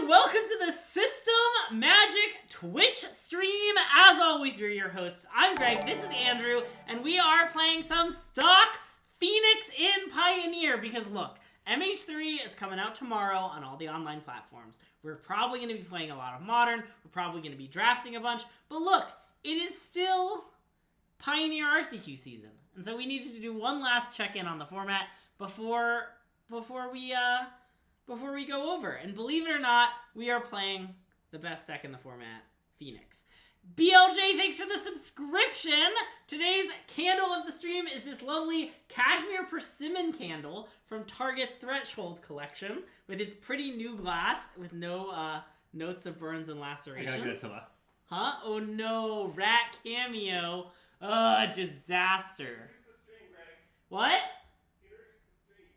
and welcome to the System Magic Twitch stream. As always, we're your hosts. I'm Greg, this is Andrew, and we are playing some stock Phoenix in Pioneer. Because look, MH3 is coming out tomorrow on all the online platforms. We're probably going to be playing a lot of Modern. We're probably going to be drafting a bunch. But look, it is still Pioneer RCQ season. And so we needed to do one last check-in on the format before we go over. And believe it or not, we are playing the best deck in the format, Phoenix. BLJ, thanks for the subscription! Today's candle of the stream is this lovely Cashmere Persimmon candle from Target's Threshold collection with its pretty new glass with no notes of burns and lacerations. I gotta get it, Tilla. Huh? Oh no, rat cameo. Oh, disaster. Here's the stream, Greg. What? Here's the stream.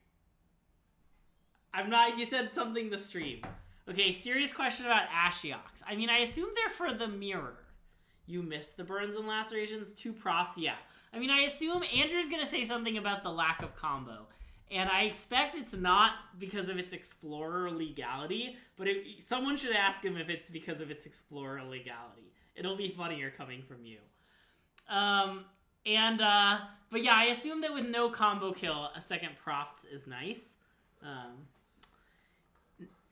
I'm not, you said something the stream. Okay, serious question about Ashioks. I mean, I assume they're for the mirror. You missed the burns and lacerations? 2 profs, yeah. I mean, I assume Andrew's gonna say something about the lack of combo. And I expect it's not because of its Explorer legality, but someone should ask him if it's because of its Explorer legality. It'll be funnier coming from you. But yeah, I assume that with no combo kill, a second profs is nice.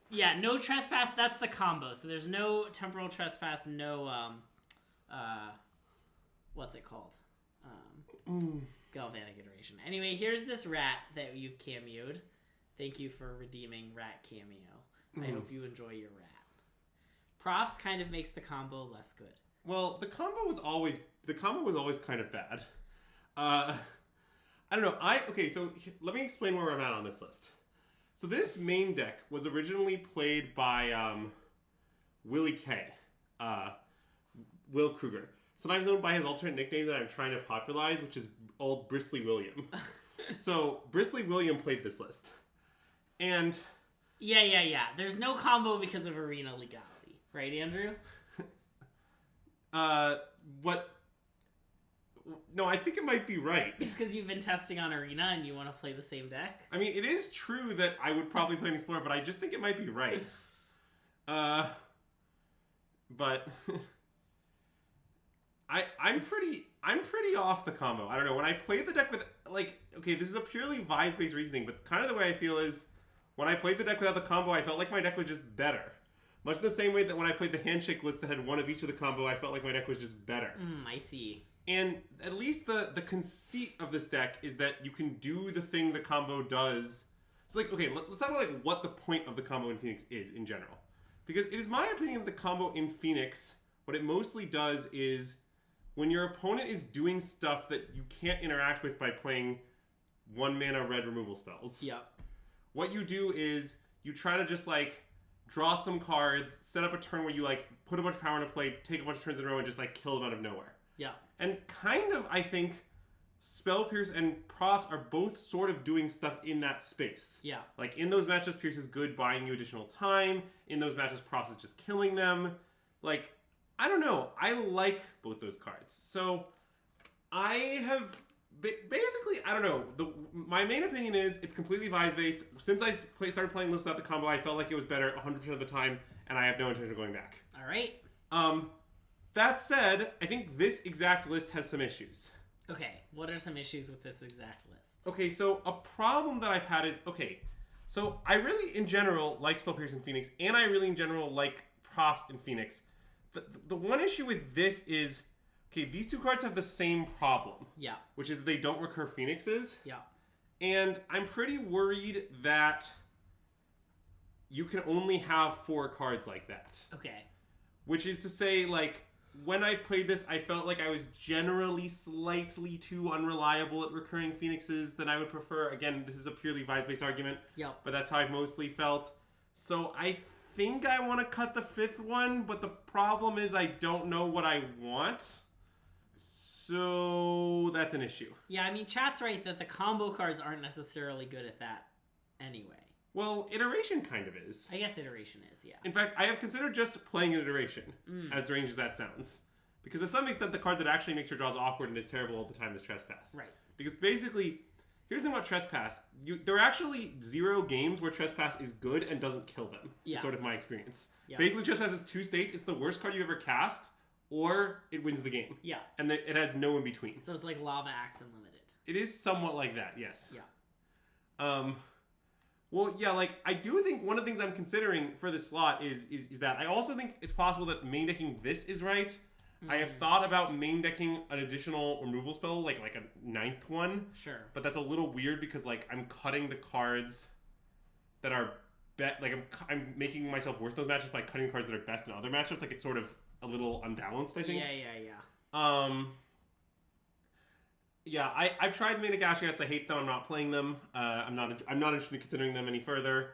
Yeah, no trespass, that's the combo. So there's no temporal trespass, no, what's it called? Galvanic iteration. Anyway, here's this rat that you've cameoed. Thank you for redeeming rat cameo. I hope you enjoy your rat. Profs kind of makes the combo less good. Well, the combo was always kind of bad. I don't know. Okay, so let me explain where I'm at on this list. So this main deck was originally played by Willie K. Will Kruger. Sometimes known by his alternate nickname that I'm trying to popularize, which is Old Bristly William. So Bristly William played this list. And... Yeah. There's no combo because of arena legality. Right, Andrew? What? No, I think it might be right. It's because you've been testing on arena and you want to play the same deck? I mean, it is true that I would probably play an Explorer, but I just think it might be right. But... I'm pretty off the combo. I don't know. When I played the deck with, like, okay, this is a purely vibe-based reasoning, but kind of the way I feel is when I played the deck without the combo, I felt like my deck was just better. Much the same way that when I played the handshake list that had one of each of the combo, I felt like my deck was just better. I see. And at least the conceit of this deck is that you can do the thing the combo does. So, like, okay, let's talk about, like, what the point of the combo in Phoenix is in general. Because it is my opinion that the combo in Phoenix, what it mostly does is when your opponent is doing stuff that you can't interact with by playing 1 mana red removal spells. Yep. What you do is you try to just, like, draw some cards, set up a turn where you, like, put a bunch of power into play, take a bunch of turns in a row, and just, like, kill them out of nowhere. Yeah. And kind of, I think, Spell Pierce and Profs are both sort of doing stuff in that space. Yeah. Like, in those matchups, Pierce is good, buying you additional time. In those matchups, Profs is just killing them. Like, I don't know. I like both those cards. So, I have... Basically, I don't know. My main opinion is it's completely vibes-based. Since I started playing lists without the combo, I felt like it was better 100% of the time, and I have no intention of going back. All right. That said, I think this exact list has some issues. Okay, what are some issues with this exact list? Okay, so a problem that I've had is, okay, so I really, in general, like Spell Pierce in Phoenix, and I really, in general, like Profs in Phoenix. The one issue with this is, okay, these 2 cards have the same problem. Yeah. Which is they don't recur Phoenixes. Yeah. And I'm pretty worried that you can only have 4 cards like that. Okay. Which is to say, like, when I played this, I felt like I was generally slightly too unreliable at recurring Phoenixes than I would prefer. Again, this is a purely vibe-based argument. Yep. But that's how I've mostly felt. So I think I want to cut the 5th one, but the problem is I don't know what I want. So that's an issue. Yeah, I mean, chat's right that the combo cards aren't necessarily good at that anyway. Well, Iteration kind of is. I guess Iteration is, yeah. In fact, I have considered just playing an Iteration, as deranged as that sounds. Because to some extent, the card that actually makes your draws awkward and is terrible all the time is Trespass. Right. Because basically, here's the thing about Trespass. There are actually 0 games where Trespass is good and doesn't kill them. Yeah. Sort of my experience. Yeah. Basically, Trespass has 2 states. It's the worst card you've ever cast, or it wins the game. Yeah. And it has no in between. So it's like Lava Axe Unlimited. It is somewhat like that, yes. Yeah. Well, yeah, like, I do think one of the things I'm considering for this slot is that I also think it's possible that main decking this is right. I have thought about main decking an additional removal spell, like a 9th one. Sure. But that's a little weird because, like, I'm cutting the cards that are I'm making myself worse those matchups by cutting the cards that are best in other matchups. Like, it's sort of a little unbalanced, I think. Yeah. Yeah, I've tried Manic Ashiots. I hate them. I'm not playing them. I'm not interested in considering them any further.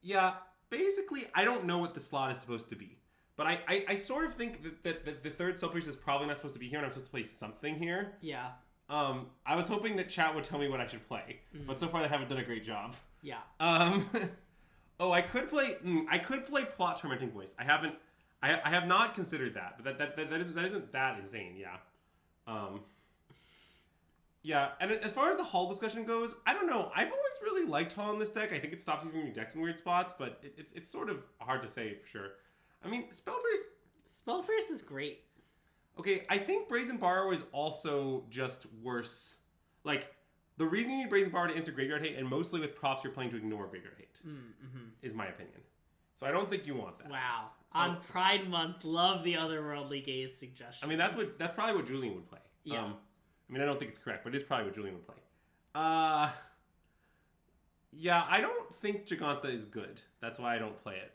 Yeah, basically, I don't know what the slot is supposed to be. But I sort of think that the third Soappiece is probably not supposed to be here, and I'm supposed to play something here. Yeah. I was hoping that chat would tell me what I should play, but so far they haven't done a great job. Yeah. Oh, I could play Plot Tormenting Voice. I have not considered that, but that isn't that insane. Yeah. Yeah, and as far as the Hull discussion goes, I don't know. I've always really liked Hull in this deck. I think it stops you from being decked in weird spots, but it's sort of hard to say for sure. I mean, Spellpierce is great. Okay, I think Brazen Borrow is also just worse. Like, the reason you need Brazen Borrow to answer Graveyard Hate, and mostly with props you're playing to ignore Graveyard Hate, is my opinion. So I don't think you want that. Wow. On Pride Month, love the Otherworldly Gaze suggestion. I mean, that's probably what Julian would play. Yeah. I mean, I don't think it's correct, but it is probably what Julian would play. Yeah, I don't think Giganta is good. That's why I don't play it.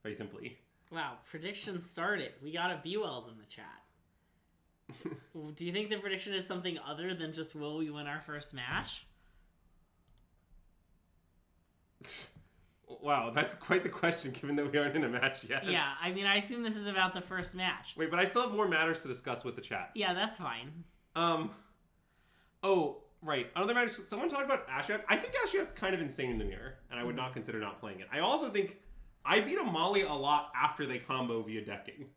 Very simply. Wow, prediction started. We got a B-Wells in the chat. Do you think the prediction is something other than just will we win our first match? Wow, that's quite the question given that we aren't in a match yet. Yeah, I mean, I assume this is about the first match. Wait, but I still have more matters to discuss with the chat. Yeah, that's fine. Oh, right. Another matter, someone talked about Ashiok. I think Ashiok's kind of insane in the mirror, and I would not consider not playing it. I also think I beat Amali a lot after they combo via decking,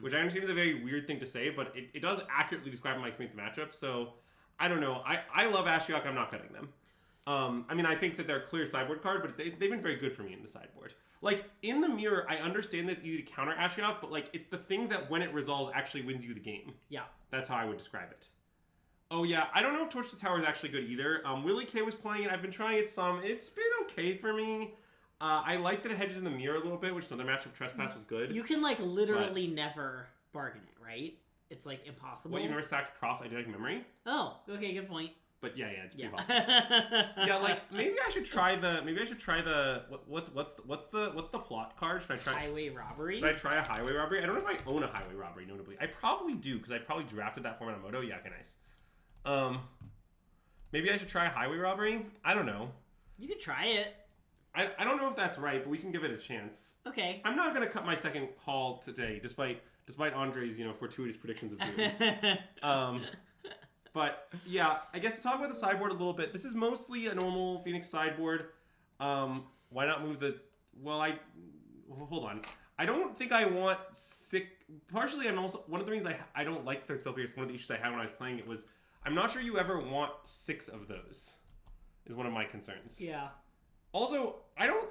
which I understand is a very weird thing to say, but it does accurately describe my experience with the matchup, so I don't know. I love Ashiok. I'm not cutting them. I mean, I think that they're a clear sideboard card, but they've been very good for me in the sideboard. Like, in the mirror, I understand that it's easy to counter Ashiok, but, like, it's the thing that when it resolves actually wins you the game. Yeah. That's how I would describe it. Oh, yeah, I don't know if Torch the Tower is actually good either. Willie K was playing it. I've been trying it some. It's been okay for me. I like that it hedges in the mirror a little bit, which another matchup Trespass was good. You can, like, literally never bargain it, right? It's, like, impossible. What, you never sacked Pross Eidetic Memory? Oh, okay, good point. But yeah, it's pretty possible. Yeah, like maybe I should try the what's the plot card? Should I try Highway Robbery? Should I try a Highway Robbery? I don't know if I own a Highway Robbery, notably. I probably do because I probably drafted that format on Moto. Yeah, okay, nice. Maybe I should try a Highway Robbery. I don't know. You could try it. I don't know if that's right, but we can give it a chance. Okay. I'm not gonna cut my second haul today, despite Andre's fortuitous predictions of doom. But yeah, I guess to talk about the sideboard a little bit. This is mostly a normal Phoenix sideboard. Why not move the? Well, hold on. I don't think I want sick. Partially, I'm also one of the reasons I don't like Third Spellpierce. One of the issues I had when I was playing it was I'm not sure you ever want 6 of those. Is one of my concerns. Yeah. Also, I don't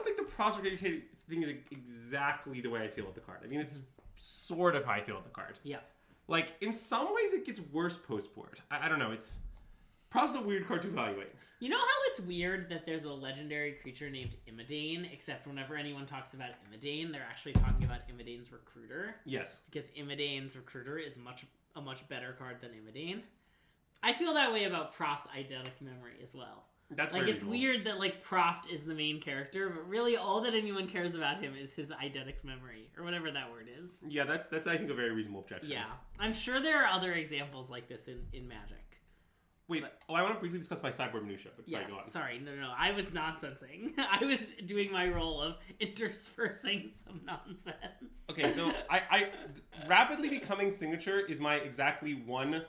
think the prospect thing is exactly the way I feel with the card. I mean, it's sort of how I feel with the card. Yeah. Like, in some ways, it gets worse post-board. I don't know. It's probably a weird card to evaluate. You know how it's weird that there's a legendary creature named Imidane, except whenever anyone talks about Imidane, they're actually talking about Imidane's Recruiter? Yes. Because Imidane's Recruiter is a much better card than Imidane. I feel that way about Proft's Eidetic Memory as well. That's like, very it's cool. Weird that, like, Proft is the main character, but really all that anyone cares about him is his Eidetic Memory, or whatever that word is. Yeah, that's I think, a very reasonable objection. Yeah. I'm sure there are other examples like this in Magic. Wait, I want to briefly discuss my sideboard minutia, but sorry, yes, go on. Sorry, no, I was nonsensing. I was doing my role of interspersing some nonsense. Okay, so I rapidly becoming signature is my exactly 1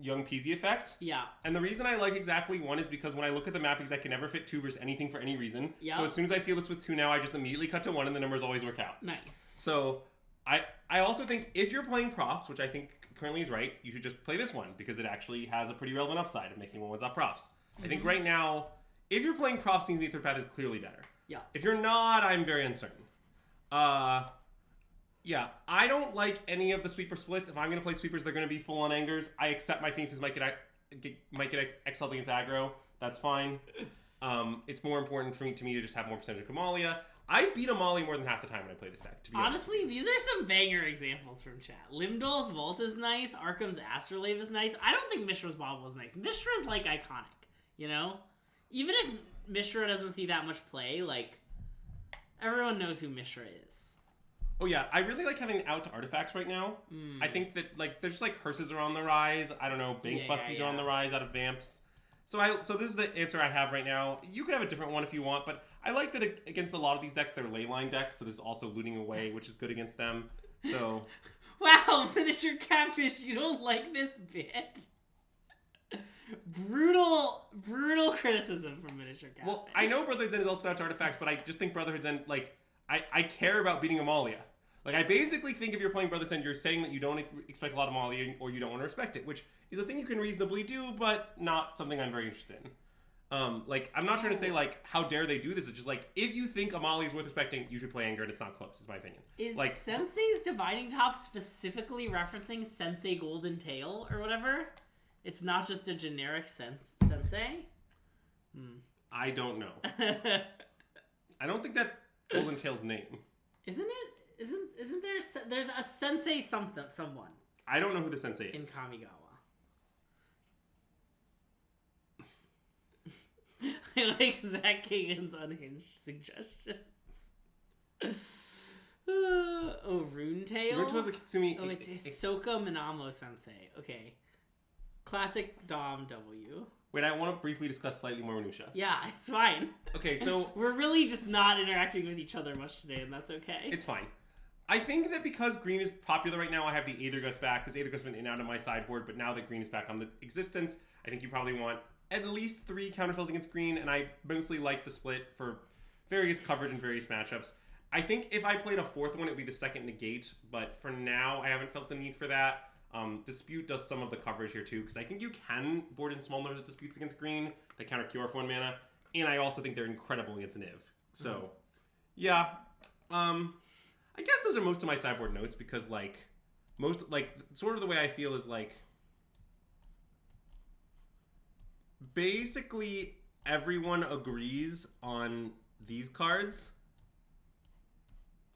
Young Peasy effect. Yeah. And the reason I like exactly 1 is because when I look at the mappings, I can never fit 2 versus anything for any reason. Yeah. So as soon as I see a list with 2 now, I just immediately cut to 1 and the numbers always work out. Nice. So I also think if you're playing Profs, which I think currently is right. You should just play this one because it actually has a pretty relevant upside of making 1/1s off profs. I think right now, if you're playing profs, seems to be third path is clearly better. Yeah. If you're not, I'm very uncertain. Yeah, I don't like any of the sweeper splits. If I'm going to play sweepers, they're going to be full on angers. I accept my Phoenixes might get excelled against aggro. That's fine. It's more important for me to just have more percentage of Kamalia. I beat Amalia more than half the time when I play this deck, to be Honestly, honest. these are some banger examples from chat. Limdol's Vault is nice. Arkham's Astrolabe is nice. I don't think Mishra's Bauble is nice. Mishra's, like, iconic, you know? Even if Mishra doesn't see that much play, like, everyone knows who Mishra is. Oh yeah, I really like having out to artifacts right now. I think that, like, there's, like, Hearses are on the rise. I don't know, Bank Busties are on the rise out of Vamps. So this is the answer I have right now. You could have a different one if you want, but I like that against a lot of these decks, they're leyline decks, so there's also Looting Away, which is good against them. So... Wow, Miniature Catfish, you don't like this bit? Brutal criticism from Miniature Catfish. Well, I know Brotherhood's End is also out to artifacts, but I just think Brotherhood's End, like, I care about beating Amalia. Like, I basically think if you're playing Brotherhood's End, you're saying that you don't expect a lot of Amalia, or you don't want to respect it, which is a thing you can reasonably do, but not something I'm very interested in. Like, I'm not trying to say, like, how dare they do this. It's just, like, if you think Amalia is worth respecting, you should play Anger, and it's not close, is my opinion. Is like, Sensei's Dividing Top specifically referencing Sensei Golden Tail or whatever? It's not just a generic Sensei? I don't know. I don't think that's Golden Tail's name. Isn't it? Isn't there... There's a Sensei someone. I don't know who the Sensei is. In Kamigawa. I like Zach Kagan's unhinged suggestions. Rune Tail? Rune Tail is a Kitsumi... Oh, it's Hisoka Minamo Sensei. Okay. Classic Dom W. Wait, I want to briefly discuss slightly more minutia. Yeah, it's fine. Okay, so... We're really just not interacting with each other much today, and that's okay. It's fine. I think that because green is popular right now, I have the Aethergust back, because Aethergust has been in and out of my sideboard, but now that green is back on the existence, I think you probably want at least 3 counterspells against green, and I mostly like the split for various coverage and various matchups. I think if I played a 4th one, it would be the second negate, but for now, I haven't felt the need for that. Dispute does some of the coverage here too, because I think you can board in small numbers of disputes against green that counter QR for 1 mana, and I also think they're incredible against Niv. So, yeah, I guess those are most of my sideboard notes, because sort of the way I feel is like, basically everyone agrees on these cards,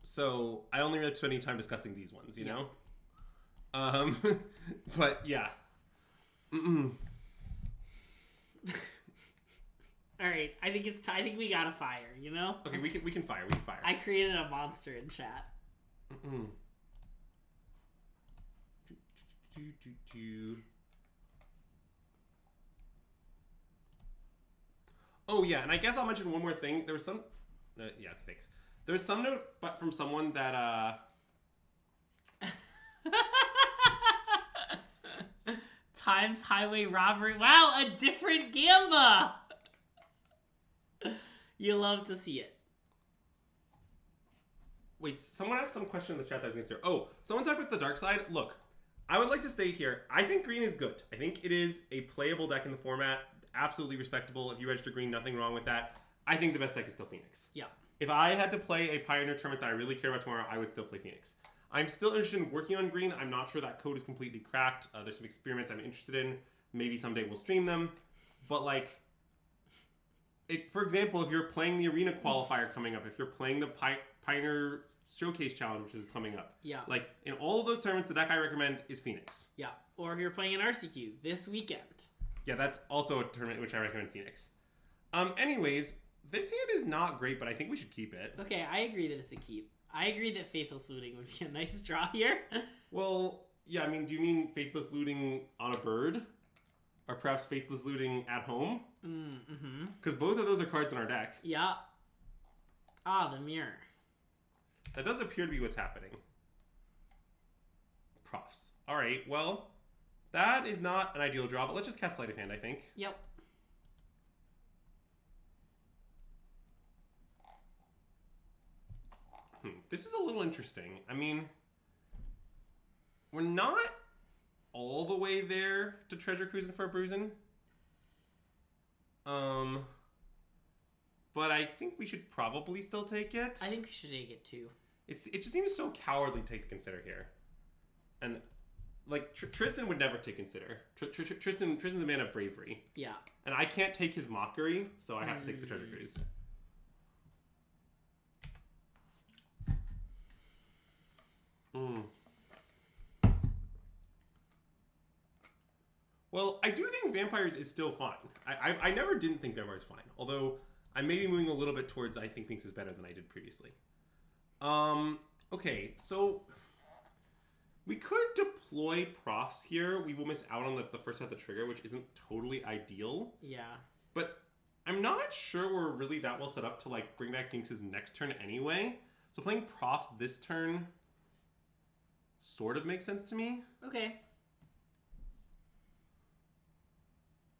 so I only really spend any time discussing these ones, you know? But yeah. Alright, I think it's I think we gotta fire, you know? Okay, we can fire. I created a monster in chat. Oh yeah, and I guess I'll mention one more thing. There was some yeah, thanks. There was some note but from someone that Times Highway Robbery. Wow, a different Gamba! You love to see it. Wait, someone asked some question in the chat that I was going to answer. Oh, someone talked about the dark side. Look, I would like to state here, I think green is good. I think it is a playable deck in the format. Absolutely respectable. If you register green, nothing wrong with that. I think the best deck is still Phoenix. Yeah. If I had to play a Pioneer tournament that I really care about tomorrow, I would still play Phoenix. I'm still interested in working on green. I'm not sure that code is completely cracked. There's some experiments I'm interested in. Maybe someday we'll stream them. But like, for example, if you're playing the Arena Qualifier coming up, if you're playing the Pioneer Showcase Challenge, which is coming up. Yeah. Like, in all of those tournaments, the deck I recommend is Phoenix. Yeah. Or if you're playing an RCQ this weekend. Yeah, that's also a tournament in which I recommend Phoenix. Anyways, this hand is not great, but I think we should keep it. Okay, I agree that it's a keep. I agree that Faithless Looting would be a nice draw here. Well, yeah, I mean, do you mean Faithless Looting on a bird? Or perhaps Faithless Looting at home? Mm-hmm. Because both of those are cards in our deck. Yeah. Ah, the mirror. That does appear to be what's happening. Profs. Alright, well, that is not an ideal draw, but let's just cast Sleight of Hand, I think. Yep. This is a little interesting. I mean, we're not all the way there to treasure cruising for a bruising. But I think we should probably still take it. I think we should take it too. It just seems so cowardly to take the consider here. And like Tristan would never take consider. Tristan's a man of bravery. Yeah. And I can't take his mockery, so I have to take the treasure cruise. Well, I do think Vampires is still fine. I never didn't think Vampires fine. Although I may be moving a little bit towards I think Phoenix is better than I did previously. Okay, so we could deploy profs here. We will miss out on the first half of the trigger, which isn't totally ideal. Yeah. But I'm not sure we're really that well set up to like bring back Phoenix's next turn anyway. So playing profs this turn sort of makes sense to me. Okay.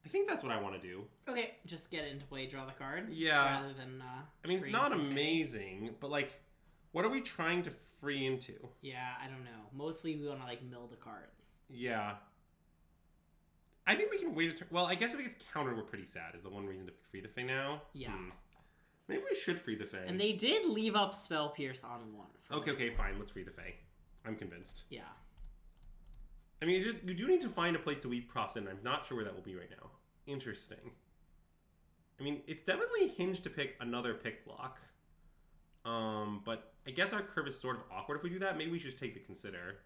I think that's what I want to do. Okay, just get it into play, draw the card. Yeah. Rather than. I mean, it's not amazing, but like, what are we trying to free into? Yeah, I don't know. Mostly we want to like mill the cards. Yeah. I think we can wait a turn. Well, I guess if it gets countered, we're pretty sad. Is the one reason to free the Fae now? Yeah. Maybe we should free the Fae. And they did leave up Spell Pierce on one. Okay, fine. Let's free the Fae. I'm convinced. Yeah. I mean, you do need to find a place to weave profs in. I'm not sure where that will be right now. Interesting. I mean, it's definitely hinged to pick another pick block. But I guess our curve is sort of awkward if we do that. Maybe we should just take the consider.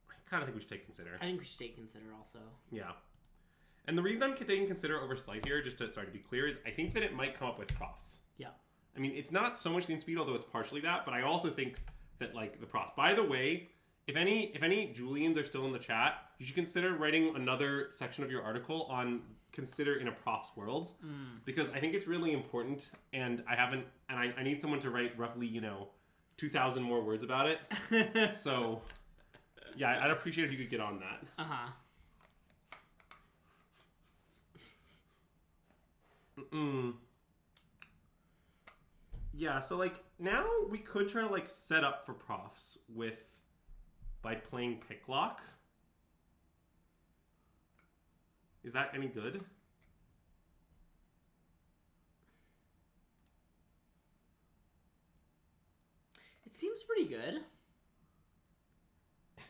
I kind of think we should take consider. I think we should take consider also. Yeah. And the reason I'm taking consider over sleight here, just to be clear, is I think that it might come up with profs. Yeah. I mean, it's not so much the speed, although it's partially that, but I also think that like the profs. By the way, if any Julians are still in the chat, you should consider writing another section of your article on consider in a profs world, because I think it's really important, and I need someone to write roughly 2,000 more words about it. So yeah, I'd appreciate if you could get on that. Yeah, so like now we could try to like set up for profs by playing Picklock. Is that any good? It seems pretty good.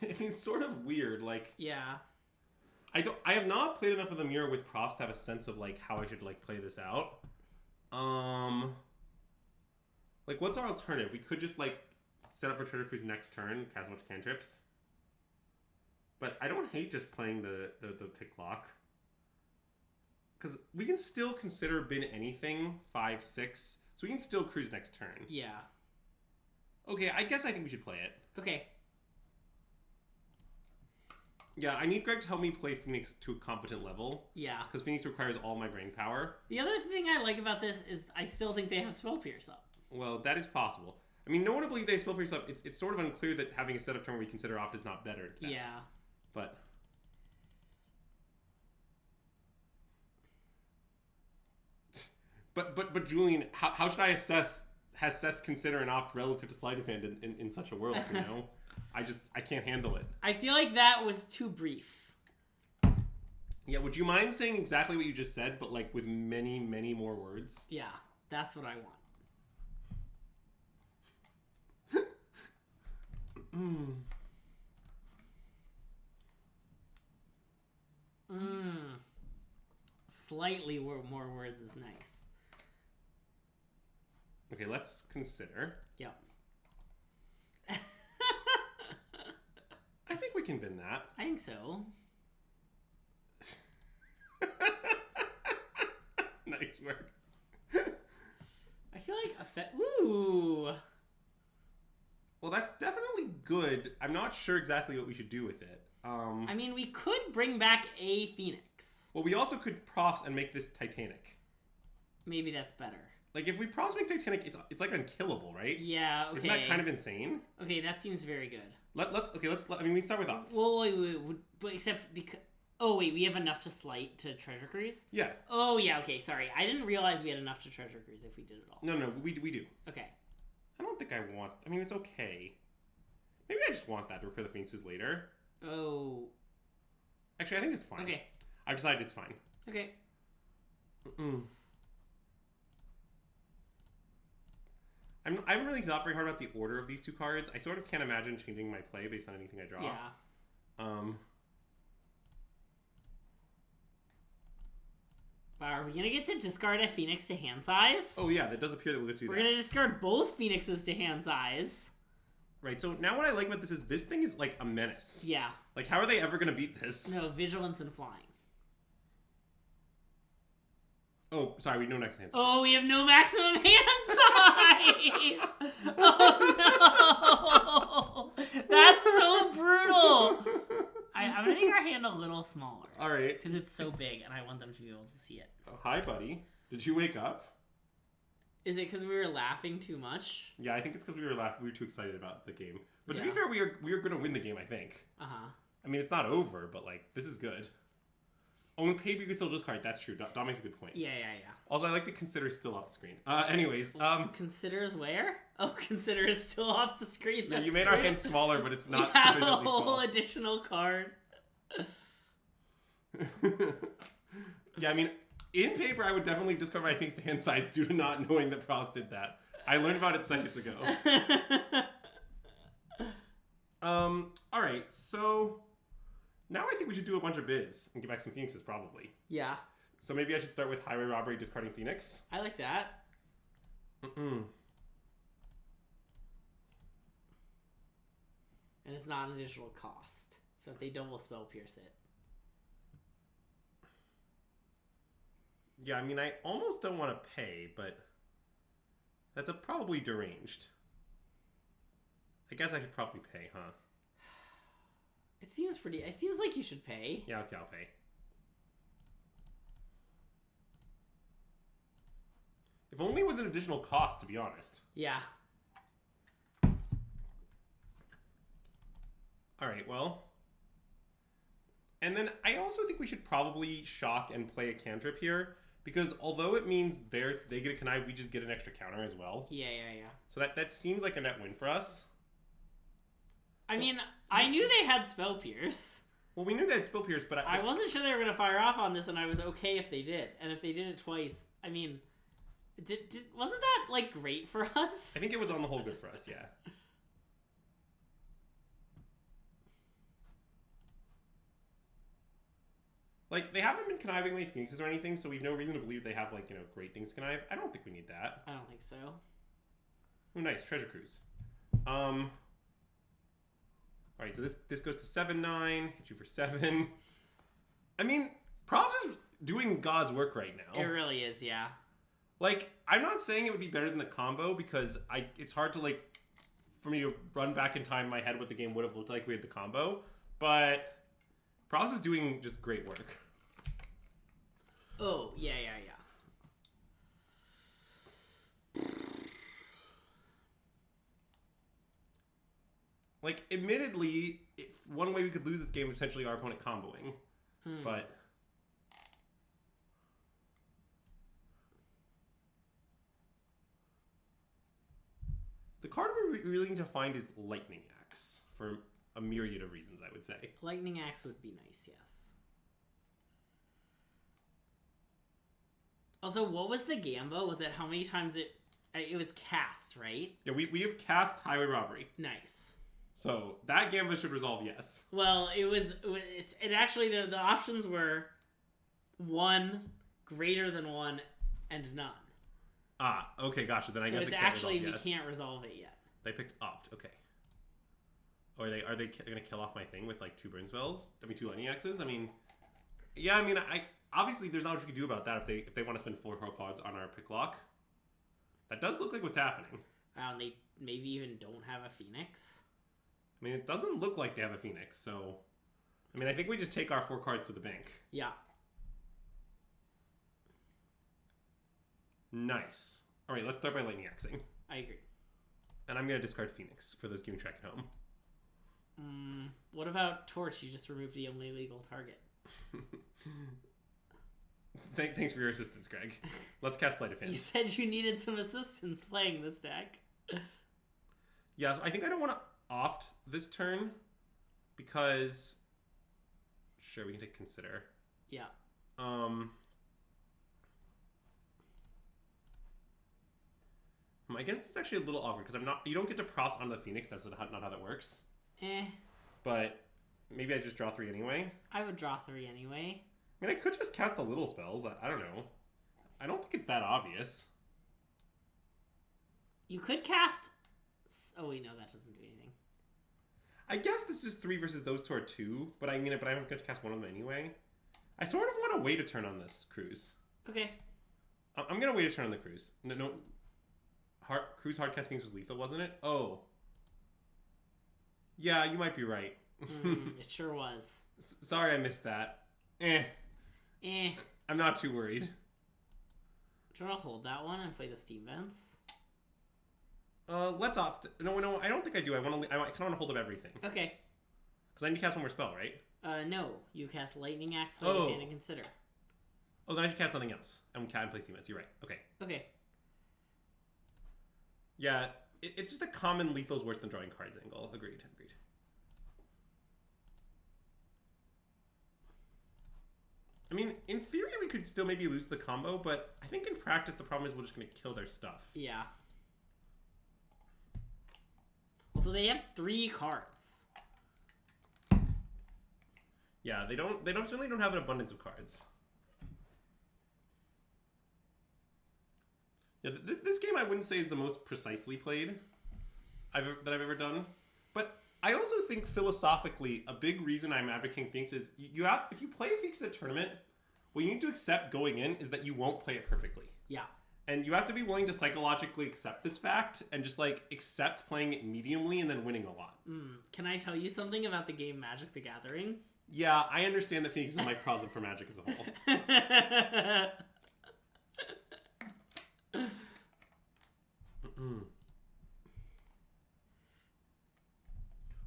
I mean, it's sort of weird. Like, yeah, I have not played enough of the mirror with profs to have a sense of like how I should like play this out. Like, what's our alternative? We could just like set up for Treasure Cruise next turn, cast a bunch of cantrips. But I don't hate just playing the Picklock. Because we can still consider bin anything, 5, 6. So we can still cruise next turn. Yeah. Okay, I think we should play it. Okay. Yeah, I need Greg to help me play Phoenix to a competent level. Yeah. Because Phoenix requires all my brain power. The other thing I like about this is I still think they have Spell Pierce up. Well, that is possible. I mean, no one will believe they have Spell Pierce up. It's sort of unclear that having a setup turn where we consider off is not better. Yeah. But Julian, how should I assess consider an opt relative to sleight of hand in such a world, I can't handle it. I feel like that was too brief. Yeah, would you mind saying exactly what you just said, but like with many, many more words? Yeah, that's what I want. Slightly more words is nice. Okay, let's consider. Yep. I think we can bin that. I think so. Nice work. I feel like ooh. Well, that's definitely good. I'm not sure exactly what we should do with it. I mean, we could bring back a Phoenix. Well, we also could profs and make this Titanic. Maybe that's better. Like, if we profs make Titanic, it's like unkillable, right? Yeah, okay. Isn't that kind of insane? Okay, that seems very good. Let's I mean, we start with opt. Well, wait, but except because... Oh, wait, we have enough to sleight to Treasure Cruise? Yeah. Oh, yeah, okay, sorry. I didn't realize we had enough to Treasure Cruise if we did it all. No, we do. Okay. I don't think I want... I mean, it's okay. Maybe I just want that to recur the Phoenixes later. Oh. Actually, I think it's fine. Okay. I've decided it's fine. Okay. I haven't really thought very hard about the order of these two cards. I sort of can't imagine changing my play based on anything I draw. Yeah. Are we gonna get to discard a Phoenix to hand size? Oh yeah, that does appear that we'll get to do We're that. gonna discard both Phoenixes to hand size. Right, so now what I like about this thing is like a menace. Yeah. Like, how are they ever gonna beat this? No, vigilance and flying. Oh, sorry, we know next hand size. Oh, we have no maximum hand size! Oh no! That's so brutal! I'm gonna make our hand a little smaller. Alright. Because it's so big and I want them to be able to see it. Oh, hi, buddy. Did you wake up? Is it because we were laughing too much? Yeah, I think it's because we were laughing. We were too excited about the game. But to Yeah. be fair, we are going to win the game, I think. Uh-huh. I mean, it's not over, but, like, this is good. Oh, and paper you can still discard. That's true. Dom makes a good point. Yeah. Also, I like the consider still off the screen. Anyways, Consider is where? Oh, consider is still off the screen. yeah, That's you made true. our hand smaller, but it's not We have a sufficiently whole small. additional card. Yeah, I mean, in paper, I would definitely discard my things to hand size due to not knowing that Pross did that. I learned about it seconds ago. Alright, so now I think we should do a bunch of biz and get back some Phoenixes, probably. Yeah, So maybe I should start with highway robbery, discarding Phoenix. I like that. Mm-mm. And it's not an additional cost. So if they don't, we'll spell pierce it. Yeah, I mean, I almost don't want to pay, but that's probably deranged. I guess I should probably pay, huh? It seems like you should pay. Yeah, okay, I'll pay. If only it was an additional cost, to be honest. Yeah. Alright, well. And then I also think we should probably shock and play a cantrip here, because although it means they get a connive, we just get an extra counter as well. Yeah. So that seems like a net win for us. I mean, I knew they had spell pierce. Well, we knew they had Spill Pierce, but I wasn't sure they were going to fire off on this, and I was okay if they did. And if they did it twice, I mean, wasn't that, like, great for us? I think it was on the whole good for us, yeah. Like, they haven't been conniving my Phoenixes or anything, so we have no reason to believe they have, like, great things to connive. I don't think we need that. I don't think so. Oh, nice. Treasure Cruise. Alright, so this goes to 7-9. Hit you for 7. I mean, Props is doing God's work right now. It really is, yeah. Like, I'm not saying it would be better than the combo, because it's hard to, like, for me to run back in time in my head what the game would have looked like if we had the combo, but Pross is doing just great work. Oh, yeah. Like, admittedly, one way we could lose this game is potentially our opponent comboing, but... The card we really need to find is Lightning Axe, for a myriad of reasons, I would say. Lightning Axe would be nice, yes. Also, what was the Gamba? Was it how many times it was cast, right? Yeah, we have cast Highway Robbery. Nice. So, that Gamba should resolve yes. Well, it actually, the options were 1, greater than 1, and none. Ah, okay, gotcha. Then I So guess it's it can't actually, resolve yes. we can't resolve it yet. They picked opt, okay. Or are they gonna kill off my thing with like 2 burn spells? I mean 2 lightning axes? I mean, yeah, I mean, I obviously there's not much we can do about that if they want to spend 4 cards on our pick lock. That does look like what's happening. Wow, and they maybe even don't have a Phoenix. I mean, it doesn't look like they have a Phoenix, so I mean, I think we just take our 4 cards to the bank. Yeah. Nice. All right, let's start by lightning axing. I agree. And I'm gonna discard Phoenix for those keeping track at home. What about Torch? You just removed the only legal target. Thanks for your assistance, Greg. Let's cast Sleight of Hand. You said you needed some assistance playing this deck. Yeah, so I think I don't want to opt this turn because... Sure, we can take consider. Yeah. I guess it's actually a little awkward because you don't get to props on the Phoenix. That's not how that works. But maybe I just draw 3 anyway. I would draw 3 anyway. I mean, I could just cast the little spells. I don't know. I don't think it's that obvious. You could cast... Oh, wait, no, that doesn't do anything. I guess this is 3 versus those 2 are 2, but I'm going to cast one of them anyway. I sort of want to wait a turn on this cruise. Okay. I'm going to wait a turn on the cruise. No. Cruise Hardcast Phoenix was lethal, wasn't it? Oh. Yeah, you might be right. It sure was. Sorry I missed that. I'm not too worried. Do you want to hold that one and play the Steam Vents? Let's opt. No, I don't think I do. I kind of want to hold up everything. Okay. Because I need to cast one more spell, right? No. You cast Lightning Axe, Sleight and Consider. Oh, then I should cast something else. And play Steam Vents. You're right. Okay. Okay. Yeah, it's just a common lethal's worse than drawing cards angle. Agreed. I mean, in theory, we could still maybe lose the combo, but I think in practice, the problem is we're just going to kill their stuff. Yeah. Also, they have 3 cards. Yeah, they certainly don't have an abundance of cards. Yeah, this game I wouldn't say is the most precisely played that I've ever done, but I also think philosophically a big reason I'm advocating Phoenix is if you play Phoenix at a tournament, what you need to accept going in is that you won't play it perfectly. Yeah. And you have to be willing to psychologically accept this fact and just accept playing it mediumly and then winning a lot. Can I tell you something about the game Magic the Gathering? Yeah, I understand that Phoenix is a microcosm for Magic as a whole.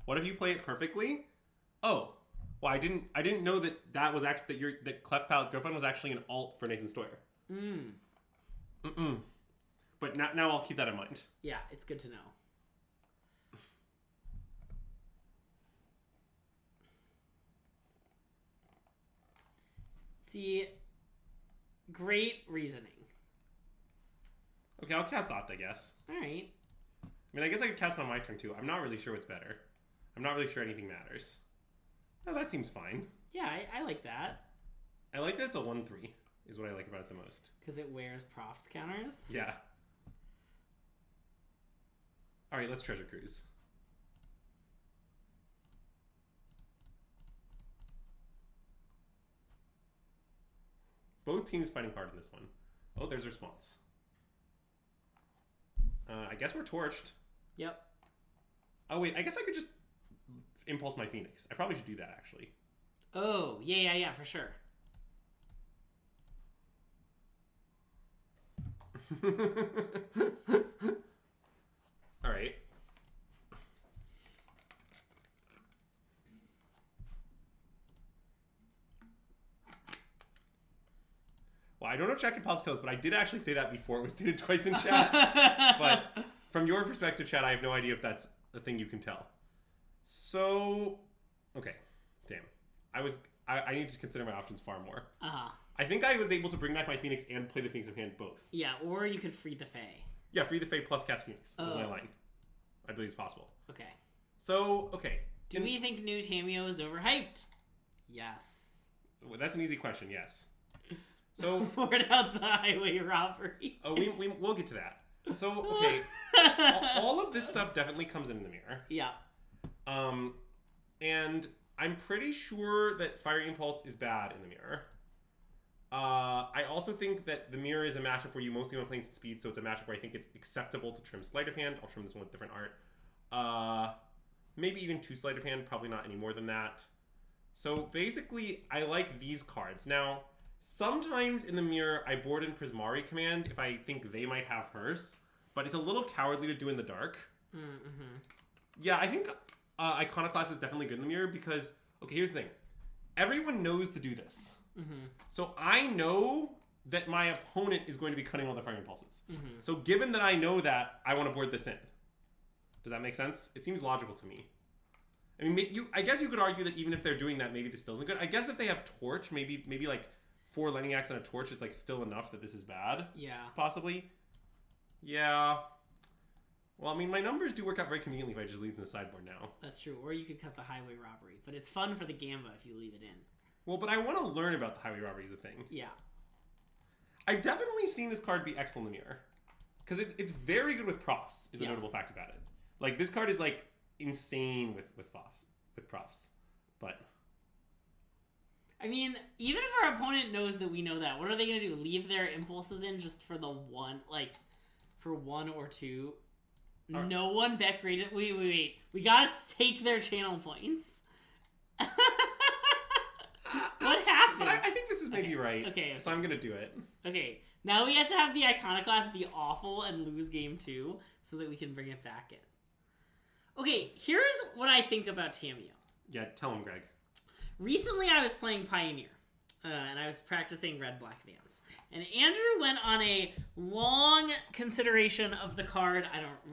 What if you play it perfectly? Oh, well, I didn't know that was actually that Clef Girlfriend was actually an alt for Nathan Stoyer. But now I'll keep that in mind. Yeah, it's good to know. See, great reasoning. Okay, I'll cast Opt, I guess. All right. I mean, I guess I could cast on my turn too. I'm not really sure what's better. I'm not really sure anything matters. Oh, that seems fine. Yeah, I like that. I like that it's a 1/3 is what I like about it the most. Because it wears Prof's counters? Yeah. All right, let's Treasure Cruise. Both teams fighting hard in this one. Oh, there's a response. I guess we're torched. Yep. Oh, wait, I guess I could just impulse my Phoenix. I probably should do that, actually. Oh, yeah, for sure. All right. Well, I don't know if chat can pause tails, but I did actually say that before it was stated twice in chat. But from your perspective, chat, I have no idea if that's the thing you can tell. So, okay, damn. I need to consider my options far more. I think I was able to bring back my Phoenix and play the Phoenix of Hand both. Yeah, or you could free the Fae. Yeah, free the Fae plus cast Phoenix was my line. I believe it's possible. Okay. So, okay. Do we think New Tameo is overhyped? Yes. Well, that's an easy question, yes. So poured out the highway robbery. Oh, we'll get to that. So, okay. all of this stuff definitely comes in the mirror. Yeah. And I'm pretty sure that Fire Impulse is bad in the mirror. I also think that the mirror is a matchup where you mostly want to play instant speed, so it's a matchup where I think it's acceptable to trim Sleight of Hand. I'll trim this one with different art. Maybe even 2 Sleight of Hand, probably not any more than that. So basically, I like these cards. Now, sometimes in the mirror, I board in Prismari Command if I think they might have Hearse, but it's a little cowardly to do in the dark. Mm-hmm. Yeah, I think Iconoclast is definitely good in the mirror because, okay, here's the thing. Everyone knows to do this. Mm-hmm. So I know that my opponent is going to be cutting all the Fire Impulses. Mm-hmm. So given that I know that, I want to board this in. Does that make sense? It seems logical to me. I mean, I guess you could argue that even if they're doing that, maybe this still isn't good. I guess if they have Torch, maybe like 4 Lightning Axe and a Torch is like still enough that this is bad. Yeah. Possibly. Yeah. Well, I mean, my numbers do work out very conveniently if I just leave them in the sideboard now. That's true. Or you could cut the Highway Robbery. But it's fun for the Gamba if you leave it in. Well, but I want to learn about the Highway Robbery is a thing. Yeah. I've definitely seen this card be excellent in the mirror. Because it's very good with profs, is a notable fact about it. Like, this card is, like, insane with profs. But... I mean, even if our opponent knows that we know that, what are they going to do? Leave their impulses in just for the one, like, for 1 or 2? No one bet graded. Wait. We gotta take their channel points. What happened? But I think this is maybe right. Okay. So I'm gonna do it. Okay. Now we have to have the Iconoclast be awful and lose game 2 so that we can bring it back in. Okay, here's what I think about Tamiyo. Yeah, tell him, Greg. Recently I was playing Pioneer. And I was practicing red-black Vamps. And Andrew went on a long consideration of the card.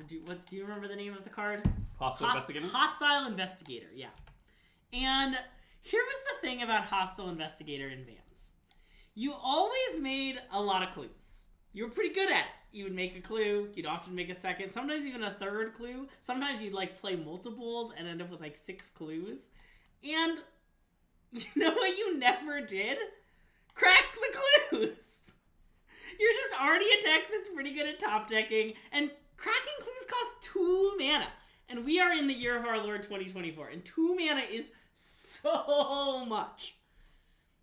Do you remember the name of the card? Hostile Investigator? Hostile Investigator, yeah. And here was the thing about Hostile Investigator in Vamps. You always made a lot of clues. You were pretty good at it. You would make a clue, you'd often make a second, sometimes even a third clue. Sometimes you'd like play multiples and end up with like 6 clues. And you know what you never did? Crack the clues! You're just already a deck that's pretty good at top decking, and cracking clues costs 2 mana. And we are in the year of our Lord 2024, and 2 mana is so much.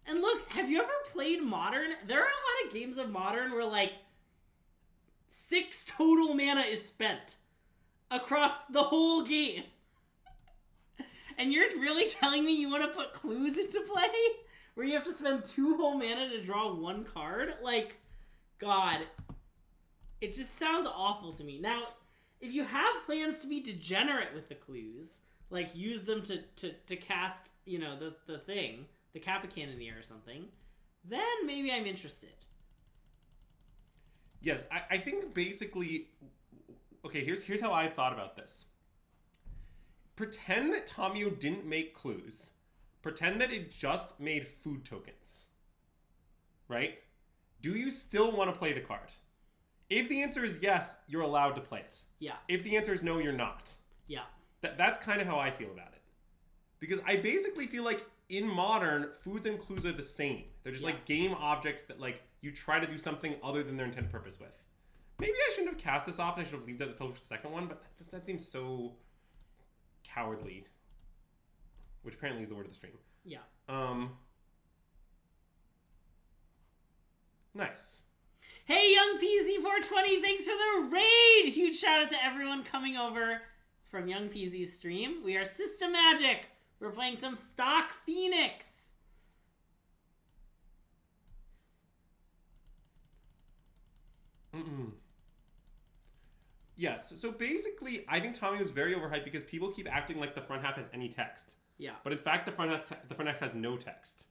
And look, have you ever played Modern? There are a lot of games of Modern where like 6 total mana is spent across the whole game. And you're really telling me you want to put clues into play? Where you have to spend 2 whole mana to draw 1 card? Like, God. It just sounds awful to me. Now, if you have plans to be degenerate with the clues, like use them to cast, you know, the thing, the Kappa Cannoneer or something, then maybe I'm interested. Yes, I think basically... Okay, here's how I've thought about this. Pretend that Tamiyo didn't make clues. Pretend that it just made food tokens. Right? Do you still want to play the card? If the answer is yes, you're allowed to play it. Yeah. If the answer is no, you're not. Yeah. That's kind of how I feel about it. Because I basically feel like in Modern, foods and clues are the same. They're just like game objects that like you try to do something other than their intended purpose with. Maybe I shouldn't have cast this off and I should have left it the second one, but that seems so cowardly. Which apparently is the word of the stream. Yeah. Nice. Hey, Young PZ420, thanks for the raid! Huge shout out to everyone coming over from Young PZ's stream. We are System Magic. We're playing some stock Phoenix. Yeah, so basically, I think Tommy was very overhyped because people keep acting like the front half has any text. Yeah. But in fact, the front half has no text.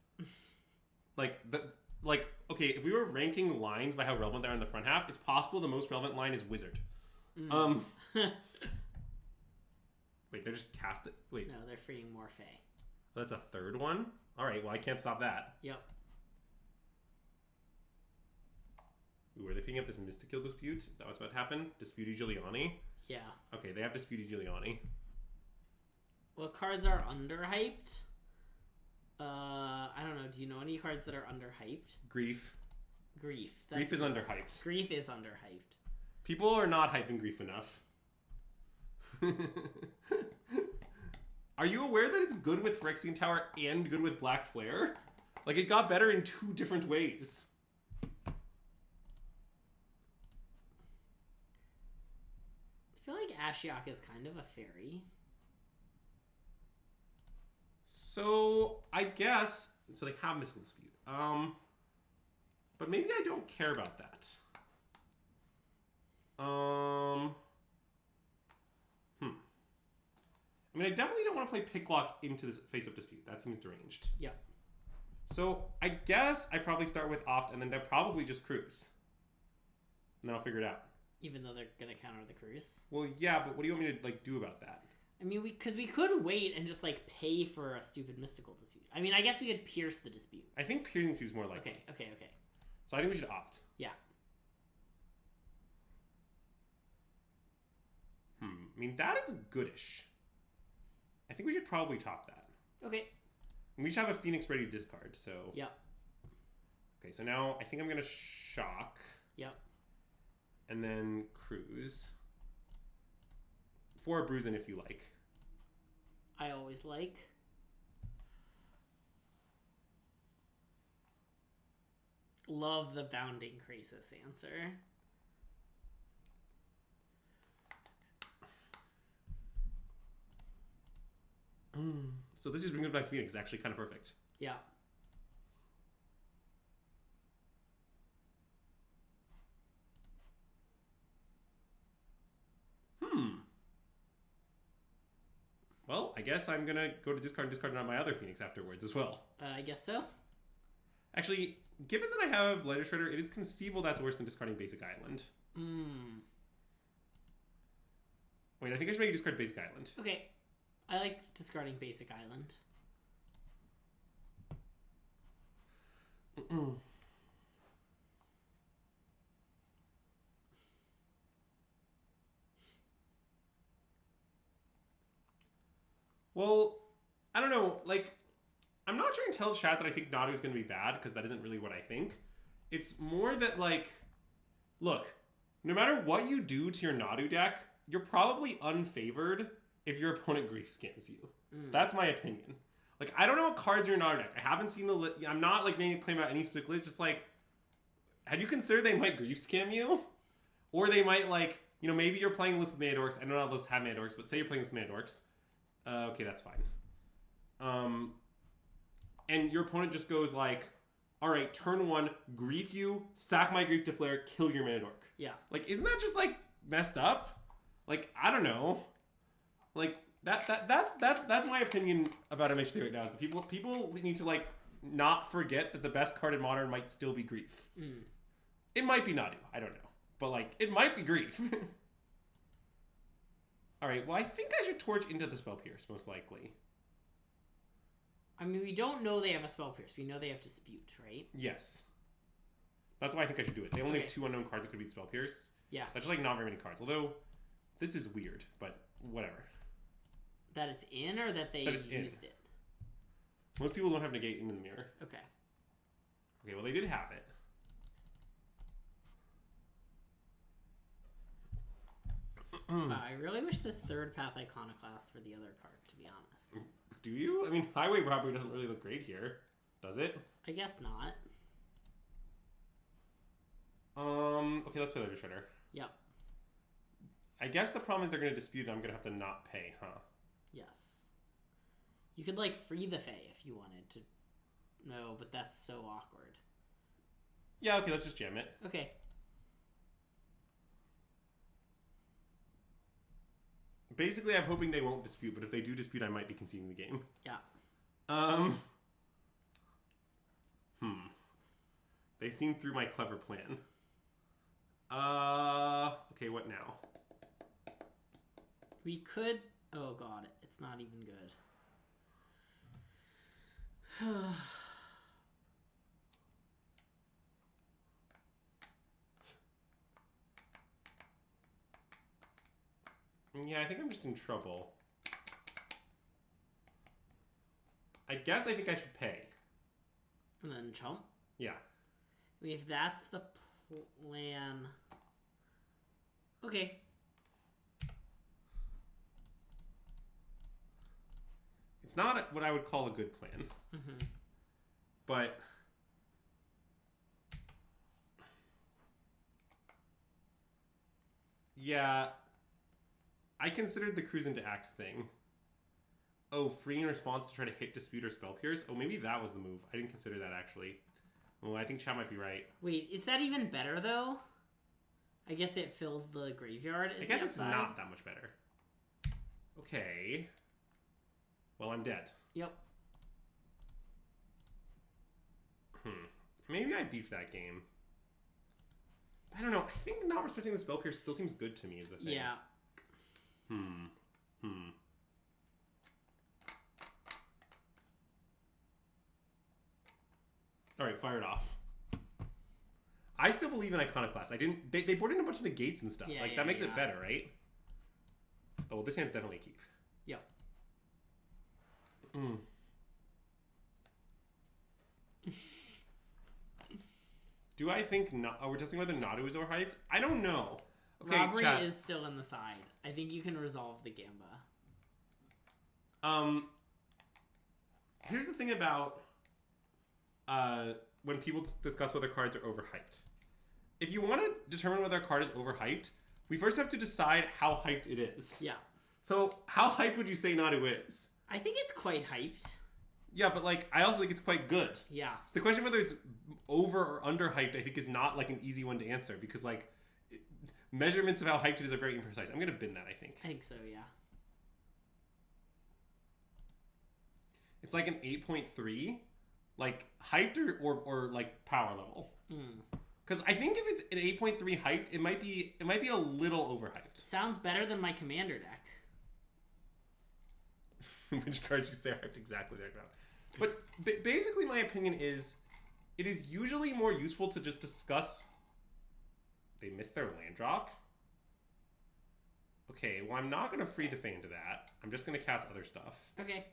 Okay, if we were ranking lines by how relevant they are in the front half, it's possible the most relevant line is Wizard. Wait, they're just cast it. Wait. No, they're freeing Morphe. That's a third one? Alright, well, I can't stop that. Yep. Ooh, are they picking up this Mystical Dispute? Is that what's about to happen? Disputed Giuliani? Yeah. Okay, they have Disputed Giuliani. What cards are underhyped? I don't know. Do you know any cards that are underhyped? Grief. Grief. Grief is underhyped. Grief is underhyped. People are not hyping Grief enough. Are you aware that it's good with Phyrexian Tower and good with Black Flare? Like, it got better in 2 different ways. I feel like Ashiok is kind of a fairy. So, I guess... So they have Mystical Dispute. But maybe I don't care about that. I mean, I definitely don't want to play Picklock into this Face-Up Dispute. That seems deranged. Yeah. So, I guess I probably start with Oft, and then I probably just cruise. And then I'll figure it out. Even though they're gonna counter the cruise. Well, yeah, but what do you want me to like do about that? I mean, because we could wait and just like pay for a stupid mystical dispute. I mean, I guess we could pierce the dispute. I think piercing dispute is more likely. Okay. So I think we should opt. Yeah. I mean, that is goodish. I think we should probably top that. Okay. And we should have a Phoenix ready to discard, so... Yeah. Okay, so now I think I'm going to shock. Yep. And then cruise. 4 bruising if you like. I always like. Love the bounding crisis answer. So this is bringing back Phoenix. It's actually kind of perfect. Yeah. Well, I guess I'm going to go to discard on my other Phoenix afterwards as well. I guess so. Actually, given that I have Lighter Shredder, it is conceivable that's worse than discarding Basic Island. Wait, I think I should make a discard Basic Island. Okay. I like discarding Basic Island. Well, I don't know. Like, I'm not trying to tell chat that I think Nadu is going to be bad, because that isn't really what I think. It's more that, like, look, no matter what you do to your Nadu deck, you're probably unfavored if your opponent grief scams you. That's my opinion. Like, I don't know what cards are in your Nadu deck. I haven't seen the I'm not, like, making a claim about any specific list. Just, like, have you considered they might grief scam you? Or they might, like, you know, maybe you're playing a list with Mana Dorks. I don't know how those have Mana Dorks, but say you're playing this Mana Dorks. Okay, that's fine. And your opponent just goes like, all right, turn 1, grief you, sack my grief to flare, kill your Mana Dork. Yeah. Like, isn't that just like messed up? Like, I don't know. Like that's my opinion about MH3 right now. Is that people need to like not forget that the best card in Modern might still be grief. It might be Nadu. I don't know, but like it might be grief. All right. Well, I think I should torch into the Spell Pierce most likely. I mean, we don't know they have a Spell Pierce. We know they have Dispute, right? Yes. That's why I think I should do it. They only have 2 unknown cards that could beat Spell Pierce. Yeah. That's just like not very many cards. Although, this is weird, but whatever. That it's in or that they used it? Most people don't have negate in the mirror. Okay. Okay, well they did have it. I really wish this third path Iconoclast for the other card, to be honest. Do you? I mean, Highway Robbery doesn't really look great here, does it? I guess not. Okay, let's play Lighter Shredder. Yep. I guess the problem is they're going to dispute and I'm going to have to not pay, huh? Yes. You could, like, free the Fae if you wanted to. No, but that's so awkward. Yeah, okay, let's just jam it. Okay. Basically, I'm hoping they won't dispute, but if they do dispute, I might be conceding the game. Yeah. They've seen through my clever plan. Okay, what now? We could... Oh, God. It's not even good. Yeah, I think I'm just in trouble. I guess I think I should pay. And then chump? Yeah. If that's the plan... Okay. It's not what I would call a good plan. But... yeah... I considered the Cruise into Axe thing. Oh, free in response to try to hit Dispute or Spell Pierce? Oh, maybe that was the move. I didn't consider that, actually. Oh, I think Chat might be right. Wait, is that even better, though? I guess it fills the graveyard. I guess it's not that much better. Okay. Well, I'm dead. Yep. Maybe I beef that game. I don't know. I think not respecting the spell pierce still seems good to me is the thing. Yeah. All right, fire it off. I still believe in Iconoclast. I didn't. They brought in a bunch of negates and stuff. Yeah, that makes it better, right? Oh, well, this hand's definitely a keep. Yep. Do I think not? Oh, we're testing whether Nadu is overhyped. I don't know. Okay, Robbery chat. is still in the side. I think you can resolve the Gamba. Here's the thing about when people discuss whether cards are overhyped. If you want to determine whether a card is overhyped, we first have to decide how hyped it is. Yeah. So, how hyped would you say Nadu is? I think it's quite hyped. Yeah, but like, I also think it's quite good. Yeah. So the question whether it's over or underhyped, I think, is not like an easy one to answer because like measurements of how hyped it is are very imprecise. I'm gonna bin that. I think so. Yeah. it's like an 8.3, like hyped or like power level. Because I think if it's an 8.3 hyped, it might be a little overhyped. Sounds better than my commander deck. Which cards you say are hyped exactly there now. But basically, my opinion is, it is usually more useful to just discuss. They missed their land drop. Okay, well, I'm not going to free the Fae into that. I'm just going to cast other stuff. Okay.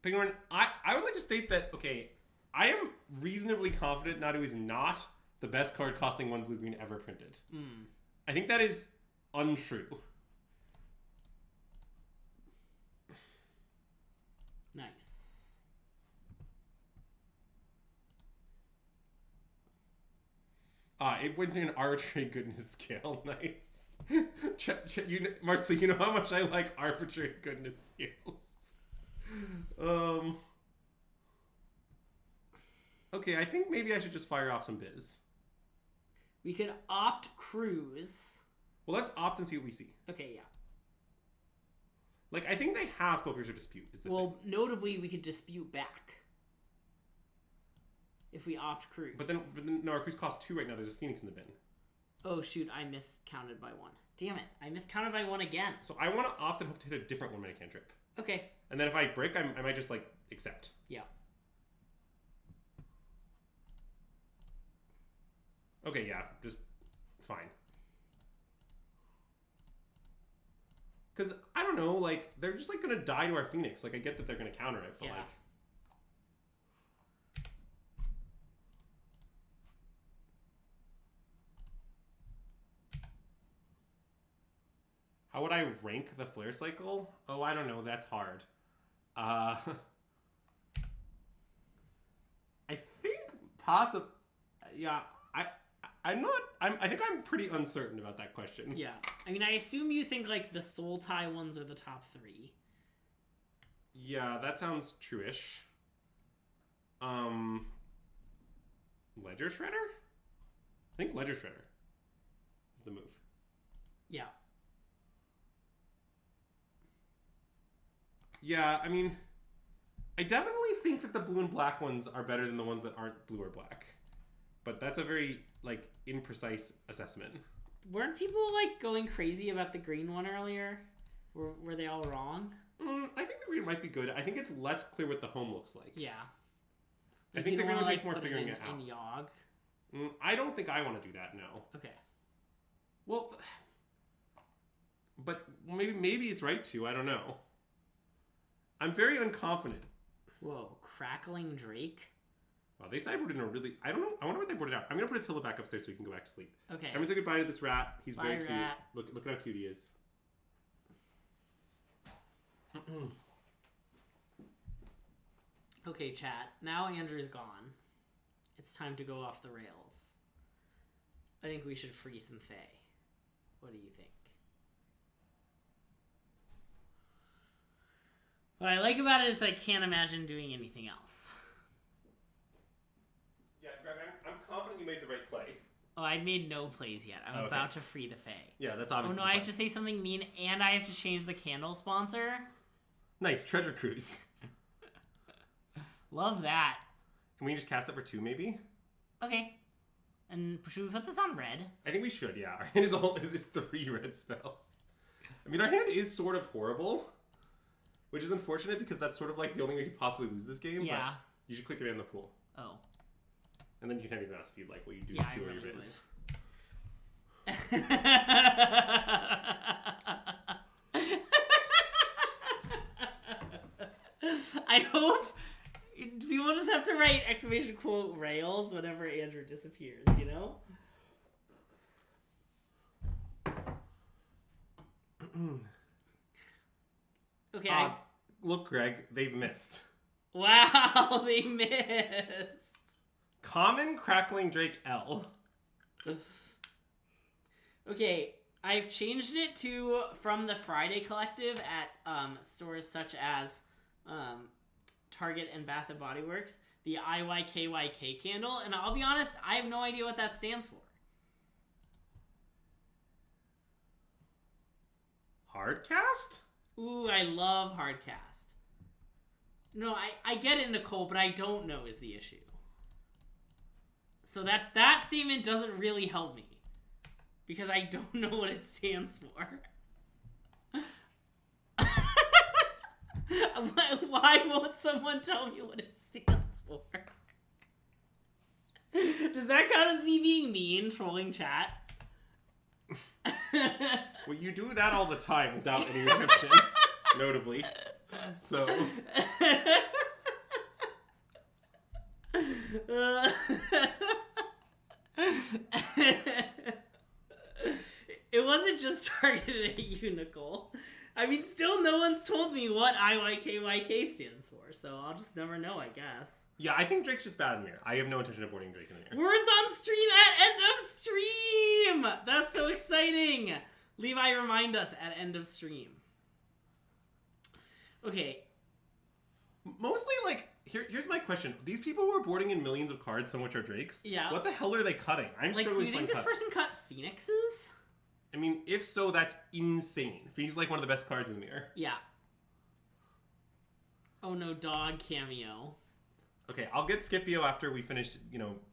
Penguin, I would like to state that, okay, I am reasonably confident Nadu is not the best card costing 1 blue-green ever printed. I think that is untrue. Nice. It went through an arbitrary goodness scale. Nice. Marcel, you know how much I like arbitrary goodness scales. Okay, I think maybe I should just fire off some biz. We could opt cruise. Well, let's opt and see what we see. Okay, yeah. Like, I think they have Spell Piercer Dispute. Is the thing. Notably, we could dispute back if we opt cruise. But then no, our cruise costs 2 right now. There's a Phoenix in the bin. Oh shoot! I miscounted by 1. Damn it! I miscounted by 1 again. So I want to opt and hope to hit a different 1-mana cantrip. Okay. And then if I brick, I might just like accept. Yeah. Okay, yeah, just fine. Because, I don't know, like, they're just, like, going to die to our Phoenix. Like, I get that they're going to counter it, but, yeah. like... How would I rank the Flare Cycle? Oh, I don't know, that's hard. I think possibly... Yeah, I think I'm pretty uncertain about that question. Yeah. I mean, I assume you think, like, the Soul Tie ones are the top 3. Yeah, that sounds true-ish. Ledger Shredder? I think Ledger Shredder is the move. Yeah. Yeah, I mean, I definitely think that the blue and black ones are better than the ones that aren't blue or black. But that's a very, like, imprecise assessment. Weren't people, like, going crazy about the green one earlier? Were they all wrong? I think the green might be good. I think it's less clear what the home looks like. Yeah. I think the green one takes more put figuring it it out. in Yogg? I don't think I want to do that, no. Okay. Well, but maybe it's right to. I don't know. I'm very unconfident. Whoa, Crackling Drake? Wow, they sideboarded in a really... I don't know. I wonder what they boarded out. I'm going to put Attila back upstairs so we can go back to sleep. Okay. I'm going to say goodbye to this rat. He's Bye, very cute. rat. Look at how cute he is. Okay, chat. Now Andrew's gone. It's time to go off the rails. I think we should free some Fae. What do you think? What I like about it is that I can't imagine doing anything else. Yeah, Greg, I'm confident you made the right play. Oh, I made no plays yet. I'm about to free the Fae. Yeah, that's Oh obviously no, I have to say something mean and I have to change the candle sponsor? Nice, Treasure Cruise. Love that. Can we just cast it for 2, maybe? Okay. And should we put this on red? I think we should, yeah. Our hand is 3 red spells. I mean, our hand is sort of horrible, which is unfortunate because that's sort of like the only way you could possibly lose this game. Yeah. But you should click it in the pool. Oh. And then you can have your mouse if you'd like what you do, Yeah, I do really your biz. I hope people just have to write exclamation quote rails whenever Andrew disappears, you know? Okay. Look, Greg, they've missed. Wow, they missed. Common Crackling Drake L. Okay, I've changed it to from the Friday Collective at stores such as Target and Bath and Body Works, the IYKYK candle, and I'll be honest, I have no idea what that stands for. Hardcast? Ooh, I love Hardcast. No, I get it, Nicole, but I don't know is the issue. So that statement doesn't really help me. Because I don't know what it stands for. Why won't someone tell me what it stands for? Does that count as me being mean, trolling chat? Well, you do that all the time without any redemption, notably. So... It wasn't just targeted at you, Nicole. I mean, still no one's told me what IYKYK stands for, so I'll just never know, I guess. Yeah, I think Drake's just bad in the mirror. I have no intention of boarding Drake in the mirror. Words on stream at end of stream! That's so exciting! Levi, remind us at end of stream. Okay. Mostly, like, here's my question. These people who are boarding in millions of cards, some of which are Drake's, yeah. What the hell are they cutting? I'm like, struggling do you to think find this person cut Phoenixes? I mean, if so, that's insane. Phoenix is like one of the best cards in the mirror. Yeah. Oh no, dog cameo. Okay, I'll get Scipio after we finish,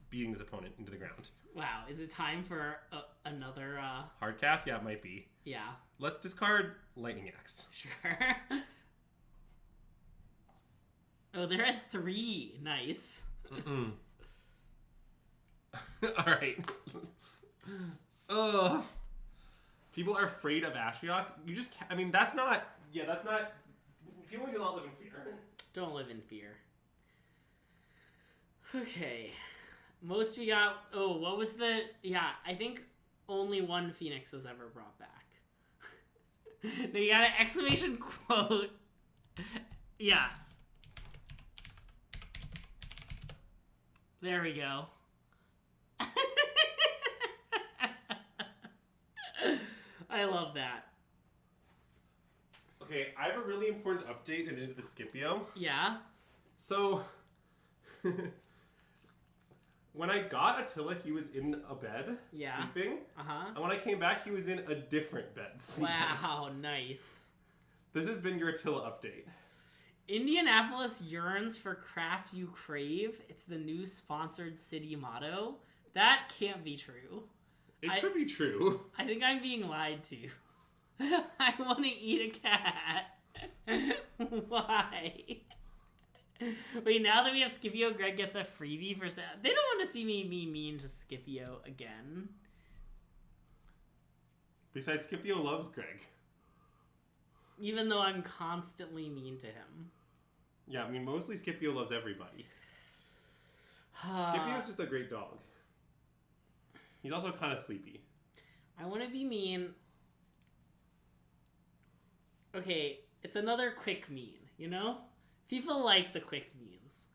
beating this opponent into the ground. Wow, is it time for another, Hardcast? Yeah, it might be. Yeah. Let's discard Lightning Axe. Sure. Oh, they're at 3. Nice. Mm-mm. Alright. Ugh. People are afraid of Ashiok. You just can't, that's not... Yeah, that's not... People do not live in fear. Don't live in fear. Okay. Most we got... Oh, what was the... Yeah, I think only one Phoenix was ever brought back. No, you got an exclamation quote. Yeah. There we go. I love that. Okay, I have a really important update into the Scipio. Yeah? So, when I got Attila, he was in a bed, sleeping. Uh-huh. And when I came back, he was in a different bed, sleeping. Wow, nice. This has been your Attila update. Indianapolis yearns for craft you crave. It's the new sponsored city motto. That can't be true. It could be true. I think I'm being lied to. I want to eat a cat. Why? Wait, now that we have Scipio, Greg gets a freebie for... They don't want to see me be mean to Scipio again. Besides, Scipio loves Greg. Even though I'm constantly mean to him. Yeah, mostly Scipio loves everybody. Scipio's just a great dog. He's also kind of sleepy. I want to be mean. Okay, it's another quick mean, People like the quick means.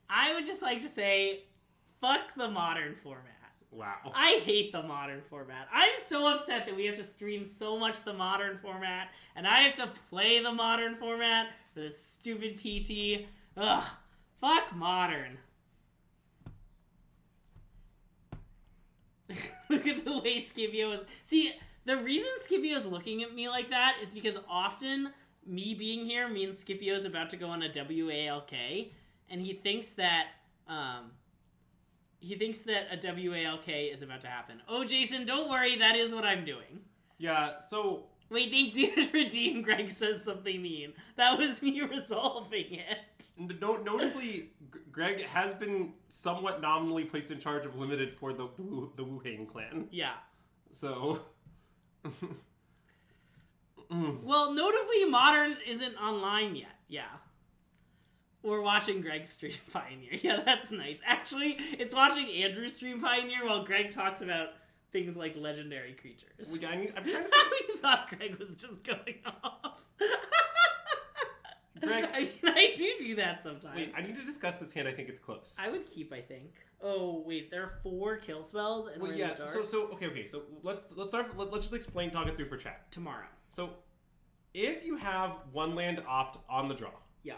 I would just like to say, fuck the modern format. Wow. I hate the modern format. I'm so upset that we have to stream so much the modern format, and I have to play the modern format for this stupid PT. Ugh. Fuck modern. Look at the way Scipio is. See, the reason Scipio is looking at me like that is because often me being here means Scipio is about to go on a WALK, and he thinks that He thinks that a WALK is about to happen. Oh, Jason, don't worry. That is what I'm doing. Yeah, so... Wait, they did redeem Greg Says Something Mean. That was me resolving it. Notably, Greg has been somewhat nominally placed in charge of Limited for the Wu-Hang clan. Yeah. So... Well, notably, Modern isn't online yet. Yeah. Or watching Greg stream Pioneer. Yeah, that's nice. Actually, it's watching Andrew stream Pioneer while Greg talks about things like legendary creatures. I'm trying to... We thought Greg was just going off. Greg... I do that sometimes. Wait, I need to discuss this hand. I think it's close. I would keep, I think. Oh, wait, there are 4 kill spells and well, yes. Okay. So let's start. Let's just explain, talk it through for chat tomorrow. So, if you have 1 land opt on the draw, yeah,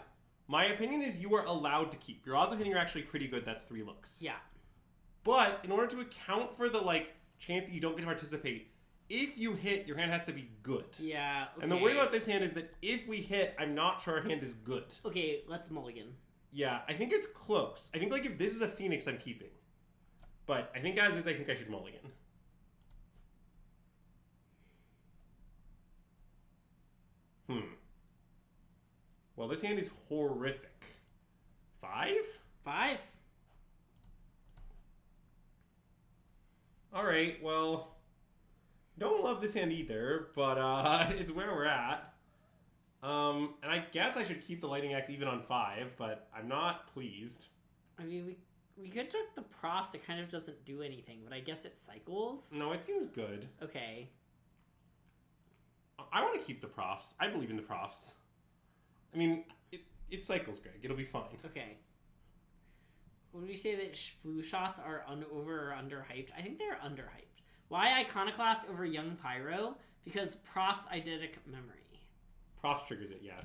my opinion is you are allowed to keep. Your odds of hitting are actually pretty good. That's 3 looks. Yeah. But in order to account for the chance that you don't get to participate, if you hit, your hand has to be good. Yeah. Okay. And the worry about this hand is that if we hit, I'm not sure our hand is good. Okay, let's mulligan. Yeah, I think it's close. I think if this is a Phoenix, I'm keeping. But I think as is, I think I should mulligan. Well, this hand is horrific. 5? 5. Alright, well... Don't love this hand either, but it's where we're at. And I guess I should keep the Lightning Axe even on 5, but I'm not pleased. I mean, we could took the profs. It kind of doesn't do anything, but I guess it cycles. No, it seems good. Okay. I want to keep the profs. I believe in the profs. I mean, it cycles, Greg. It'll be fine. Okay. Would we say that flu shots are over or underhyped? I think they're underhyped. Why Iconoclast over Young Pyro? Because profs eidetic memory. Profs triggers it, yeah.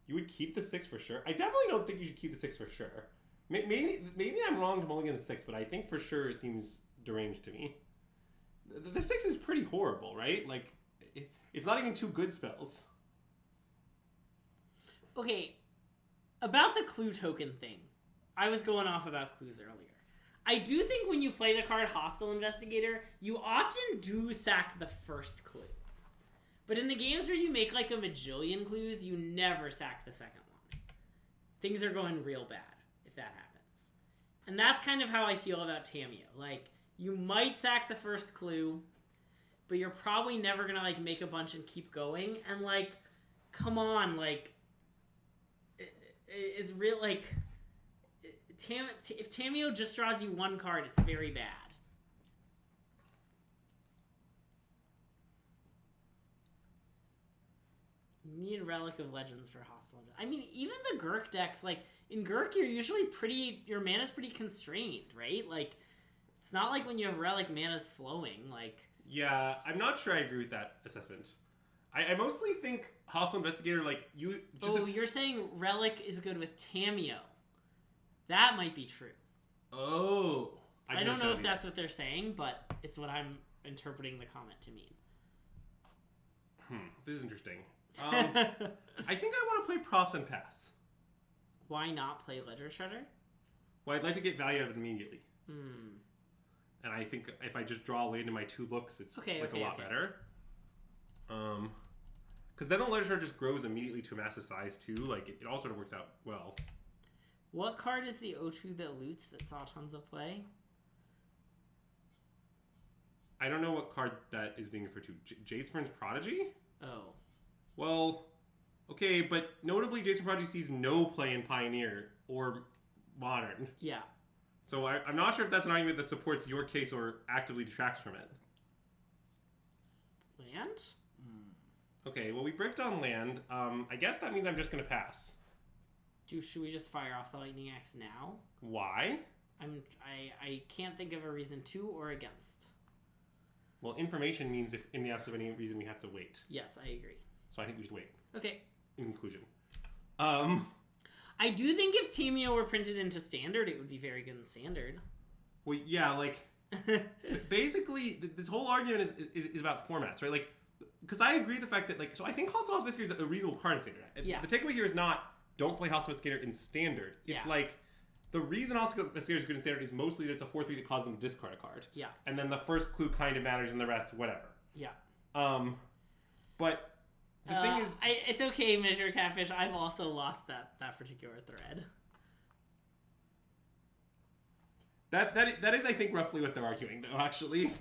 You would keep the 6 for sure. I definitely don't think you should keep the 6 for sure. Maybe I'm wrong to mulligan the 6, but I think for sure it seems deranged to me. The 6 is pretty horrible, right? It's not even 2 good spells. Okay, about the clue token thing. I was going off about clues earlier. I do think when you play the card Hostile Investigator, you often do sack the first clue. But in the games where you make a majillion clues, you never sack the second one. Things are going real bad if that happens. And that's kind of how I feel about Tamiyo. You might sack the first clue, but you're probably never going to make a bunch and keep going. And come on, is real if Tamiyo just draws you 1 card, it's very bad. You need Relic of Legends for Hostile. I mean, even the Gurk decks, in Gurk, you're usually your mana's pretty constrained, right? It's not like when you have Relic, mana's flowing, Yeah, I'm not sure I agree with that assessment. I mostly think Hostile Investigator, you're saying Relic is good with Tamiyo. That might be true. Oh. I don't know if that's what they're saying, but it's what I'm interpreting the comment to mean. This is interesting. I think I want to play profs and pass. Why not play Ledger Shredder? Well, I'd like to get value out of it immediately. And I think if I just draw a land in my 2 looks, it's a lot better. Because then the Ledger Shredder just grows immediately to a massive size too. It all sort of works out well. What card is the O2 that loots that saw tons of play? I don't know what card that is being referred to. Jason's Prodigy? Oh. Well, okay, but notably Jason Prodigy sees no play in Pioneer or Modern. Yeah. So I'm not sure if that's an argument that supports your case or actively detracts from it. Land? Okay, well we bricked on land. I guess that means I'm just going to pass. Should we just fire off the Lightning Axe now? Why? I can't think of a reason to or against. Well, information means if in the absence of any reason we have to wait. Yes, I agree. So I think we should wait. Okay. In conclusion. I do think if Tamiyo were printed into Standard, it would be very good in Standard. Well, yeah, basically, this whole argument is about formats, right? Because I agree with the fact that, so I think Hostile Investigator is a reasonable card in Standard. Yeah. The takeaway here is not, don't play Hostile Investigator in Standard. It's The reason also Mascara is good in Standard is mostly that it's a 4/3 that causes them to discard a card. Yeah. And then the first clue kind of matters, and the rest, whatever. Yeah. But the thing is... it's okay, Miniature Catfish. I've also lost that particular thread. That is, I think, roughly what they're arguing, though, actually.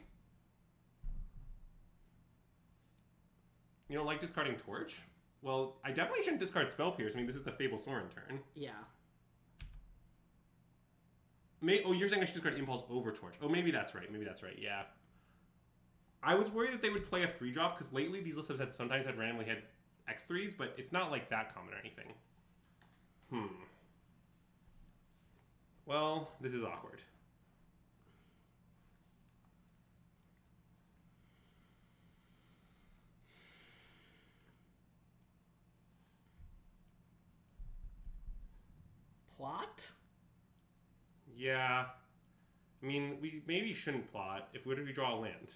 You don't like discarding Torch? Well, I definitely shouldn't discard Spell Pierce. I mean, this is the Fable Sorin turn. Yeah. You're saying I should discard Impulse over Torch. Oh, maybe that's right. Yeah. I was worried that they would play a 3-drop, because lately these lists have sometimes randomly had X3s, but it's not like that common or anything. Well, this is awkward. Plot? Yeah. I mean, we maybe shouldn't plot. What if we draw a land?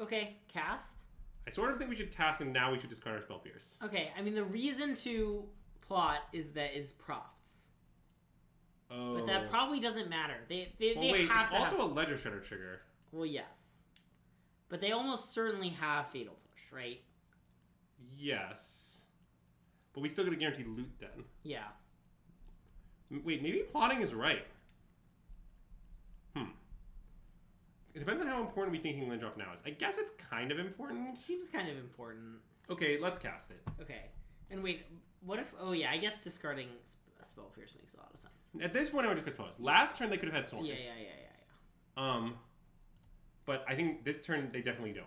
Okay, cast. I sort of think we should task, and now we should discard our Spell Pierce. Okay, I mean, the reason to plot is profts. Oh. But that probably doesn't matter. They wait, have it's to also have... a Ledger Shredder trigger. Well, yes. But they almost certainly have Fatal Push, right? Yes. But we still get a guaranteed loot then. Yeah. Wait, maybe plotting is right. It depends on how important we think Land Drop now is. I guess it's kind of important. It seems kind of important. Okay, let's cast it. Okay. And wait, what if... Oh, yeah, I guess discarding a Spell Pierce makes a lot of sense. At this point, I would just propose. Last turn, they could have had Sorin. Yeah. But I think this turn, they definitely don't.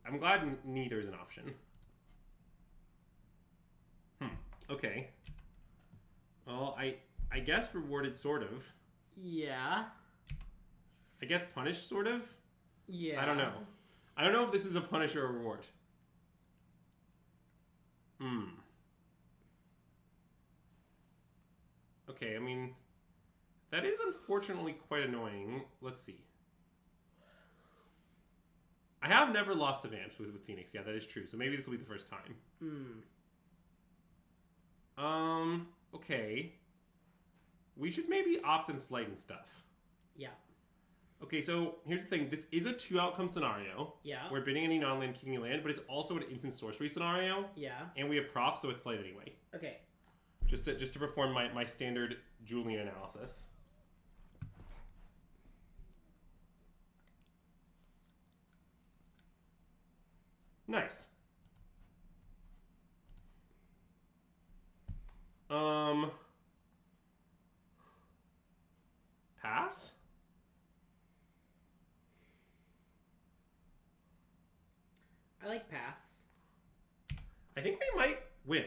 I'm glad neither is an option. Okay. Well, I guess rewarded, sort of. Yeah. I guess punished, sort of? Yeah. I don't know. I don't know if this is a punish or a reward. Okay, I mean, that is unfortunately quite annoying. Let's see. I have never lost to Vamps with Phoenix. Yeah, that is true. So maybe this will be the first time. Okay. We should maybe opt in Slight and stuff. Yeah. Okay, so here's the thing. This is a 2-outcome scenario. Yeah. We're bidding any non-land, keeping a land, but it's also an instant sorcery scenario. Yeah. And we have prof, so it's Slight anyway. Okay. Just to perform my standard Julian analysis. Nice. Pass? I like pass. I think we might win.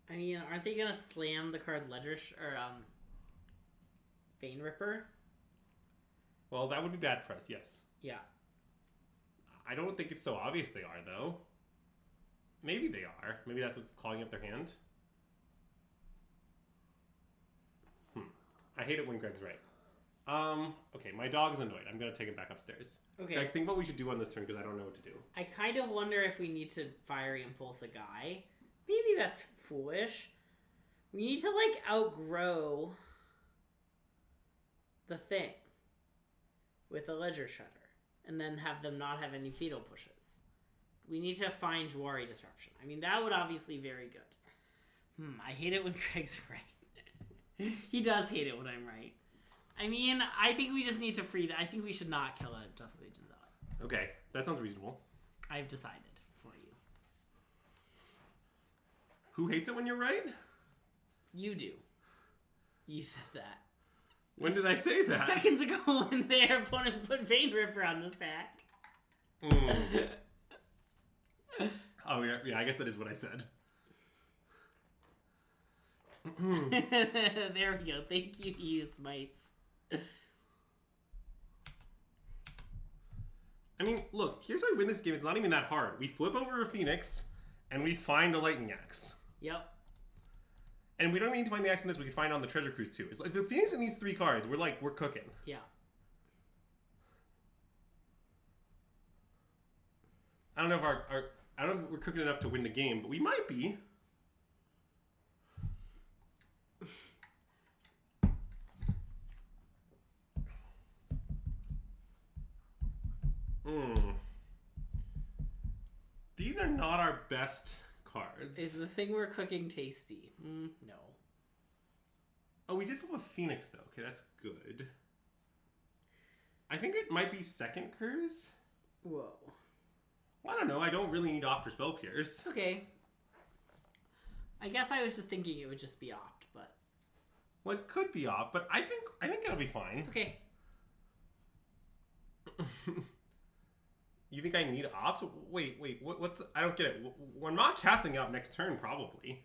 I mean, aren't they gonna slam the card Vein Ripper? Well, that would be bad for us, yes. Yeah. I don't think it's so obvious they are, though. Maybe they are. Maybe that's what's clogging up their hand. I hate it when Greg's right. Okay, my dog's annoyed. I'm gonna take him back upstairs. Okay. Greg, think what we should do on this turn, because I don't know what to do. I kind of wonder if we need to Fiery Impulse a guy. Maybe that's foolish. We need to, like, outgrow the thing with a Ledger Shredder, and then have them not have any Fatal Pushes. We need to find Jwari Disruption. I mean, that would obviously be very good. I hate it when Greg's right. He does hate it when I'm right. I mean, I think we just need to free that. I think we should not kill a Dusk Legion Zealot. Okay, that sounds reasonable. I've decided for you. Who hates it when you're right? You do. You said that. When did I say that? Seconds ago when their opponent put Vein Ripper on the stack. Oh, yeah, I guess that is what I said. There we go. Thank you, you smites. I mean, look, here's how we win this game. It's not even that hard. We flip over a Phoenix, and we find a Lightning Axe. Yep. And we don't need to find the axe in this. We can find it on the Treasure Cruise, too. It's like, if the Phoenix in these 3 cards, we're cooking. Yeah. I don't know if I don't know if we're cooking enough to win the game, but we might be. These are not our best cards. Is the thing we're cooking tasty? No. Oh, we did flip a Phoenix, though. Okay, that's good. I think it might be second cruise. Whoa. Well, I don't know. I don't really need off or spell pierce. Okay. I guess I was just thinking it would just be opt, but... Well, it could be off, but I think it'll be fine. Okay. You think I need off? Wait, what's the... I don't get it. We're not casting out next turn, probably.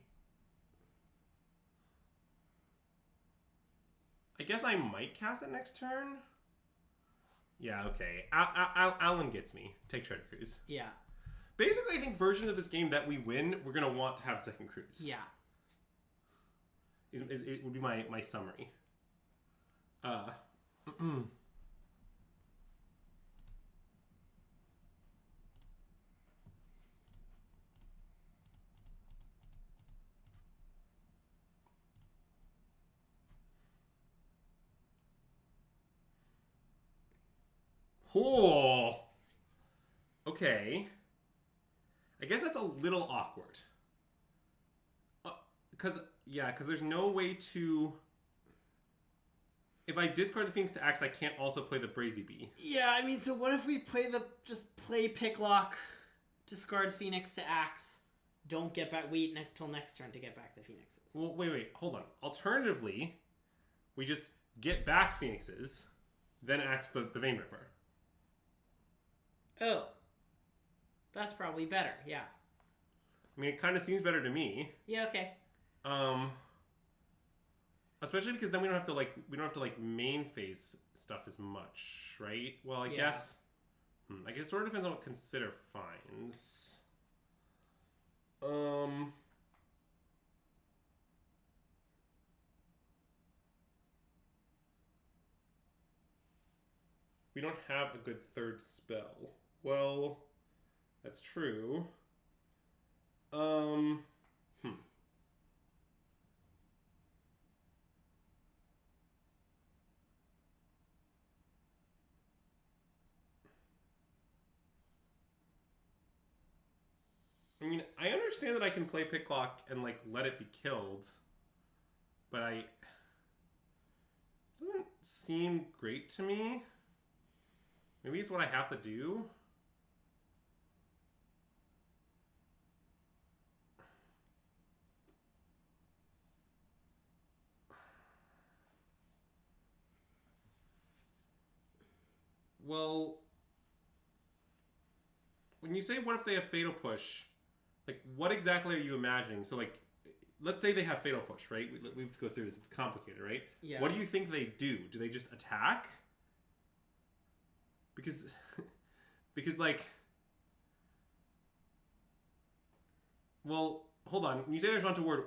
I guess I might cast it next turn. Yeah, okay. Alan gets me. Take Treasure Cruise. Yeah. Basically, I think version of this game that we win, we're going to want to have second cruise. Yeah. It would be my summary. Oh. Okay. I guess that's a little awkward. Because there's no way to... If I discard the Phoenix to Axe, I can't also play the Brazy Bee. Yeah, I mean, so what if we just play Picklock, discard Phoenix to Axe, don't get back, wait until next turn to get back the Phoenixes? Well, wait, hold on. Alternatively, we just get back Phoenixes, then Axe the Vein Ripper. Oh. That's probably better, yeah. I mean, it kind of seems better to me. Yeah, okay. Especially because then we don't have to main phase stuff as much, right? Well, I guess it sort of depends on what Consider finds. We don't have a good third spell. Well, that's true. I mean, I understand that I can play Picklock and let it be killed, but it doesn't seem great to me. Maybe it's what I have to do. Well, when you say what if they have Fatal Push, what exactly are you imagining? So, let's say they have Fatal Push, right? We have to go through this. It's complicated, right? Yeah. What do you think they do? Do they just attack? Because well, hold on. When you say there's not to word,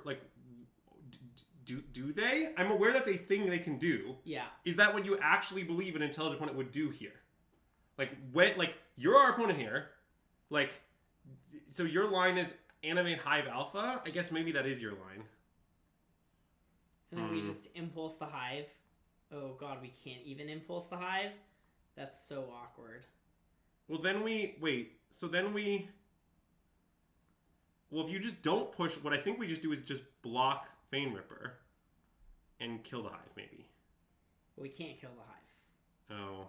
do they? I'm aware that's a thing they can do. Yeah. Is that what you actually believe an intelligent opponent would do here? You're our opponent here. So your line is Animate Hive Alpha? I guess maybe that is your line. And then we just impulse the Hive. Oh god, we can't even impulse the Hive? That's so awkward. Well, then well, if you just don't push, what I think we just do is just block Vein Ripper and kill the Hive, maybe. Well, we can't kill the Hive. Oh,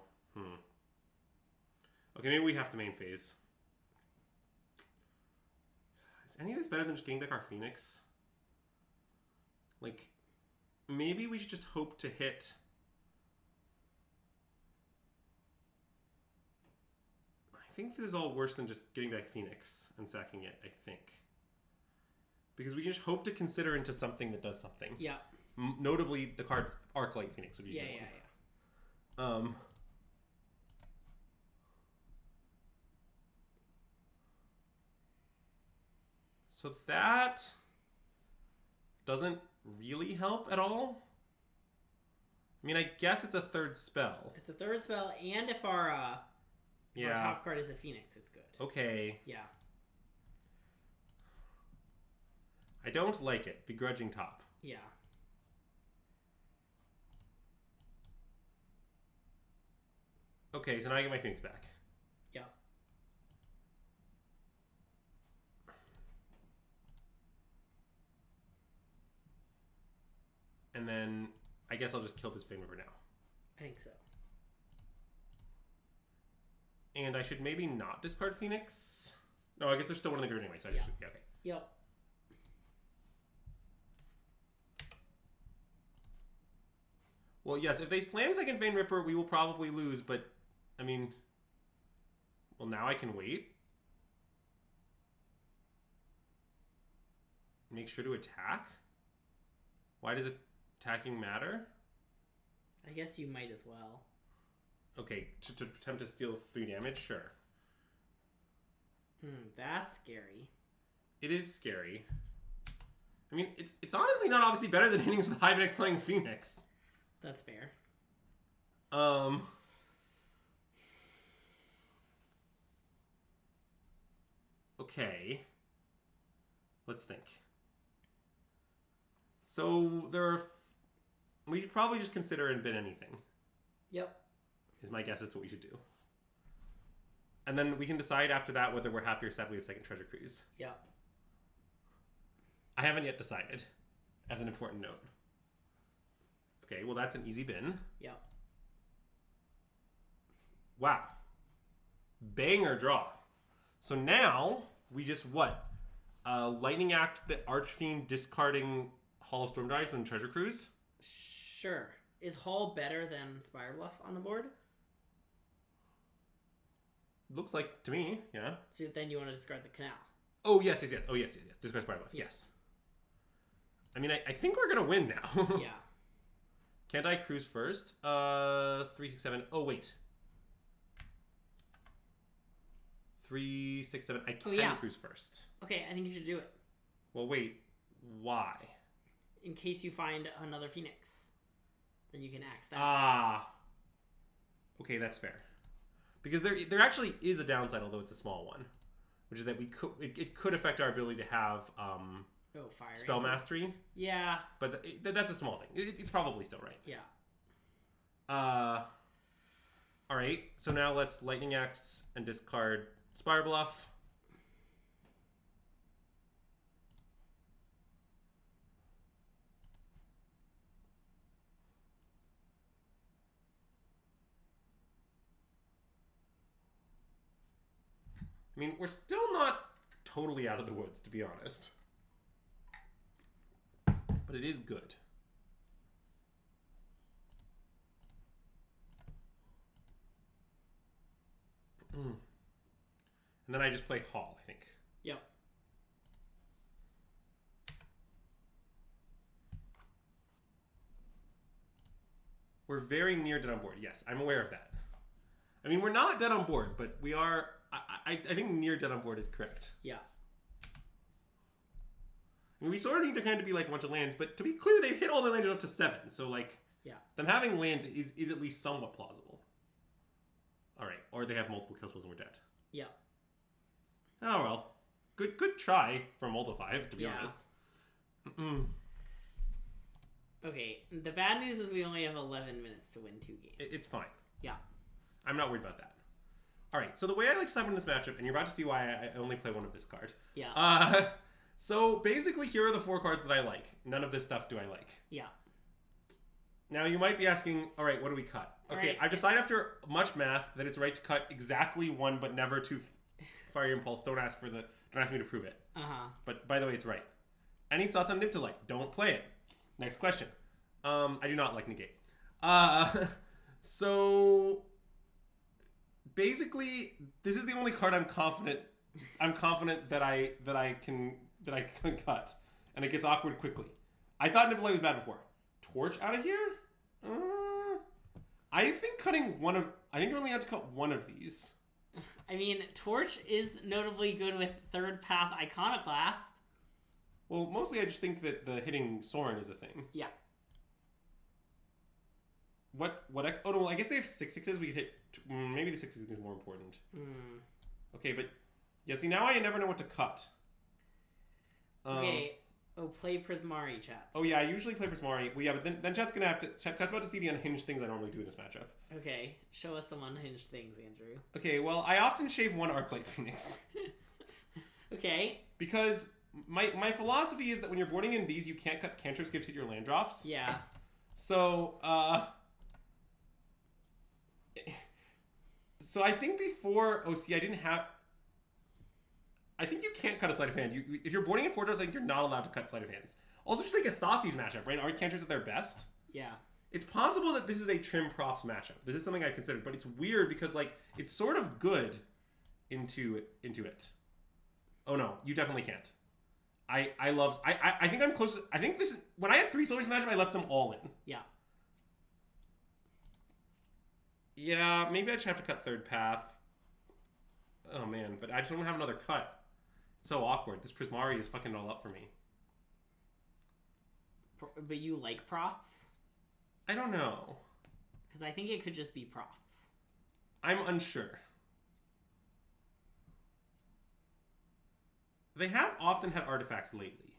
Okay, maybe we have to main phase. Is any of this better than just getting back our Phoenix? Maybe we should just hope to hit... I think this is all worse than just getting back Phoenix and sacking it, I think. Because we can just hope to consider into something that does something. Yeah. Notably, the card Arclight Phoenix would be a good one. So that doesn't really help at all. I mean, I guess it's a third spell. It's a third spell, and if our If our top card is a Phoenix, it's good. Okay. Yeah. I don't like it. Begrudging top. Yeah. Okay, so now I get my Phoenix back. Yeah. And then I guess I'll just kill this Fane River now. I think so. And I should maybe not discard Phoenix. No, I guess there's still one in the grid anyway, so I just should. Yeah, okay. Yep. Well, yes, if they slam second Fane Ripper, we will probably lose, but, I mean... Well, now I can wait. Make sure to attack? Why does attacking matter? I guess you might as well. Okay, to attempt to steal 3 damage? Sure. That's scary. It is scary. I mean, it's honestly not obviously better than hitting us with Hive and X-Slaying Phoenix. That's fair. Okay. Let's think. So there are... We should probably just consider and bin anything. Yep. Is my guess as to what we should do. And then we can decide after that whether we're happy or sad we have second Treasure Cruise. Yep. I haven't yet decided, as an important note. Okay, well that's an easy bin. Yep. Wow. Banger draw. So now, we just what? Lightning Axe the Archfiend discarding Hall of Storm Dice and Treasure Cruise? Sure. Is Hall better than Spire Bluff on the board? Looks like to me, yeah. So then you want to discard the Canal. Oh, yes. Oh, yes. Discard Spire Bluff, yes. I mean, I think we're going to win now. Yeah. Can't I cruise first? 3, 6, 7. Oh, wait. 3, 6, 7. I can cruise first. Okay, I think you should do it. Well, wait. Why? In case you find another Phoenix. Then you can axe that. Ah. Okay, that's fair. Because there actually is a downside, although it's a small one. Which is that it could affect our ability to have fire spell mastery. Yeah. But that's a small thing. It's probably still right. Yeah. Alright, so now let's Lightning Axe and discard Spire Bluff. I mean, we're still not totally out of the woods, to be honest. But it is good. And then I just play Hall, I think. Yep. We're very near dead on board. Yes, I'm aware of that. I mean, we're not dead on board, but we are... I think near dead on board is correct. Yeah. I mean, we sort of need their hand to be like a bunch of lands, but to be clear, they've hit all their lands up to 7. So, like, them having lands is at least somewhat plausible. All right. Or they have multiple kill spells and we're dead. Yeah. Oh, well. Good try for a multi-5, to be honest. Okay. The bad news is we only have 11 minutes to win 2 games. It's fine. Yeah. I'm not worried about that. All right, so the way I like to win this matchup, and you're about to see why I only play one of this card. Yeah. So basically, here are the 4 cards that I like. None of this stuff do I like. Yeah. Now you might be asking, all right, what do we cut? Okay, I've decided after much math that it's right to cut exactly 1, but never 2 Fire Impulse. Don't ask me to prove it. But by the way, it's right. Any thoughts on Niptolite? Don't play it. Next question. I do not like negate. So basically, this is the only card I'm confident that I can cut, and it gets awkward quickly. I thought Niptolite was bad before. Torch out of here? I think cutting I think you're only allowed to cut one of these. I mean, Torch is notably good with Third Path Iconoclast. Well, mostly I just think that the hitting Sorin is a thing. Yeah. Oh no, I guess they have 6/6s. We could hit. Maybe the 6/6 is more important. Okay, but yeah. See, now I never know what to cut. Okay. Oh, play Prismari, chat. Oh yeah, I usually play Prismari. Well, yeah, but then chat's gonna have to. Chat's about to see the unhinged things I normally do in this matchup. Okay, show us some unhinged things, Andrew. Okay, well, I often shave one Arclight Phoenix. Okay. Because my philosophy is that when you're boarding in these, you can't cut cantrips to hit your land drops. Yeah. So, so I think before OC, I think you can't cut a sleight of hand. If you're boarding in 4 drops, I think you're not allowed to cut sleight of hands. Also, just like a Thoughtseize matchup, right? Aren't cantrips at their best? Yeah. It's possible that this is a trim profs matchup. This is something I considered, but it's weird because like it's sort of good into it. Oh no, you definitely can't. I think I'm close. I think this when I had 3 spellbreaks in the matchup, I left them all in. Yeah. Yeah, maybe I just have to cut third path. Oh man, but I just don't have another cut. It's so awkward. This Prismari is fucking it all up for me. But you like profts? I don't know. Because I think it could just be profts. I'm unsure. They have often had artifacts lately.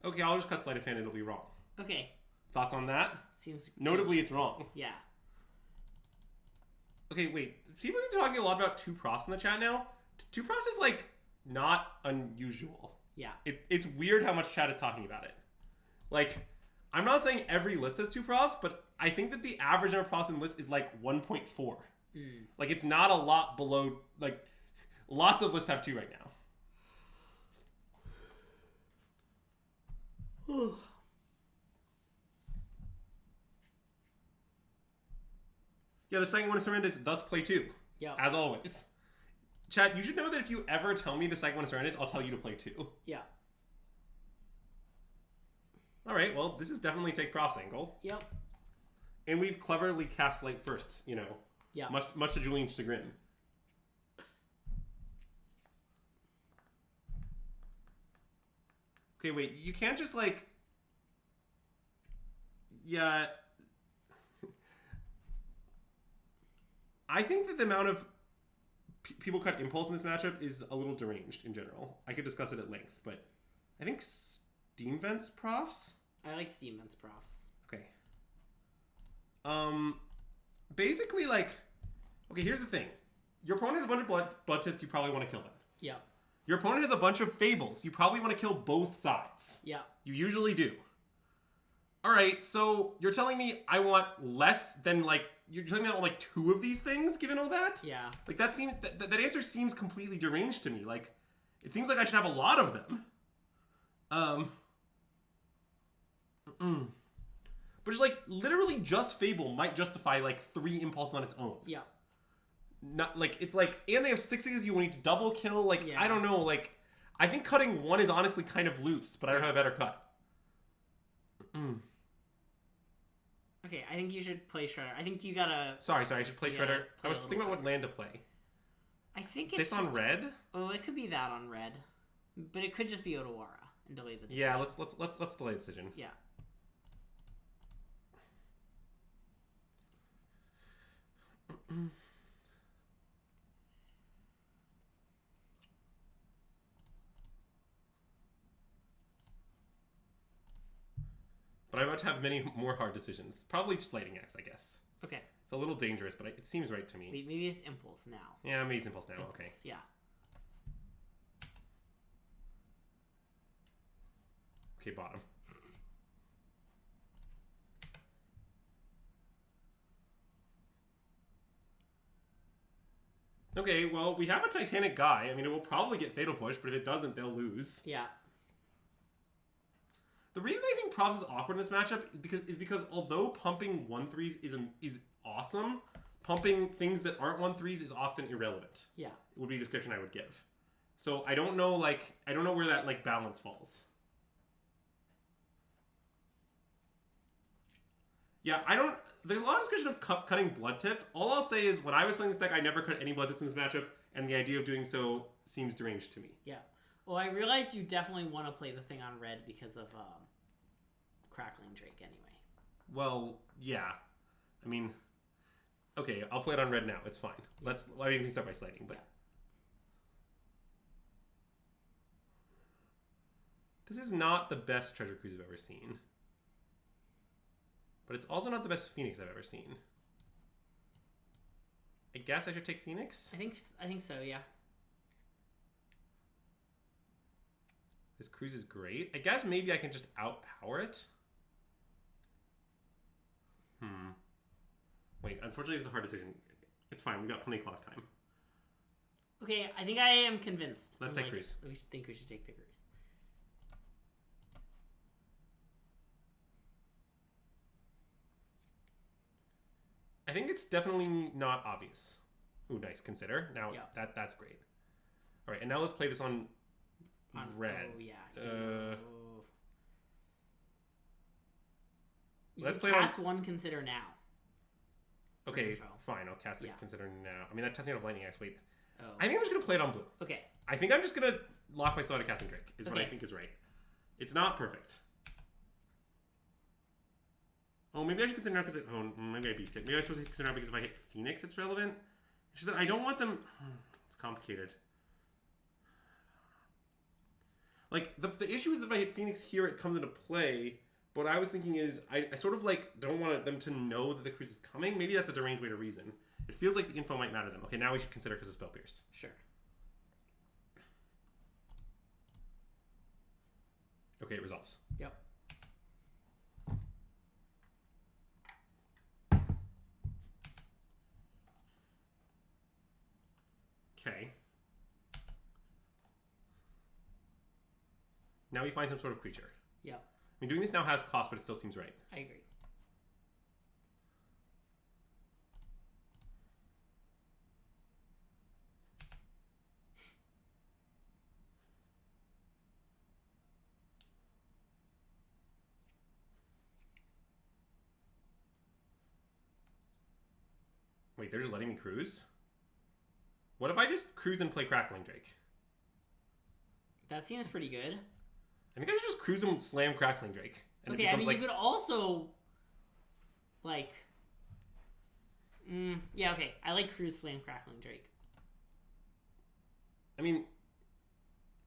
Okay, I'll just cut sleight of hand. It'll be wrong. Okay. Thoughts on that? Seems notably it's wrong. Yeah. Okay, wait. People are talking a lot about 2 profs in the chat now. 2 profs is like not unusual. Yeah. It's weird how much chat is talking about it. Like, I'm not saying every list has 2 profs, but I think that the average number of profs in the list is like 1.4. Like, it's not a lot below, like, lots of lists have 2 right now. Yeah, the second one is Serenus, thus play 2. Yeah. As always. Chat, you should know that if you ever tell me the second one is Serenus, I'll tell you to play 2. Yeah. Alright, well, this is definitely take profs angle. Yep. And we've cleverly cast light first, you know. Yeah. Much to Julian's chagrin. Okay, wait, you can't just like... Yeah... I think that the amount of people cut impulse in this matchup is a little deranged in general. I could discuss it at length, but I think Steam Vents profs? I like Steam Vents profs. Okay. Basically, like... Okay, here's the thing. Your opponent has a bunch of blood tits, you probably want to kill them. Yeah. Your opponent has a bunch of fables. You probably want to kill both sides. Yeah. You usually do. Alright, so you're telling me I want less than, like... You're telling me I want, like, 2 of these things, given all that? Yeah. Like, that seems... That answer seems completely deranged to me. Like, it seems like I should have a lot of them. But just, like, literally just Fable might justify, like, 3 impulse on its own. Yeah. Not, like, it's like... And they have 6/6s you need to double kill. Like, yeah. I don't know, like... I think cutting 1 is honestly kind of loose, but I don't have a better cut. Okay, I think you should play Shredder. I think you gotta... Sorry, I should play Shredder. I was thinking about what land to play. I think it's this on red? Oh, it could be that on red. But it could just be Odawara and delay the decision. Yeah, let's delay the decision. Yeah. But I'm about to have many more hard decisions. Probably just Lightning Axe, I guess. Okay. It's a little dangerous, but it seems right to me. Maybe it's Impulse now. Yeah, maybe it's Impulse now. Impulse, okay. Yeah. Okay, bottom. Okay, well, we have a Titanic guy. I mean, it will probably get Fatal Push, but if it doesn't, they'll lose. Yeah. The reason I think Profs is awkward in this matchup is because although pumping 1/3s is awesome, pumping things that aren't 1/3s is often irrelevant. Yeah. It would be the description I would give. So I don't know, where that, like, balance falls. Yeah, there's a lot of discussion of cutting Blood Tip. All I'll say is when I was playing this deck, I never cut any Blood Tips in this matchup, and the idea of doing so seems deranged to me. Yeah. Well, I realize you definitely want to play the thing on red because of Crackling Drake anyway. Well, yeah. I mean, okay, I'll play it on red now. It's fine. I mean, we can start by sliding, but... Yeah. This is not the best Treasure Cruise I've ever seen. But it's also not the best Phoenix I've ever seen. I guess I should take Phoenix? I think so, yeah. This cruise is great. I guess maybe I can just outpower it. Wait, unfortunately, it's a hard decision. It's fine. We got plenty of clock time. Okay, I think I am convinced. Let's take cruise. We think we should take the cruise. I think it's definitely not obvious. Ooh, nice. Consider. Now, that's great. All right, and now let's play this on red. Oh, yeah. Let's play cast one Consider now. Okay, fine. I'll cast it Consider now. I mean, that testing out of Lightning Axe. Wait. Oh. I think I'm just going to play it on blue. Okay. I think I'm just going to lock my slot at casting Drake, is what I think is right. It's not perfect. Oh, maybe I should consider now because maybe I beat it. Maybe I should consider now because if I hit Phoenix, it's relevant. It's just that I don't want them... It's complicated. Like, the issue is that if I hit Phoenix here, it comes into play. But what I was thinking is, I sort of, like, don't want them to know that the cruise is coming. Maybe that's a deranged way to reason. It feels like the info might matter to them. Okay, now we should consider because of Spell Pierce. Sure. Okay, it resolves. Yep. Okay. Now we find some sort of creature. Yep. I mean, doing this now has cost, but it still seems right. I agree. Wait, they're just letting me cruise? What if I just cruise and play Crackling Drake? That seems pretty good. I think I should just cruise and slam Crackling Drake. And okay, it becomes, I mean, you could also, like... yeah, okay. I like cruise, slam, Crackling Drake. I mean,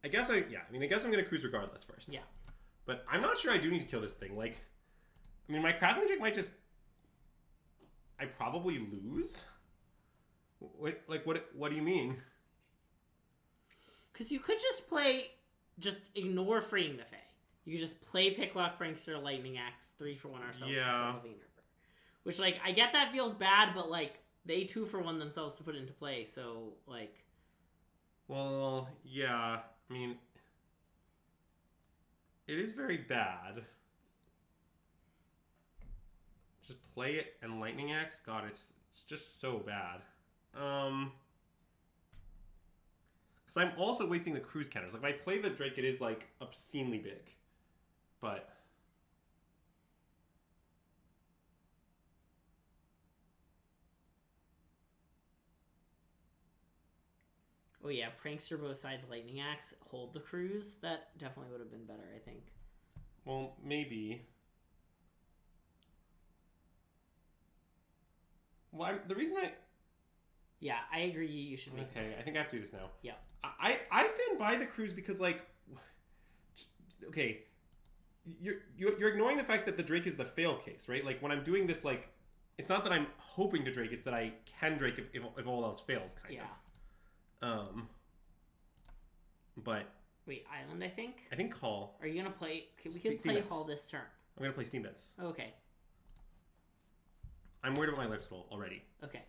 I guess I'm going to cruise regardless first. Yeah. But I'm not sure I do need to kill this thing. Like, I mean, my Crackling Drake might just... I probably lose? What do you mean? Because you could just ignore freeing the Fae. You could just play Picklock, Prankster, Lightning Axe, 3-for-1 ourselves. Yeah. Which, like, I get that feels bad, but, like, they 2-for-1 themselves to put it into play, so, like... Well, yeah. I mean, it is very bad. Just play it and Lightning Axe? God, it's just so bad. Because I'm also wasting the cruise counters. Like, when I play the Drake, it is, like, obscenely big. But... Oh yeah, Prankster both sides, Lightning Axe, hold the cruise. That definitely would have been better, I think. Well, maybe. Well, the reason I... Yeah, I agree you should make Okay, I think I have to do this now. Yeah. I stand by the cruise because, like... Okay. You're ignoring the fact that the Drake is the fail case, right? Like, when I'm doing this, like... It's not that I'm hoping to Drake, it's that I can Drake if all else fails, kind of. But... Wait, Island, I think? I think Call. Are you going to play... We can play Call this turn. I'm going to play Steam Bets. Okay. I'm worried about my life total already. Okay.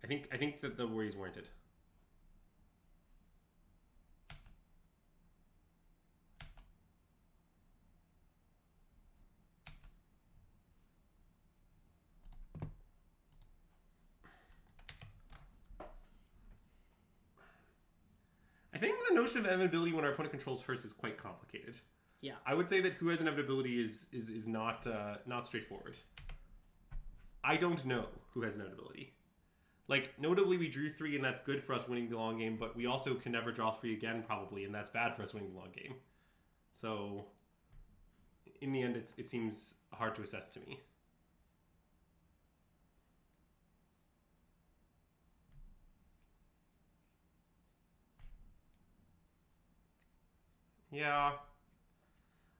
I think that the worry is warranted. I think the notion of inevitability when our opponent controls hers is quite complicated. Yeah. I would say that who has inevitability is not straightforward. I don't know who has inevitability. Like, notably, we drew 3, and that's good for us winning the long game, but we also can never draw 3 again, probably, and that's bad for us winning the long game. So, in the end, it seems hard to assess to me. Yeah.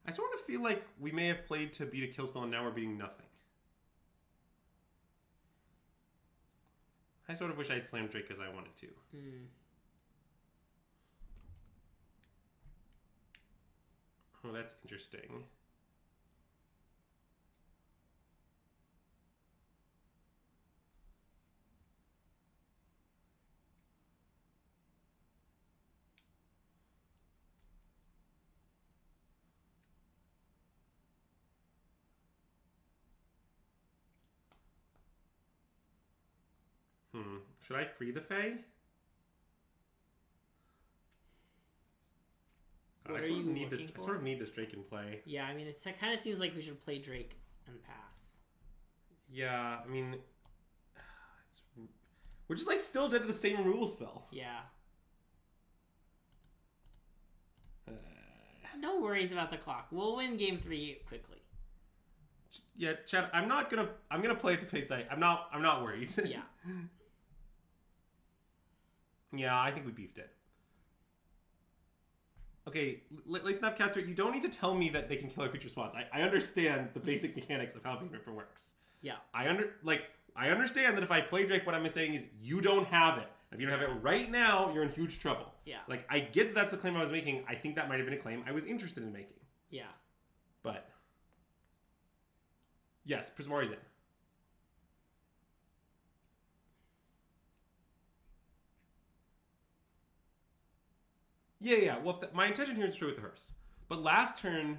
I sort of feel like we may have played to beat a kill spell and now we're beating nothing. I sort of wish I had slammed Drake as I wanted to. Oh, that's interesting. Should I free the Fae? What are you looking for? I sort of need this Drake in play. Yeah, I mean, it kind of seems like we should play Drake and pass. Yeah, I mean, we're just like still dead to the same rule spell. Yeah. No worries about the clock. We'll win game 3 quickly. Yeah, Chad, I'm gonna play at the pace I'm not worried. Yeah. Yeah, I think we beefed it. Okay, Lace Snapcaster, you don't need to tell me that they can kill our creature spots. I understand the basic mechanics of how Vein Ripper works. Yeah. I understand that if I play Drake, what I'm saying is you don't have it. If you don't have it right now, you're in huge trouble. Yeah. Like, I get that's the claim I was making. I think that might have been a claim I was interested in making. Yeah. But yes, Prismari's in. Yeah. Well, my intention here is true with the hearse. But last turn...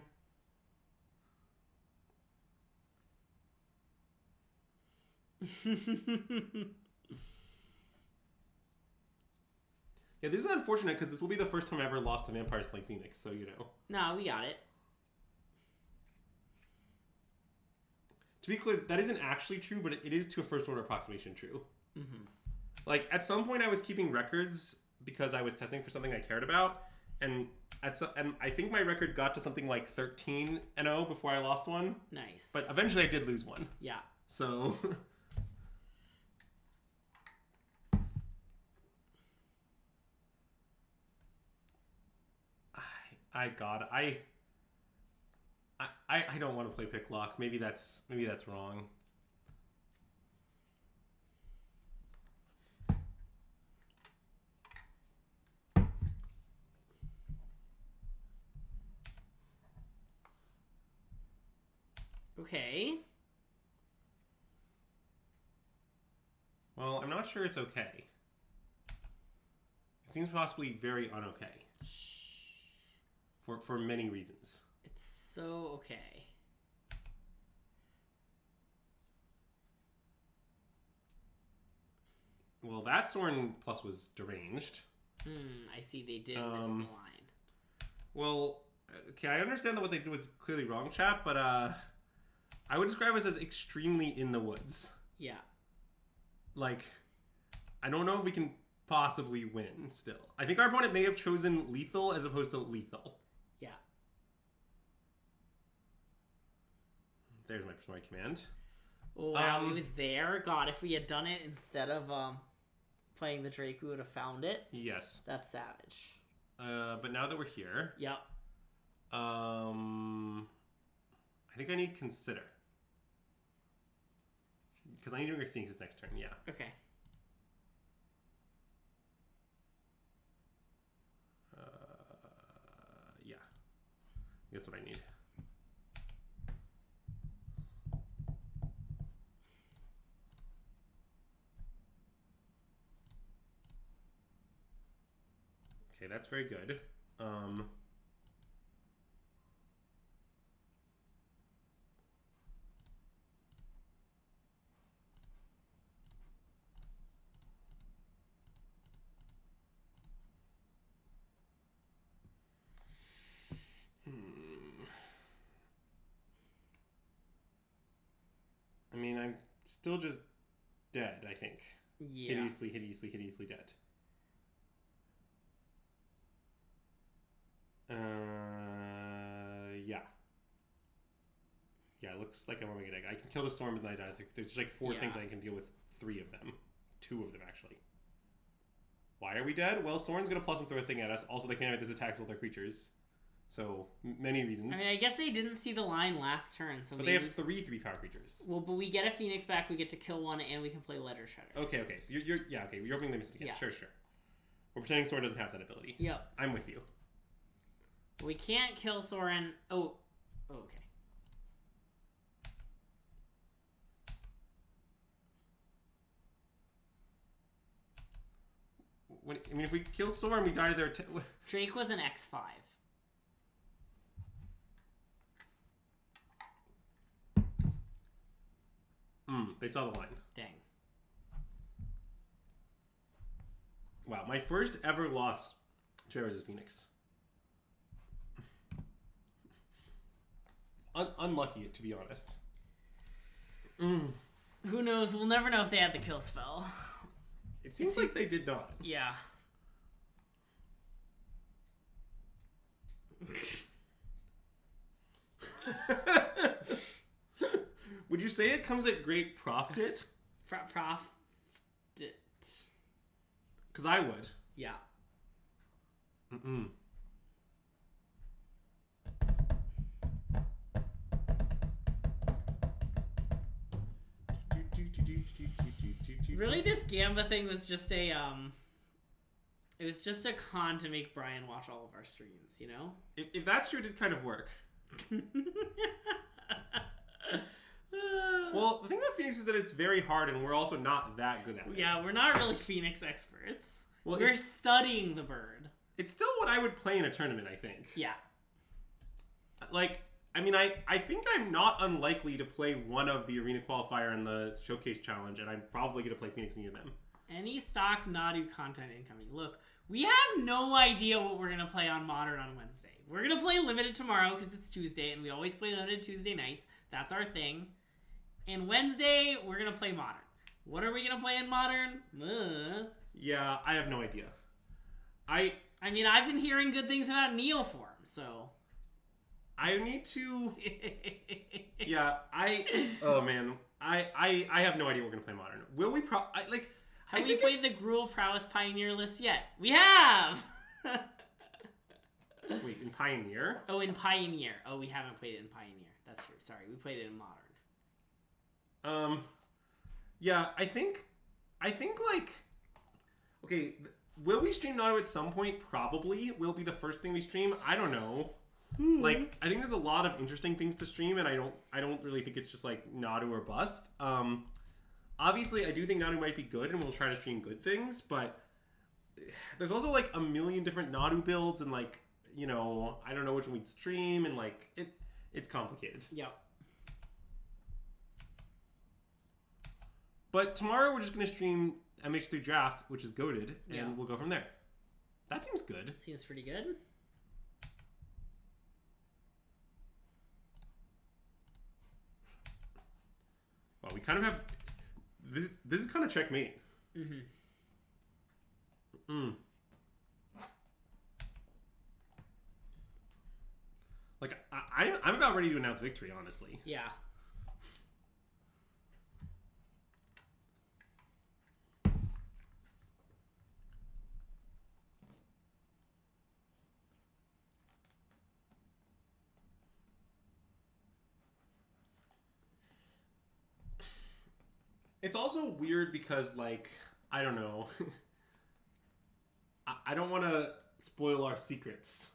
Yeah, this is unfortunate because this will be the first time I ever lost to Vampires playing Phoenix, so you know. No, we got it. To be clear, that isn't actually true, but it is to a first order approximation true. Mm-hmm. Like, at some point I was keeping records because I was testing for something I cared about, and I think my record got to something like 13-0 before I lost one. Nice. But eventually I did lose one. Yeah. So... I don't want to play pick lock. Maybe that's wrong. Okay. Well, I'm not sure it's okay. It seems possibly very unokay. For many reasons. It's so okay. Well, that Sorin plus was deranged. I see they did miss the line. Well, okay, I understand that what they did was clearly wrong, chap, but I would describe us as extremely in the woods. Yeah. Like, I don't know if we can possibly win still. I think our opponent may have chosen lethal as opposed to lethal. Yeah. There's my Prismari command. Oh, wow, he was there. God, if we had done it instead of playing the Drake, we would have found it. Yes. That's savage. But now that we're here... Yep. I think I need consider. Because I need to bring Phoenix next turn, yeah. Okay. Yeah. That's what I need. Okay, that's very good. I mean, I'm still just dead, I think. Yeah. Hideously dead. Yeah. it looks like I'm Omega Deck. I can kill the Storm, and then I die. There's like 4 things I can deal with. 3 of them. 2 of them, actually. Why are we dead? Well, Soren's going to plus and throw a thing at us. Also, they can't have this attacks all their creatures. So, many reasons. I mean, I guess they didn't see the line last turn, so but maybe... they have 3 3-power creatures. Well, but we get a Phoenix back, we get to kill one, and we can play Ledger Shredder. Okay. So you're yeah, okay. You're hoping they miss it again. Yeah. Sure. We're pretending Soren doesn't have that ability. Yep. I'm with you. We can't kill Soren... Oh, okay. If we kill Soren, we die there. Drake was an X5. They saw the line. Dang. Wow, my first ever loss to Izzet Phoenix. Unlucky, to be honest. Who knows? We'll never know if they had the kill spell. It seems like they did not. Yeah. Would you say it comes at great profit? Profit. Because I would. Yeah. Really, this Gamba thing was just a it was just a con to make Brian watch all of our streams, you know? If that's true, it did kind of work. Well, the thing about Phoenix is that it's very hard, and we're also not that good at it. Yeah, we're not really Phoenix experts. Well, we're studying the bird. It's still what I would play in a tournament, I think. Yeah. Like, I mean, I think I'm not unlikely to play one of the Arena Qualifier and the Showcase Challenge, and I'm probably going to play Phoenix in either of them. Any stock Nadu content incoming. Look, we have no idea what we're going to play on Modern on Wednesday. We're going to play Limited tomorrow because it's Tuesday, and we always play Limited Tuesday nights. That's our thing. And Wednesday, we're going to play Modern. What are we going to play in Modern? Yeah, I have no idea. I mean, I've been hearing good things about Neoform, so... I need to... Yeah, oh, man. I have no idea we're going to play Modern. Will we Have we played the Gruul Prowess Pioneer list yet? We have! Wait, in Pioneer? Oh, in Pioneer. Oh, we haven't played it in Pioneer. That's true. Sorry, we played it in Modern. Yeah, I think, like... Okay, will we stream Nado at some point? Probably. Will be the first thing we stream? I don't know. Like, I think there's a lot of interesting things to stream, and I don't really think it's just, like, Nado or bust. Obviously, I do think Nadu might be good, and we'll try to stream good things, but there's also, like, a million different Nadu builds, and, like, you know, I don't know which one we'd stream, and, like, it's complicated. Yeah. But tomorrow we're just going to stream MH3 Draft, which is goated, and we'll go from there. That seems good. Seems pretty good. Well, we kind of have... This is kind of checkmate. Like, I'm about ready to announce victory, honestly. Yeah. It's also weird because, like, I don't know. I don't want to spoil our secrets.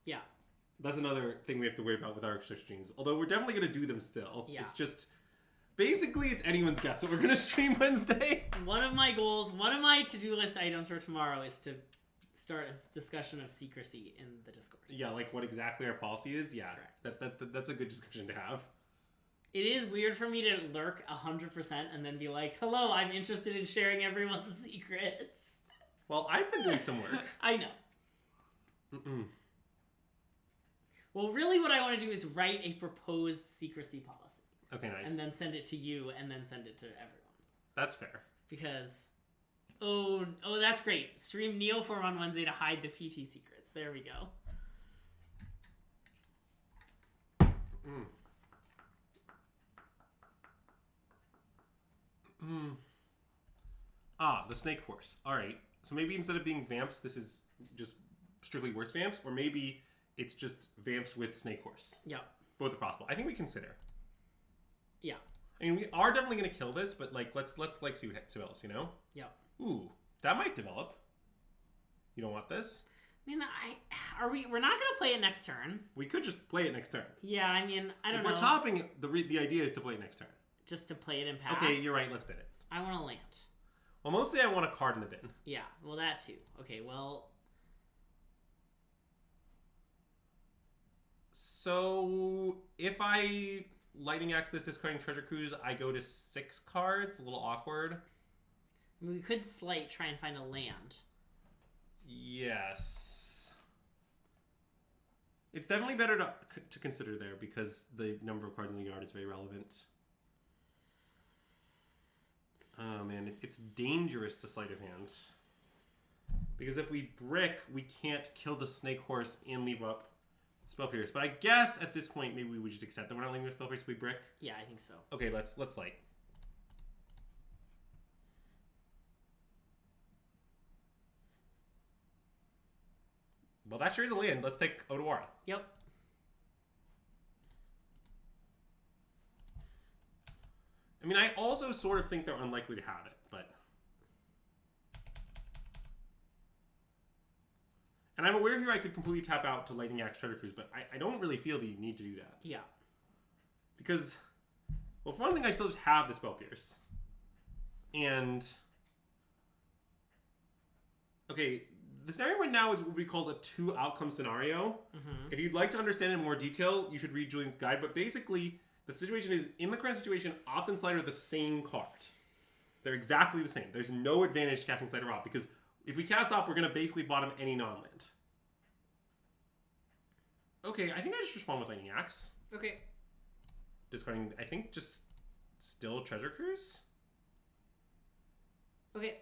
Yeah. That's another thing we have to worry about with our extra streams. Although we're definitely going to do them still. Yeah. It's just... Basically, it's anyone's guess what we're going to stream Wednesday. One of my goals, one of my to-do list items for tomorrow is to start a discussion of secrecy in the Discord. Yeah, like what exactly our policy is? Yeah. Correct. That's a good discussion to have. It is weird for me to lurk 100% and then be like, hello, I'm interested in sharing everyone's secrets. Well, I've been doing some work. I know. Well, really what I want to do is write a proposed secrecy policy. Okay, nice. And then send it to you and then send it to everyone. That's fair. Because, oh, that's great. Stream Neoform on Wednesday to hide the PT secrets. There we go. The snake horse. All right. So maybe instead of being vamps, this is just strictly worse vamps, or maybe it's just vamps with snake horse. Yeah. Both are possible. I think we consider. Yeah. I mean, we are definitely going to kill this, but like, let's like see what develops. You know? Yeah. Ooh, that might develop. You don't want this? I mean, we're not gonna play it next turn. We could just play it next turn. Yeah, I mean, I don't know. If we're topping, the idea is to play it next turn. Just to play it and pass. Okay, you're right. Let's bin it. I want to land. Well, mostly I want a card in the bin. Yeah, well, that too. Okay, well. So if I lightning axe this discarding treasure cruise, I go to 6 cards. A little awkward. I mean, we could try and find a land. Yes. It's definitely better to consider there because the number of cards in the yard is very relevant. Oh man, it's dangerous to sleight of hand. Because if we brick, we can't kill the snake horse and leave up Spell Pierce. But I guess at this point, maybe we would just accept that we're not leaving with Spell Pierce if we brick. Yeah, I think so. Okay, let's light. Well, that sure is a land. Let's take Odawara. Yep. I mean, I also sort of think they're unlikely to have it, but... And I'm aware here I could completely tap out to Lightning Axe Treasure Cruise, but I don't really feel the need to do that. Yeah. Because, well, for one thing, I still just have the Spell Pierce. And... Okay, the scenario right now is what we call a 2-outcome scenario. Mm-hmm. If you'd like to understand it in more detail, you should read Julian's guide. But basically, the situation is, in the current situation, opt and Slide are the same card. They're exactly the same. There's no advantage to casting Slide or Opt, because if we cast Opt, we're going to basically bottom any non-land. Okay, I think I just respond with Lightning Axe. Okay. Discarding, I think, just still Treasure Cruise? Okay.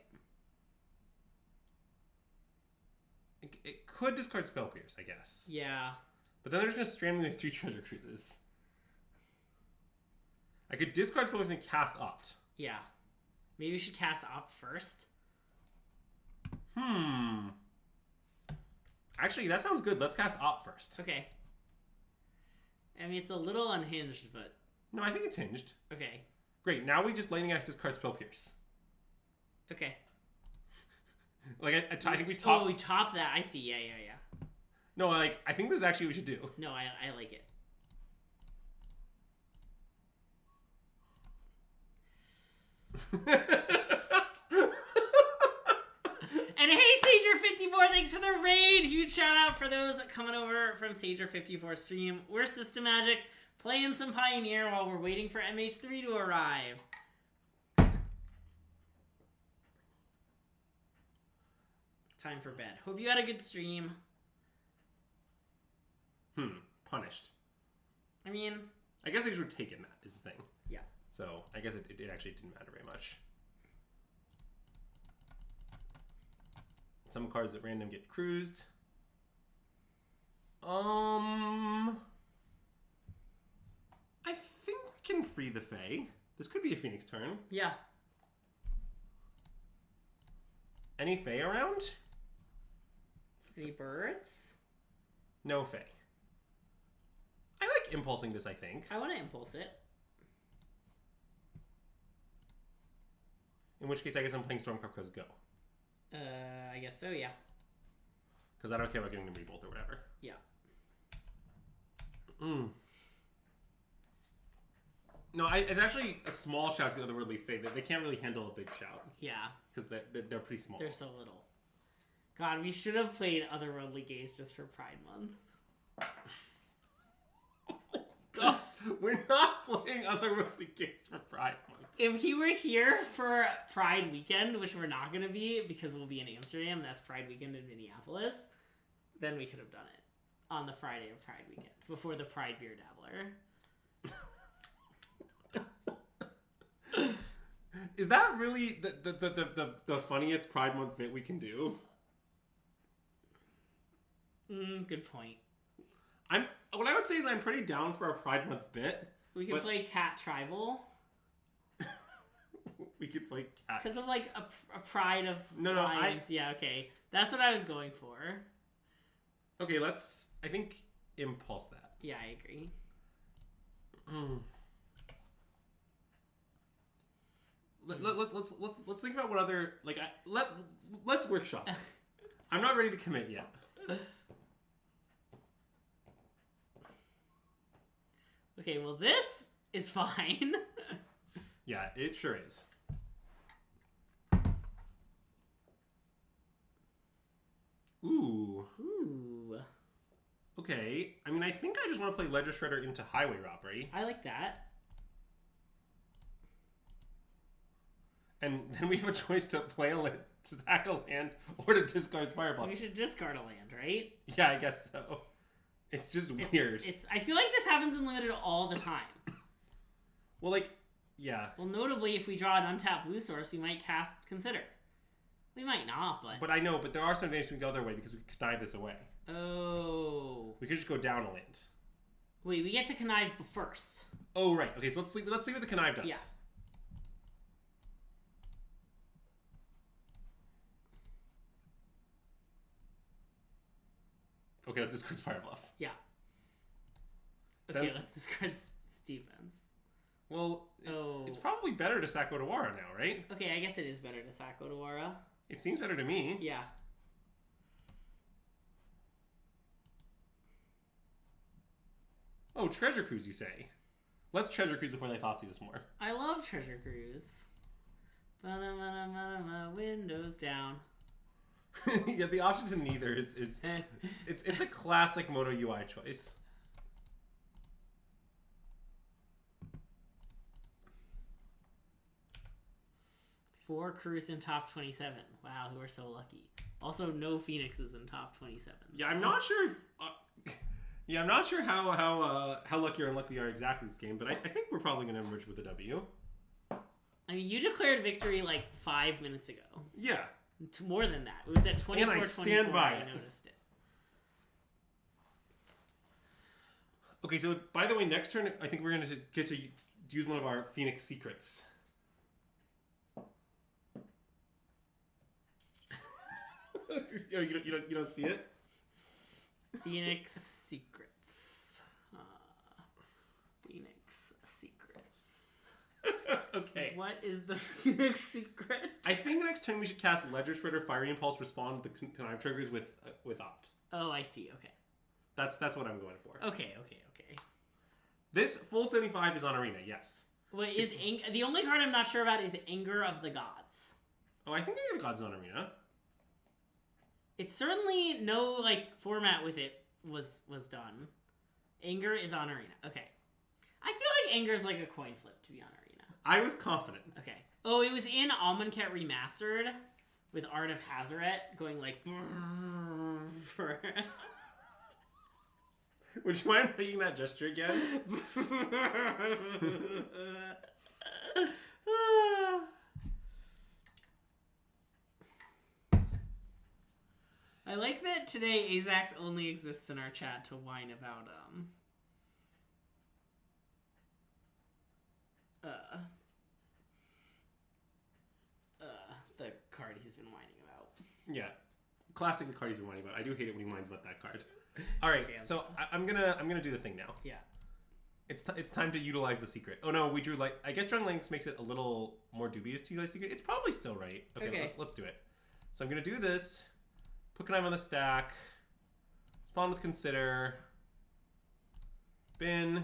It could discard Spell Pierce, I guess. Yeah. But then there's just randomly 3 Treasure Cruises. I could discard Spell Pierce and cast Opt. Yeah. Maybe we should cast Opt first. Actually, that sounds good. Let's cast Opt first. Okay. I mean, it's a little unhinged, but... No, I think it's hinged. Okay. Great. Now we just Lightning Axe discard Spell Pierce. Okay. Like, I think we top... Oh, we top that. I see. Yeah. No, like, I think this is actually what we should do. No, I like it. And hey, Sager54, thanks for the raid. Huge shout out for those coming over from Sager54 stream. We're System Magic, playing some Pioneer while we're waiting for MH3 to arrive. Time for bed. Hope you had a good stream. Punished. I mean... I guess they should have taken that, is the thing. Yeah. So, I guess it actually didn't matter very much. Some cards at random get cruised. I think we can free the Fae. This could be a Phoenix turn. Yeah. Any Fae around? Any birds? No Fae. I like impulsing this, I think. I want to impulse it. In which case, I guess I'm playing Stormcrow because go. I guess so, yeah. Because I don't care about getting the Revolt or whatever. Yeah. No, it's actually a small shout to the Otherworldly Fae. They can't really handle a big shout. Yeah. Because they're pretty small. They're so little. God, we should have played Otherworldly Gaze just for Pride Month. God, we're not playing Otherworldly Gaze for Pride Month. If he were here for Pride Weekend, which we're not going to be because we'll be in Amsterdam, that's Pride Weekend in Minneapolis, then we could have done it on the Friday of Pride Weekend before the Pride Beer Dabbler. Is that really the funniest Pride Month bit we can do? Good point. What I would say is I'm pretty down for a Pride Month bit. We can play Cat Tribal. We could play cat. Because of like a pride of lions. Yeah, okay. That's what I was going for. Okay, let's, I think, impulse that. Yeah, I agree. Let's think about what other, like, let's workshop. I'm not ready to commit yet. Okay, well this is fine. Yeah, it sure is. Ooh. Okay, I mean, I think I just want to play Ledger Shredder into Highway Robbery. I like that. And then we have a choice to to sack a land or to discard Spire Block. We should discard a land, right? Yeah, I guess so. It's just weird. I feel like this happens in Limited all the time. Well, like, yeah. Well, notably, if we draw an untapped blue source, we might cast Consider. We might not, but... But I know, but there are some advantages we can go the other way because we can connive this away. Oh. We could just go down a land. Wait, we get to connive first. Oh, right. Okay, so let's see what the connive does. Yeah. Okay, let's discard Spire Bluff. Yeah. Okay, let's discard Stevens. Well, it's probably better to sack Odawara now, right? Okay, I guess it is better to sack Odawara. It seems better to me. Yeah. Oh, Treasure Cruise, you say? Let's Treasure Cruise before they Thoughtseize this more. I love Treasure Cruise. Windows down. Yeah, the option to neither is it's a classic Moto UI choice. Four Cruise in top 27. Wow, we're so lucky. Also, no Phoenixes in top 27. Yeah, I'm not sure if... yeah, I'm not sure how lucky or unlucky we are exactly this game, but I think we're probably going to emerge with a W. I mean, you declared victory like 5 minutes ago. Yeah. More than that. It was at 24-24. And I stand by it. I noticed it. Okay, so by the way, next turn, I think we're going to get to use one of our Phoenix secrets. you don't see it? Phoenix secrets. Phoenix secrets. Okay. What is the Phoenix secret? I think next turn we should cast Ledger Shredder, Fiery Impulse, respond to the connive triggers with Opt. Oh, I see. Okay. That's what I'm going for. Okay. This full 75 is on Arena, yes. Well, the only card I'm not sure about is Anger of the Gods. Oh, I think Anger of the Gods is on Arena. It's certainly no format with it was done. Anger is on Arena. Okay. I feel like Anger is like a coin flip to be on Arena. I was confident. Okay. Oh, it was in Amonkhet Remastered with Art of Hazaret going like for... Would you mind making that gesture again? I like that today Azax only exists in our chat to whine about the card he's been whining about. Yeah. Classic the card he's been whining about. I do hate it when he whines about that card. All right, so I'm gonna do the thing now. Yeah. It's time to utilize the secret. Oh no, we drew I guess drawing links makes it a little more dubious to utilize secret. It's probably still right. Okay. Let's do it. So I'm gonna do this. Put connive on the stack. Spawn with Consider. Bin.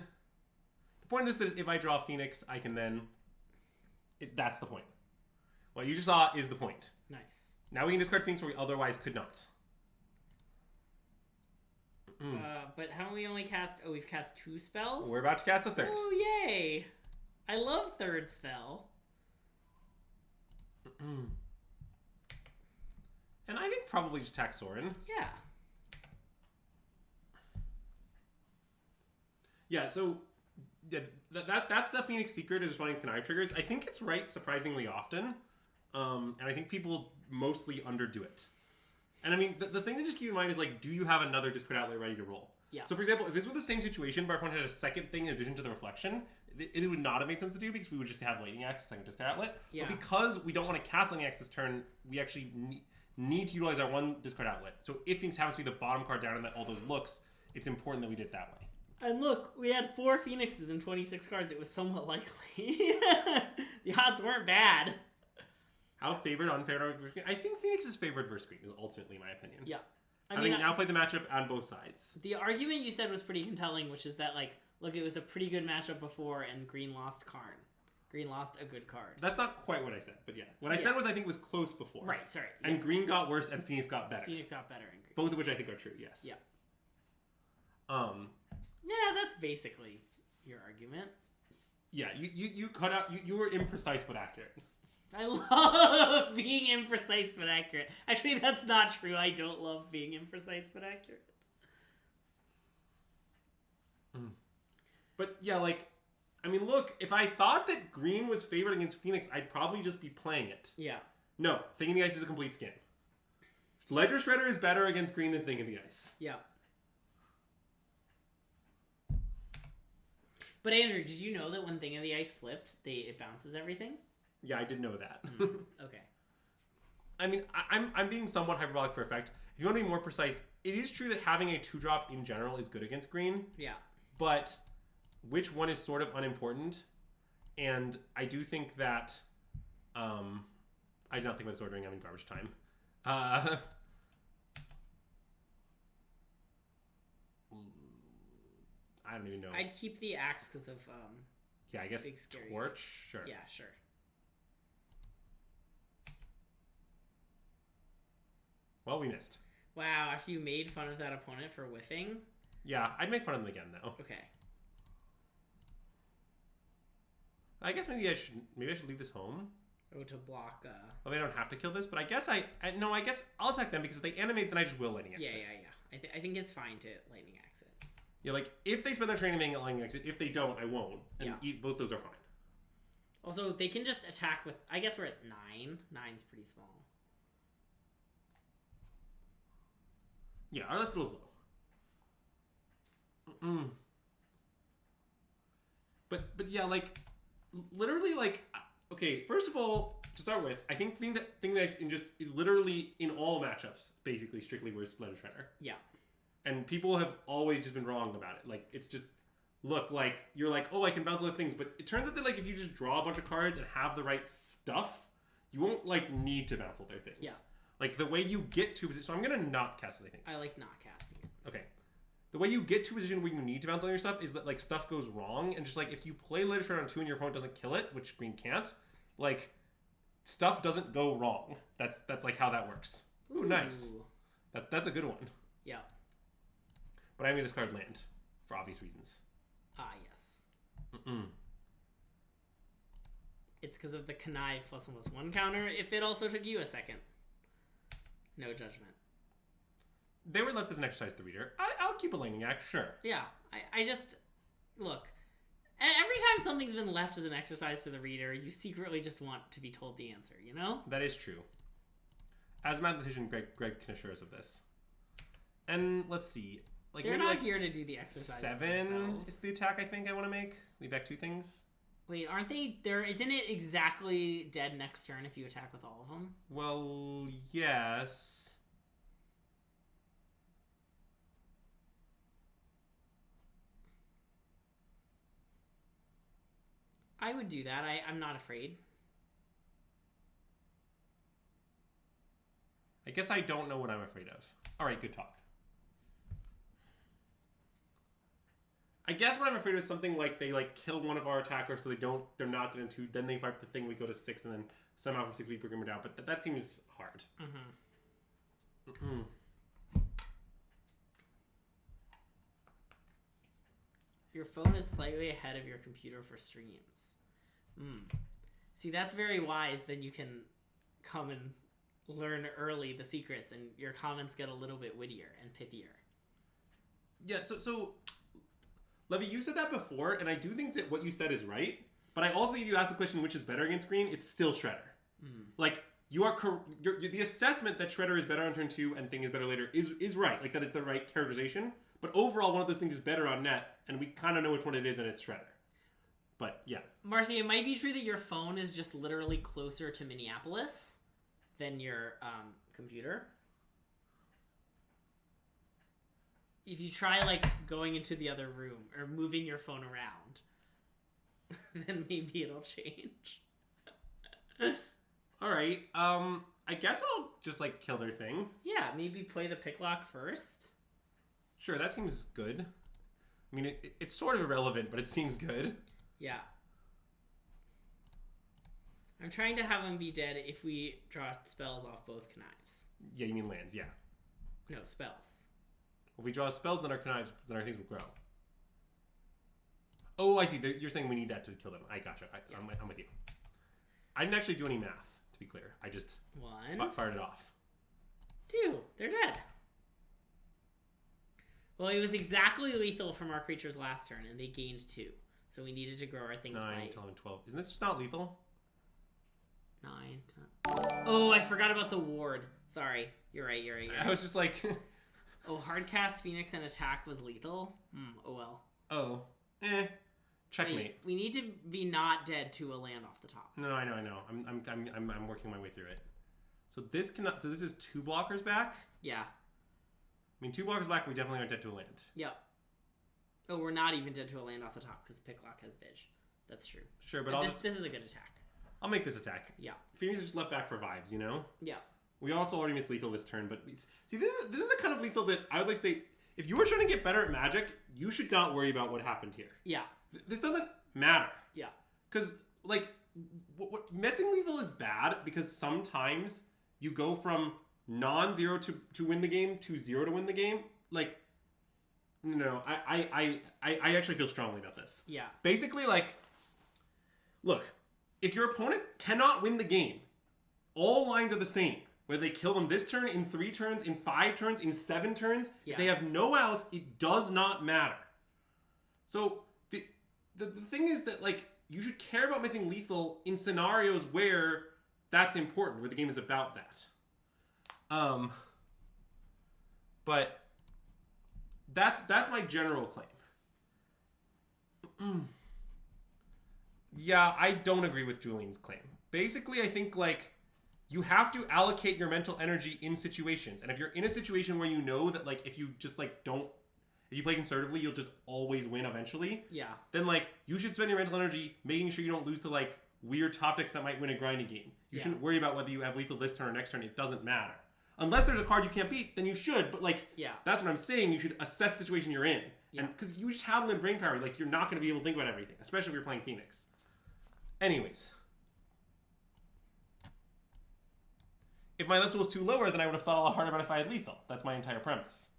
The point of this is if I draw Phoenix, I can then... that's the point. What you just saw is the point. Nice. Now we can discard Phoenix where we otherwise could not. But haven't we only cast... Oh, we've cast 2 spells? We're about to cast the third. Oh, yay! I love third spell. And I think probably just attack Sorin. Yeah. Yeah, so that's the Phoenix secret is responding to connive triggers. I think it's right surprisingly often. And I think people mostly underdo it. And I mean, the thing to just keep in mind is do you have another discard outlet ready to roll? Yeah. So for example, if this was the same situation, but our opponent had a second thing in addition to the reflection, it would not have made sense to do because we would just have Lightning Axe, second discard outlet. Yeah. But because we don't want to cast Lightning Axe this turn, we actually need to utilize our one discard outlet. So if Phoenix happens to be the bottom card down in all those looks, it's important that we did it that way. And look, we had 4 Phoenixes and 26 cards. It was somewhat likely. The odds weren't bad. How favored, unfavored versus green? I think Phoenix is favored versus green, is ultimately my opinion. Yeah. Having now played the matchup on both sides. The argument you said was pretty compelling, which is that, like, look, it was a pretty good matchup before, and green lost Karn. Green lost a good card. That's not quite what I said, but yeah. What I said was I think it was close before. Right, sorry. And green got worse, and Phoenix got better. Phoenix got better, and green. Both of which I think are true, yes. Yeah. Yeah, that's basically your argument. Yeah, you cut out... You were imprecise but accurate. I love being imprecise but accurate. Actually, that's not true. I don't love being imprecise but accurate. But yeah, like, I mean, look, if I thought that green was favored against Phoenix, I'd probably just be playing it. Yeah. No, Thing in the Ice is a complete scam. Ledger Shredder is better against green than Thing in the Ice. Yeah. But Andrew, did you know that when Thing of the Ice flipped, it bounces everything? Yeah, I did know that. Okay. I mean, I'm being somewhat hyperbolic for effect. If you want to be more precise, it is true that having a 2-drop in general is good against green. Yeah. But which one is sort of unimportant. And I do think that... I did not think about this ordering. I'm in garbage time. I don't even know. I'd keep the axe because of... yeah, I guess big scary. Torch? Sure. Yeah, sure. Well, we missed. Wow, after you made fun of that opponent for whiffing? Yeah, I'd make fun of them again, though. Okay. I guess maybe I should leave this home. Oh, to block... Well, I don't have to kill this, but I guess I guess I'll attack them because if they animate, then I just will Lightning Axe yeah, it. yeah. I think it's fine to Lightning Axe it. Yeah, like, if they spend their training making a Lightning Axe it, if they don't, I won't. And both those are fine. Also, they can just attack with... I guess we're at 9. 9's pretty small. Yeah, our left feels low. But yeah, like, literally, like, okay, first of all, to start with, I think Thing that is literally in all matchups, basically, strictly versus Ledger Shredder. Yeah. And people have always just been wrong about it. Like, it's just, look, like, you're like, oh, I can bounce other things, but it turns out that, like, if you just draw a bunch of cards and have the right stuff, you won't, like, need to bounce other things. Yeah. Like, the way you get to a position... So I'm going to not cast it, I think. I like not casting it. Okay. The way you get to a position where you need to bounce all your stuff is that, like, stuff goes wrong. And just, like, if you play Ledger Shredder on 2 and your opponent doesn't kill it, which green can't, like, stuff doesn't go wrong. That's like, how that works. Ooh, nice. That's a good one. Yeah. But I'm going to discard land, for obvious reasons. Ah, yes. It's because of the connive +1/+1 counter, if it also took you a second. No judgment. They were left as an exercise to the reader. I'll keep a Lightning Axe, sure. Yeah. I just... Look. Every time something's been left as an exercise to the reader, you secretly just want to be told the answer, you know? That is true. As a mathematician, Greg can assure us of this. And let's see. Like, They're maybe not like here to do the exercise 7 is the attack I think I want to make. Leave back 2 things. Wait, aren't they... Isn't it exactly dead next turn if you attack with all of them? Well, yes... I would do that. I'm not afraid. I guess I don't know what I'm afraid of. Alright, good talk. I guess what I'm afraid of is something like they like kill one of our attackers so they're not dead in 2, then they fight the thing, we go to 6, and then somehow from 6 we bring them down. But that seems hard. Your phone is slightly ahead of your computer for streams. See, that's very wise. Then you can come and learn early the secrets, and your comments get a little bit wittier and pithier. Yeah, so Levy, you said that before, and I do think that what you said is right. But I also think if you ask the question which is better against green, it's still Shredder. Like, you are the assessment that Shredder is better on turn 2 and Thing is better later is right. Like, that is the right characterization. But overall, one of those things is better on net, and we kind of know which one it is, and it's Shredder. But yeah. Marcy, it might be true that your phone is just literally closer to Minneapolis than your computer. If you try like going into the other room or moving your phone around, then maybe it'll change. All right. I guess I'll just like kill their thing. Yeah, maybe play the picklock first. Sure, that seems good. I mean, it's sort of irrelevant, but it seems good. Yeah. I'm trying to have him be dead if we draw spells off both connives. Yeah, you mean lands, yeah. No, spells. If we draw spells, then our connives, then our things will grow. Oh, I see. You're saying we need that to kill them. I gotcha. I'm with you. I didn't actually do any math, to be clear. I just fired it off. 2. They're dead. Well, it was exactly lethal from our creatures last turn, and they gained 2. So we needed to grow our things 9, by 10, 12. Isn't this just not lethal? 9, 10. Oh, I forgot about the ward. Sorry. You're right. I was just like... Oh, hardcast, Phoenix, and attack was lethal? Oh, well. Oh. Checkmate. Wait, we need to be not dead to a land off the top. No, I know. I'm working my way through it. So this cannot... So this is 2 blockers back? Yeah. I mean, 2 blockers back, we definitely aren't dead to a land. Yep. Oh, we're not even dead to a land off the top because Picklock has Vig. That's true. Sure, but this is a good attack. I'll make this attack. Yeah. Phoenix is just left back for vibes, you know? Yeah. We also already missed lethal this turn, but see, this is the kind of lethal that I would like to say, if you were trying to get better at Magic, you should not worry about what happened here. Yeah. This doesn't matter. Yeah. Because, like, messing lethal is bad because sometimes you go from non-zero to win the game to 0 to win the game. Like, no, I actually feel strongly about this. Yeah. Basically, like, look, if your opponent cannot win the game, all lines are the same. Whether they kill them this turn, in 3 turns, in 5 turns, in 7 turns, if they have no outs, it does not matter. So the thing is that, like, you should care about missing lethal in scenarios where that's important, where the game is about that. But that's my general claim. Yeah, I don't agree with Julian's claim. Basically, I think, like, you have to allocate your mental energy in situations. And if you're in a situation where you know that, like, if you just, like, don't... If you play conservatively, you'll just always win eventually. Yeah. Then, like, you should spend your mental energy making sure you don't lose to, like, weird top decks that might win a grinding game. You shouldn't worry about whether you have lethal this turn or next turn. It doesn't matter. Unless there's a card you can't beat, then you should. But, like, that's what I'm saying. You should assess the situation you're in. And because you just have limited brain power. Like, you're not going to be able to think about everything. Especially if you're playing Phoenix. Anyways. If my lethal was too lower, then I would have thought a lot harder about if I had lethal. That's my entire premise.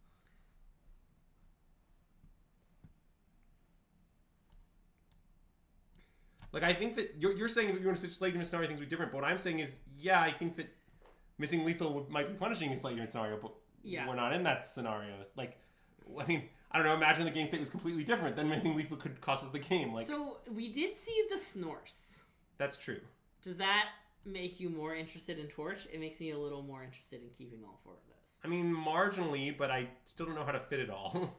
Like, I think that you're saying that you're in a slightly different scenario, things would be different. But what I'm saying is, yeah, I think that missing lethal might be punishing a slightly different scenario, but we're not in that scenario. Like, I mean, I don't know, imagine the game state was completely different. Then missing lethal could cost us the game. Like, so, we did see the Snorse. That's true. Does that make you more interested in Torch? It makes me a little more interested in keeping all 4 of those. I mean, marginally, but I still don't know how to fit it all.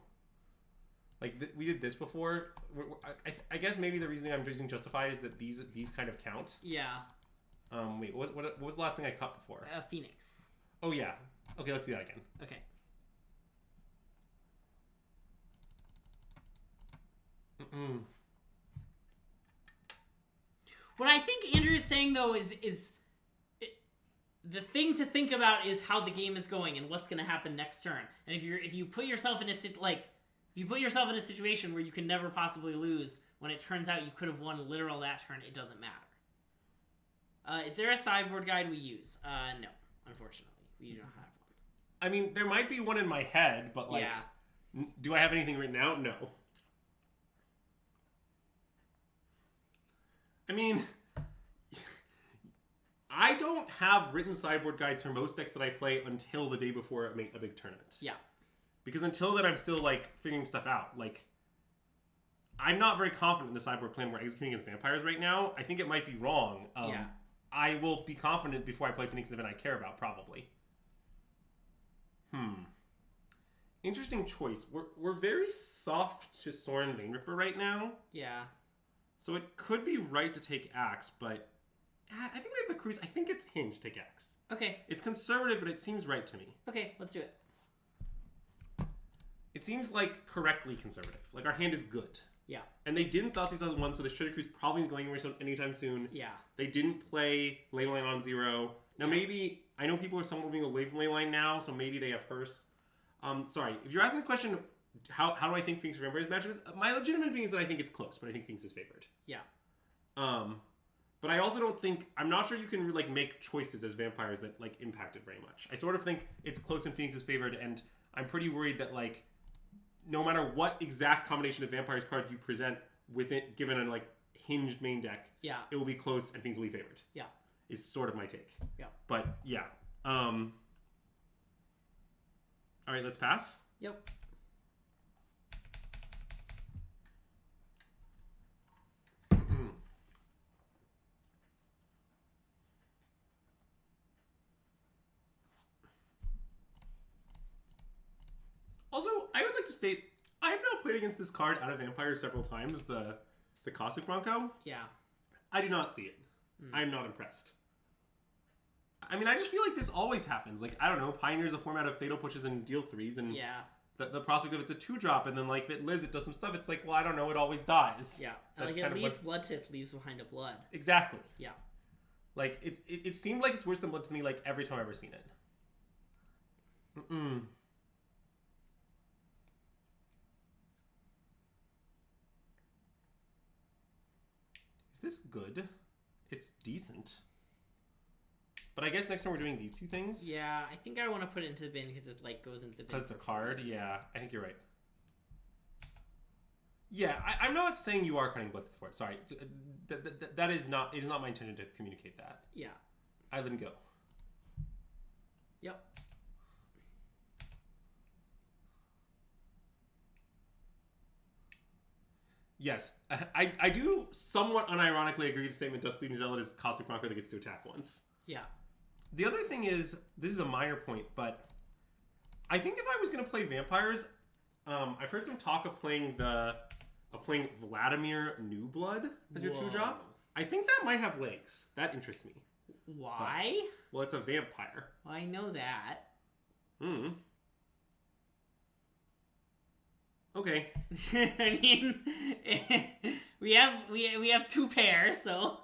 Like, we did this before. I guess maybe the reason I'm using Justified is that these kind of count. Yeah. Wait, what was the last thing I cut before? Phoenix. Oh, yeah. Okay, let's do that again. Okay. What I think Andrew is saying, though, is the thing to think about is how the game is going and what's going to happen next turn. And if you put yourself in a situation where you can never possibly lose, when it turns out you could have won literal that turn, it doesn't matter. Is there a sideboard guide we use? No, unfortunately, we do not have one. I mean, there might be one in my head, but like, do I have anything written out? No. I mean, I don't have written sideboard guides for most decks that I play until the day before a big tournament. Yeah. Because until then, I'm still, like, figuring stuff out. Like, I'm not very confident in the sideboard plan we're executing against vampires right now. I think it might be wrong. I will be confident before I play Phoenix, an event I care about, probably. Interesting choice. We're very soft to Sorin Langripper right now. Yeah. So it could be right to take Axe, but I think we have the Cruise. I think it's Hinge, take Axe. Okay. It's conservative, but it seems right to me. Okay, let's do it. It seems like correctly conservative. Like our hand is good. Yeah. And they didn't Thoughtseize on 1, so the Shredder probably isn't going anywhere anytime soon. Yeah. They didn't play Leyline on 0. Now maybe, I know people are somewhat moving away from Leyline now, so maybe they have Hearse. Sorry, if you're asking the question, how do I think Phoenix Vampires matches? My legitimate opinion is that I think it's close, but I think Phoenix is favored. Yeah. But I also don't think, I'm not sure you can like make choices as vampires that like impact it very much. I sort of think it's close and Phoenix is favored, and I'm pretty worried that like, no matter what exact combination of vampires cards you present with it, given a like hinged main deck, it will be close and Phoenix will be favored. Yeah. Is sort of my take. Yeah. But yeah. All right, let's pass. Yep. Also, I would like to state, I have now played against this card out of Vampire several times, the Cossack Bronco. Yeah. I do not see it. I am not impressed. I mean, I just feel like this always happens. Like, I don't know, Pioneer's a format of Fatal Pushes and Deal 3s, and the prospect of it's a 2-drop, and then, like, if it lives, it does some stuff. It's like, well, I don't know, it always dies. Yeah. That's like, at least Blood Tip leaves behind a blood. Exactly. Yeah. Like, it seemed like it's worse than Blood to me, like, every time I've ever seen it. Is this good? It's decent. But I guess next time we're doing these two things. Yeah, I think I want to put it into the bin because it like goes into the bin. Because it's a card? Yeah, I think you're right. Yeah, I'm not saying you are cutting blood to the board. Sorry. That is not, it is not my intention to communicate that. Yeah. I let him go. Yep. Yes, I do somewhat unironically agree with the statement Dust Leading Zealot is Cossack Bronco that gets to attack once. Yeah. The other thing is, this is a minor point, but I think if I was going to play Vampires, I've heard some talk of playing Vladimir New Blood as your 2-drop. I think that might have legs. That interests me. Why? But, well, it's a vampire. Well, I know that. Okay. I mean, we have 2 pairs, so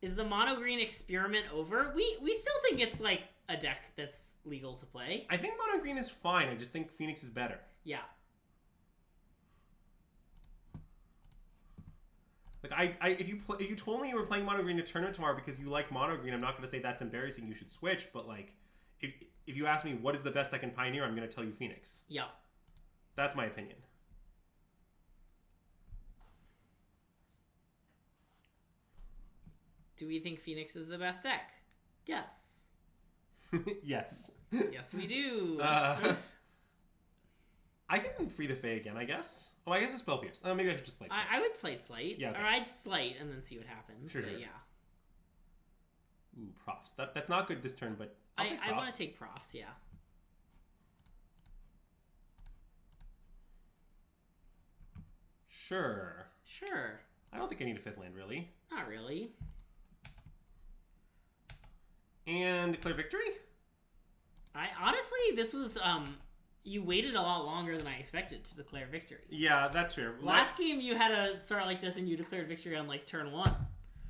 is the mono green experiment over? We still think it's like a deck that's legal to play. I think mono green is fine. I just think Phoenix is better. Yeah. Like if you told me you were playing mono green to tournament tomorrow because you like mono green, I'm not going to say that's embarrassing. You should switch. But like, if you ask me what is the best deck in Pioneer, I'm going to tell you Phoenix. Yeah. That's my opinion. Do we think Phoenix is the best deck? Yes. Yes. Yes, we do. I can free the Fae again, I guess. Oh, I guess it's Spell Pierce. Maybe I should just Slight. I would Slight. Yeah. Okay. Or I'd Slight and then see what happens. Sure. But yeah. Ooh, Profs. That's not good this turn, but I want to take Profs, yeah. Sure. Sure. I don't think I need a 5th land, really. Not really. And declare victory? Honestly, this was you waited a lot longer than I expected to declare victory. Yeah, that's fair. Last game you had to start like this and you declared victory on like turn 1.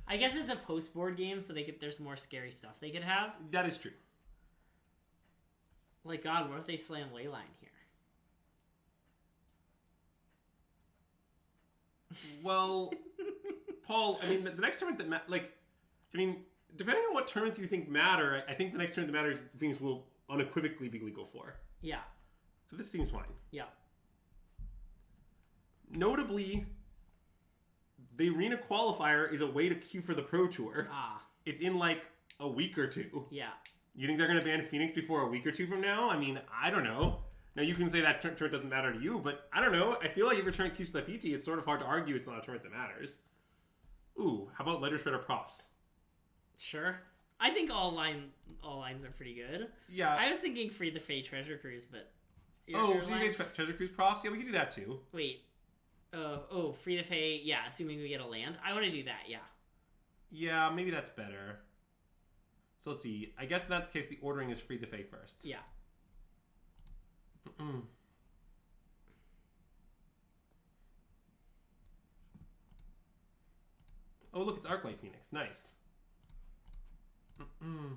I guess it's a post-board game, so there's more scary stuff they could have. That is true. Like, God, what if they slam Leyline here? Well, Paul, I mean, the next tournament depending on what tournaments you think matter, I think the next tournament that matters, Phoenix will unequivocally be legal for. Yeah. So this seems fine. Yeah. Notably, the Arena Qualifier is a way to queue for the Pro Tour. It's in like a week or 2. Yeah. You think they're going to ban Phoenix before a week or 2 from now? I mean, I don't know. Now, you can say that tournament doesn't matter to you, but I don't know. I feel like if your tournament keeps the PT, it's sort of hard to argue it's not a tournament that matters. Ooh, how about Ledger Shredder Profs? Sure. I think all lines are pretty good. Yeah. I was thinking Free the Fae Treasure Cruise, but... Free the Fae Treasure Cruise Profs? Yeah, we could do that too. Wait. Oh, free to pay. Yeah, assuming we get a land. I want to do that. Yeah. Yeah, maybe that's better. So let's see. I guess in that case, the ordering is free to pay first. Yeah. Mm-mm. Oh, look, it's Arclight Phoenix. Nice. Mm-mm.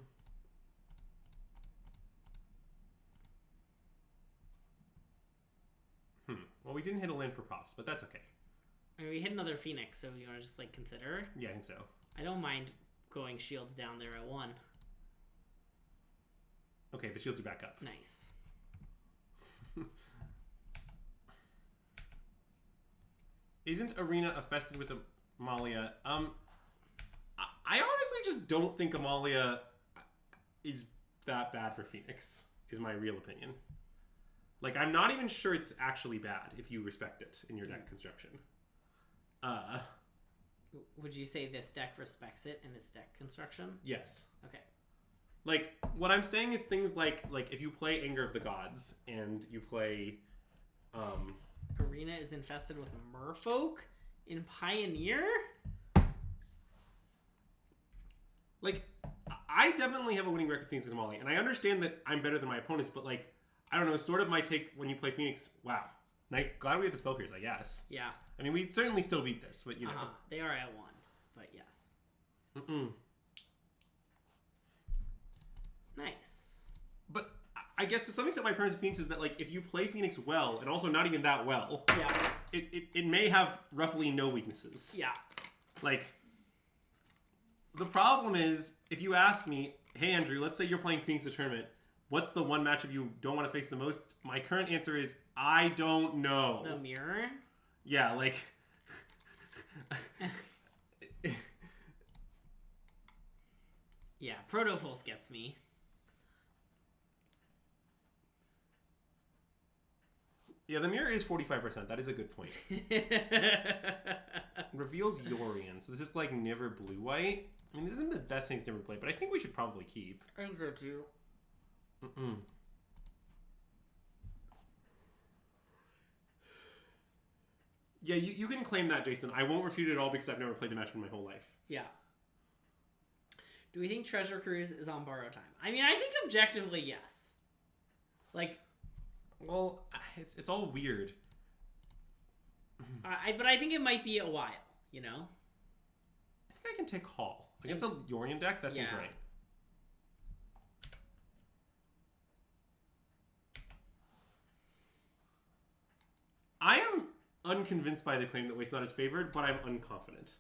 Well, we didn't hit a land for props, but that's okay. I mean, we hit another Phoenix, so you want to just, like, consider? Yeah, I think so. I don't mind going shields down there at 1. Okay, the shields are back up. Nice. Isn't Arena infested with Amalia? I honestly just don't think Amalia is that bad for Phoenix, is my real opinion. Like, I'm not even sure it's actually bad if you respect it in your deck construction. Would you say this deck respects it in its deck construction? Yes. Okay. Like, what I'm saying is things like if you play Anger of the Gods and you play Arena is infested with merfolk in Pioneer? Like, I definitely have a winning record with Phoenix and Molly, and I understand that I'm better than my opponents, but, like, I don't know, sort of my take when you play Phoenix, wow. Glad we have the spell pierce, I guess. Yeah. I mean, we certainly still beat this, but, you know. They are at 1, but yes. Nice. But I guess to some extent my premise with Phoenix is that, like, if you play Phoenix well, and also not even that well, yeah, it may have roughly no weaknesses. Yeah. Like, the problem is, if you ask me, hey, Andrew, let's say you're playing Phoenix the tournament, what's the one matchup you don't want to face the most? My current answer is, I don't know. The mirror? Yeah, like... Yeah, Protopulse gets me. Yeah, the mirror is 45%. That is a good point. Reveals Yorian. So this is like never blue-white. I mean, this isn't the best thing to never play, but I think we should probably keep. I think so, too. Yeah, you can claim that, Jason. I won't refute it at all because I've never played the match in my whole life. Yeah. Do we think Treasure Cruise is on borrow time? I mean, I think objectively, yes. Like... Well, it's all weird. But I think it might be a while, you know? I think I can take Hall. Against a Yorian deck, that seems right. I am unconvinced by the claim that Waste's not as favored, but I'm unconfident.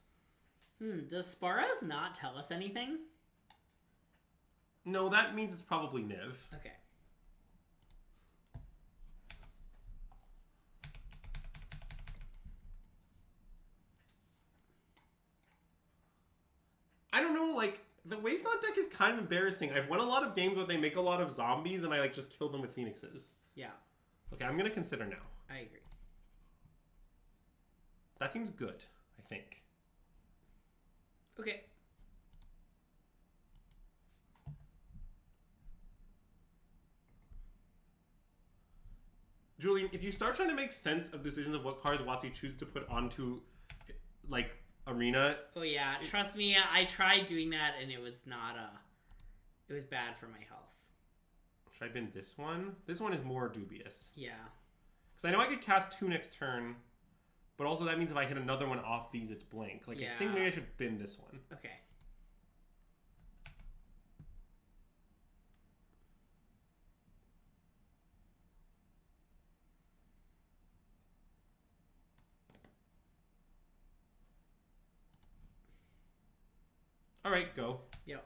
Does Sparas not tell us anything? No, that means it's probably Niv. Okay. I don't know, like, the Waste Not deck is kind of embarrassing. I've won a lot of games where they make a lot of zombies and I, like, just kill them with Phoenixes. Yeah. Okay, I'm going to consider now. I agree. That seems good, I think. Okay. Julian, if you start trying to make sense of decisions of what cards WotC chooses to put onto, like, Arena... Oh, yeah. Trust me, I tried doing that, and it was not, it was bad for my health. Should I bin this one? This one is more dubious. Yeah. Because I know I could cast 2 next turn, but also that means if I hit another one off these, it's blank. Like, I think maybe I should bin this one. Okay. All right, go. Yep.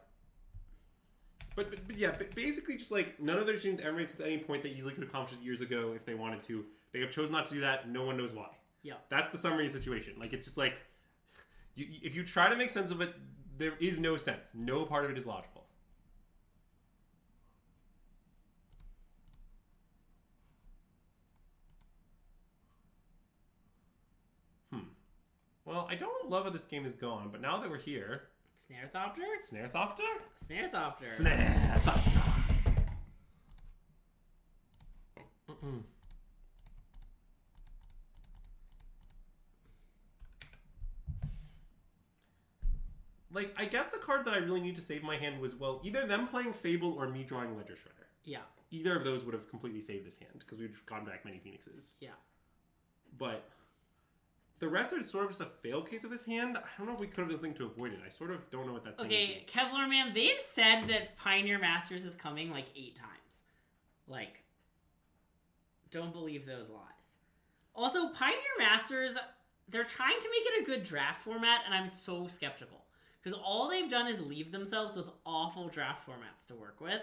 But yeah, basically just like none of their decisions ever made sense at any point. They easily could have accomplished it years ago if they wanted to. They have chosen not to do that. No one knows why. Yeah. That's the summary of the situation. Like, it's just like, if you try to make sense of it, there is no sense. No part of it is logical. Well, I don't love how this game is going, but now that we're here... Snarethopter? Snarethopter? Snarethopter. Snarethopter. like, I guess the card that I really need to save my hand was, well, either them playing Fable or me drawing Ledger Shredder. Yeah. Either of those would have completely saved his hand, because we've gone back many Phoenixes. Yeah. But the rest are sort of just a fail case of this hand. I don't know if we could have done something to avoid it. I sort of don't know what that thing Okay, Kevlar Man, they've said that Pioneer Masters is coming like 8 times. Like, don't believe those lies. Also, Pioneer Masters, they're trying to make it a good draft format, and I'm so skeptical. Because all they've done is leave themselves with awful draft formats to work with.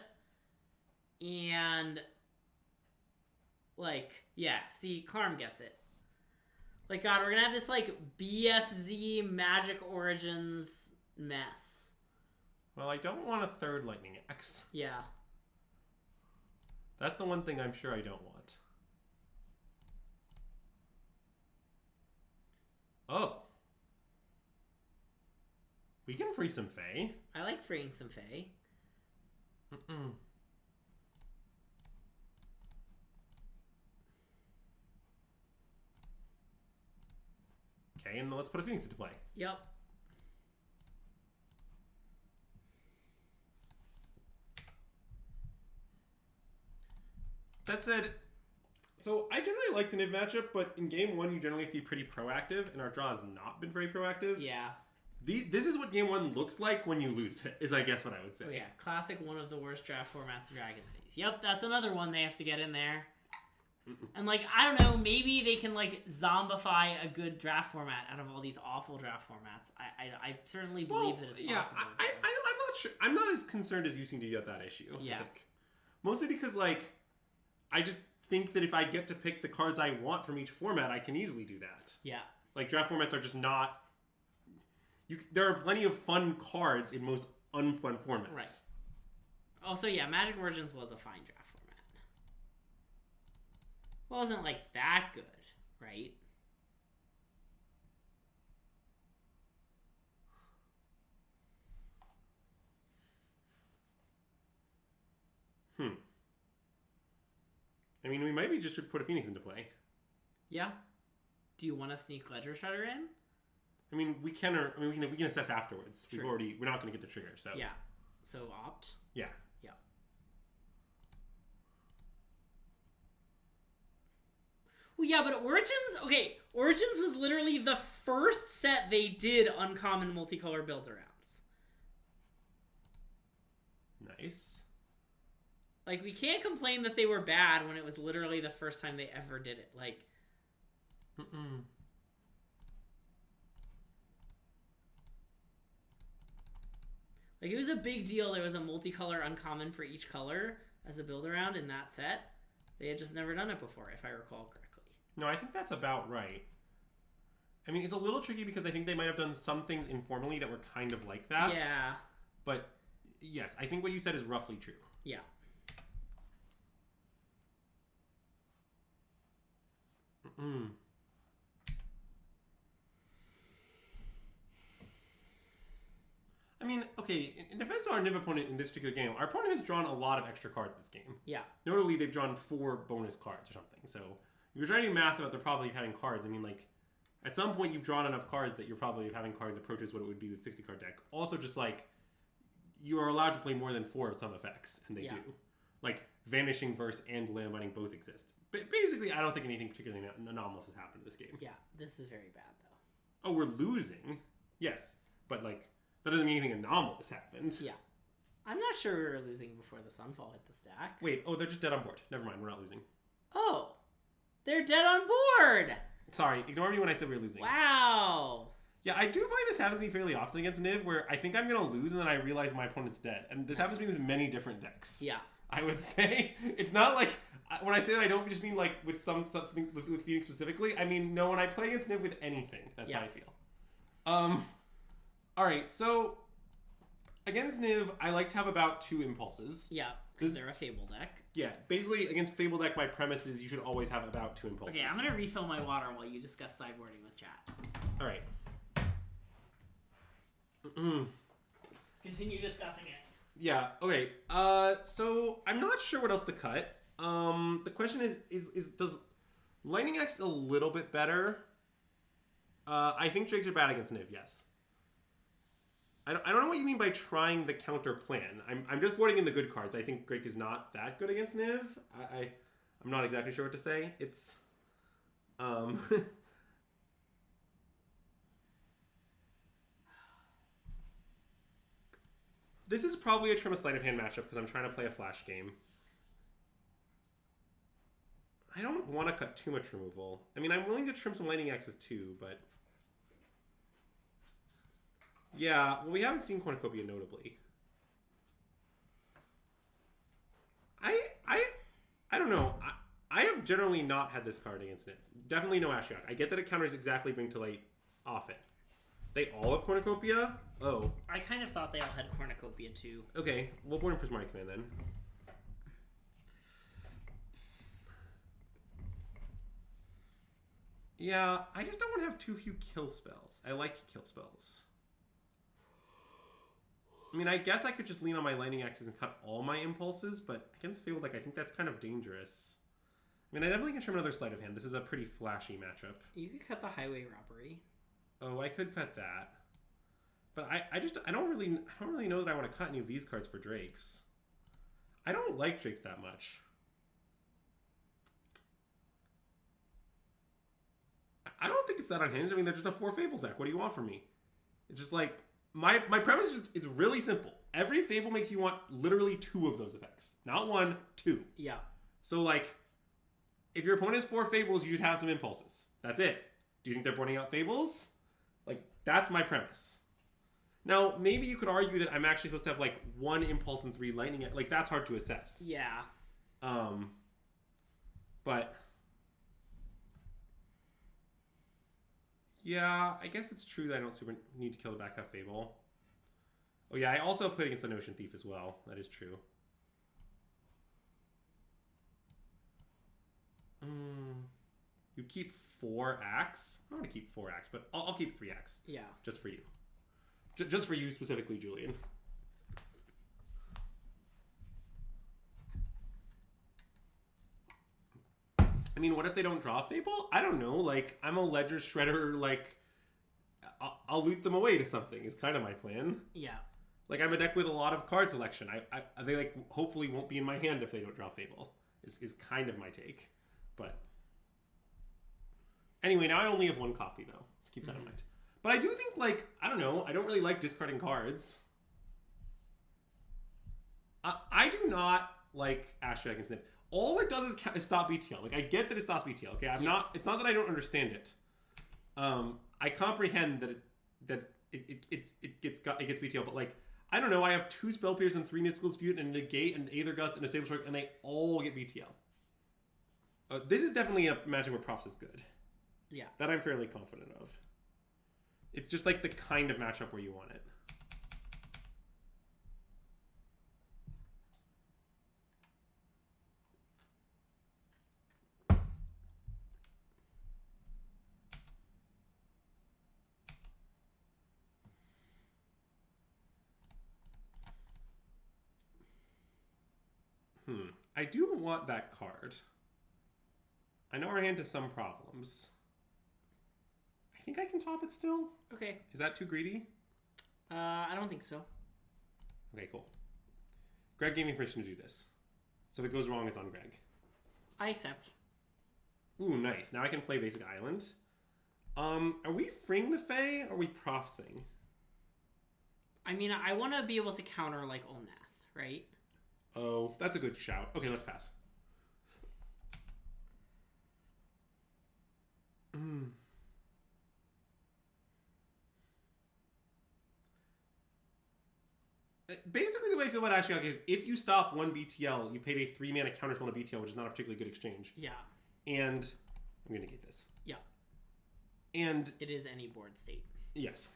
And, like, yeah, see, Clarm gets it. Like, God, we're gonna have this, like, BFZ Magic Origins mess. Well, I don't want a third Lightning X. Yeah. That's the one thing I'm sure I don't want. Oh. We can free some Fae. I like freeing some Fae. Mm-mm. Okay, and then let's put a Phoenix into play. Yep. That said, so I generally like the Niv matchup, but in game 1 you generally have to be pretty proactive, and our draw has not been very proactive. Yeah. This is what game 1 looks like when you lose it, is I guess what I would say. Oh yeah, classic, one of the worst draft formats the Dragons face. Yep, that's another one they have to get in there. And, like, I don't know, maybe they can, like, zombify a good draft format out of all these awful draft formats. I certainly believe that it's possible. I'm not sure. I'm not as concerned as you seem to be at that issue. Yeah. I think. Mostly because, like, I just think that if I get to pick the cards I want from each format, I can easily do that. Yeah. Like, draft formats are just not... there are plenty of fun cards in most unfun formats. Right. Also, yeah, Magic Origins was a fine draft format. It wasn't, like, that good, right? I mean, we maybe just should put a Phoenix into play. Yeah. Do you want to sneak Ledger Shredder in? I mean, we can assess afterwards. True. We're not going to get the trigger, so. Yeah. So opt? Yeah. Yeah. Well, yeah, but Origins was literally the first set they did uncommon multicolor builds arounds. Nice. Like, we can't complain that they were bad when it was literally the first time they ever did it. Like, like, it was a big deal there was a multicolor uncommon for each color as a build around in that set. They had just never done it before, if I recall correctly. No, I think that's about right. I mean, it's a little tricky because I think they might have done some things informally that were kind of like that. Yeah. But, yes, I think what you said is roughly true. Yeah. I mean, okay, in defense of our Niv opponent in this particular game, our opponent has drawn a lot of extra cards this game. Yeah. Notably, they've drawn 4 bonus cards or something. So, if you're trying to do math about they're probably having cards, I mean, like, at some point you've drawn enough cards that you're probably having cards approaches what it would be with 60-card deck. Also, just like, you are allowed to play more than 4 of some effects, and they do. Like, Vanishing Verse and Landminding both exist. But basically, I don't think anything particularly anomalous has happened in this game. Yeah, this is very bad, though. Oh, we're losing? Yes, but, like, that doesn't mean anything anomalous happened. Yeah. I'm not sure we were losing before the Sunfall hit the stack. Wait, oh, they're just dead on board. Never mind, we're not losing. Oh. They're dead on board! Sorry, ignore me when I said we were losing. Wow. Yeah, I do find this happens to me fairly often against Niv, where I think I'm going to lose and then I realize my opponent's dead. And this happens to me with many different decks. Yeah. I would say. It's not like, when I say that, I don't just mean like with something with Phoenix specifically. I mean, no, when I play against Niv with anything, that's how I feel. Alright, so against Niv, I like to have about 2 impulses. Yeah, because they're a Fable deck. Yeah, basically against Fable deck, my premise is you should always have about 2 impulses. Okay, I'm going to refill my water while you discuss sideboarding with chat. Alright. Continue discussing it. Yeah, okay. So I'm not sure what else to cut. The question is does Lightning X a little bit better? I think Drakes are bad against Niv, yes. I don't know what you mean by trying the counter plan. I'm just boarding in the good cards. I think Greg is not that good against Niv. I'm not exactly sure what to say. It's this is probably a trim a sleight of hand matchup because I'm trying to play a flash game. I don't want to cut too much removal. I mean, I'm willing to trim some lightning axes too, but yeah, well, we haven't seen Cornucopia notably. I don't know. I have generally not had this card against it. Definitely no Ashiok. I get that it counters exactly Bring to Light often. They all have Cornucopia? Oh. I kind of thought they all had Cornucopia too. Okay, we'll board in Prismatic Command then. Yeah, I just don't want to have too few kill spells. I like kill spells. I mean, I guess I could just lean on my lightning axes and cut all my impulses, but against Fabled Deck, I think that's kind of dangerous. I mean, I definitely can trim another sleight of hand. This is a pretty flashy matchup. You could cut the highway robbery. Oh, I could cut that. But I don't really know that I want to cut any of these cards for Drakes. I don't like Drakes that much. I don't think it's that unhinged. I mean, they're just a 4 Fable deck. What do you want from me? It's just like, my premise is it's really simple. Every Fable makes you want literally 2 of those effects. Not 1, 2. Yeah. So, like, if your opponent has 4 Fables, you should have some impulses. That's it. Do you think they're pointing out Fables? Like, that's my premise. Now, maybe you could argue that I'm actually supposed to have, like, 1 impulse and 3 lightning. Like, that's hard to assess. Yeah. But yeah, I guess it's true that I don't super need to kill the back half Fable. Oh yeah, I also played against an Ocean Thief as well. That is true. You keep 4 Axe? I'm going to keep 4 Axe, but I'll keep 3 Axe. Yeah. Just for you. Just for you specifically, Julian. I mean, what if they don't draw Fable? I don't know. Like, I'm a Ledger Shredder, like, I'll loot them away to something is kind of my plan. Yeah. Like, I'm a deck with a lot of card selection. They, like, hopefully won't be in my hand if they don't draw Fable, is kind of my take. But anyway, now I only have 1 copy, though. Let's keep that in mind. But I do think, like, I don't know. I don't really like discarding cards. I do not like Ashiok and Snip. All it does is stop BTL. Like, I get that it stops BTL. Okay, it's not that I don't understand it. I comprehend that it gets BTL, but like, I don't know. I have 2 Spell Pierce and 3 Mystical Dispute and a Negate and Aether Gust and a Stable Shark, and they all get BTL. This is definitely a matchup where Props is good. Yeah. That I'm fairly confident of. It's just like the kind of matchup where you want it. I do want that card. I know our hand has some problems. I think I can top it still. Okay. Is that too greedy? I don't think so. Okay, cool. Greg gave me permission to do this. So if it goes wrong, it's on Greg. I accept. Ooh, nice. Now I can play Basic Island. Are we freeing the Fae or are we prophesying? I mean, I want to be able to counter, like, Onath, right? Oh, that's a good shout. Okay, let's pass. Basically, the way I feel about Ashiok is if you stop 1 BTL, you paid a 3-mana counterspell on a BTL, which is not a particularly good exchange. Yeah. And I'm going to negate this. Yeah. And it is any board state. Yes.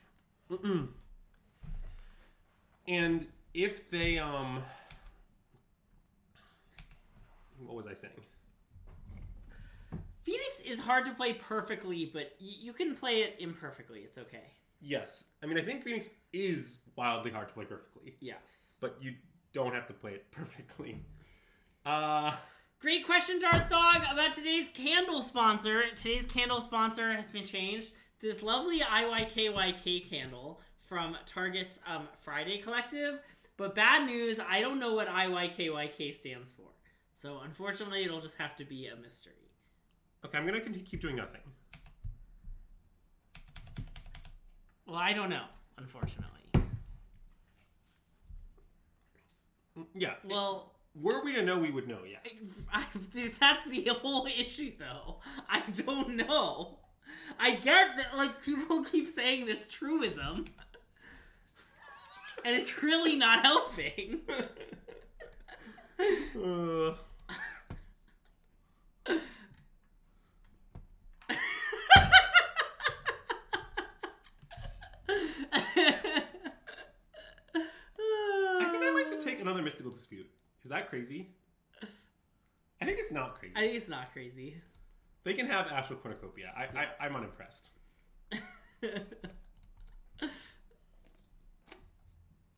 And if they what was I saying? Phoenix is hard to play perfectly, but you can play it imperfectly. It's okay. Yes. I mean, I think Phoenix is wildly hard to play perfectly. Yes. But you don't have to play it perfectly. Great question, Darth Dog, about today's candle sponsor. Today's candle sponsor has been changed. This lovely IYKYK candle from Target's Friday Collective. But bad news, I don't know what IYKYK stands for. So unfortunately, it'll just have to be a mystery. Okay, I'm going to keep doing nothing. Well, I don't know, unfortunately. Yeah. Well... Were we to know, we would know, yeah. That's the whole issue, though. I don't know. I get that, like, people keep saying this truism, and it's really not helping. I think I might just take another mystical dispute. Is that crazy? I think it's not crazy. I think it's not crazy. They can have Astral Cornucopia. I'm unimpressed.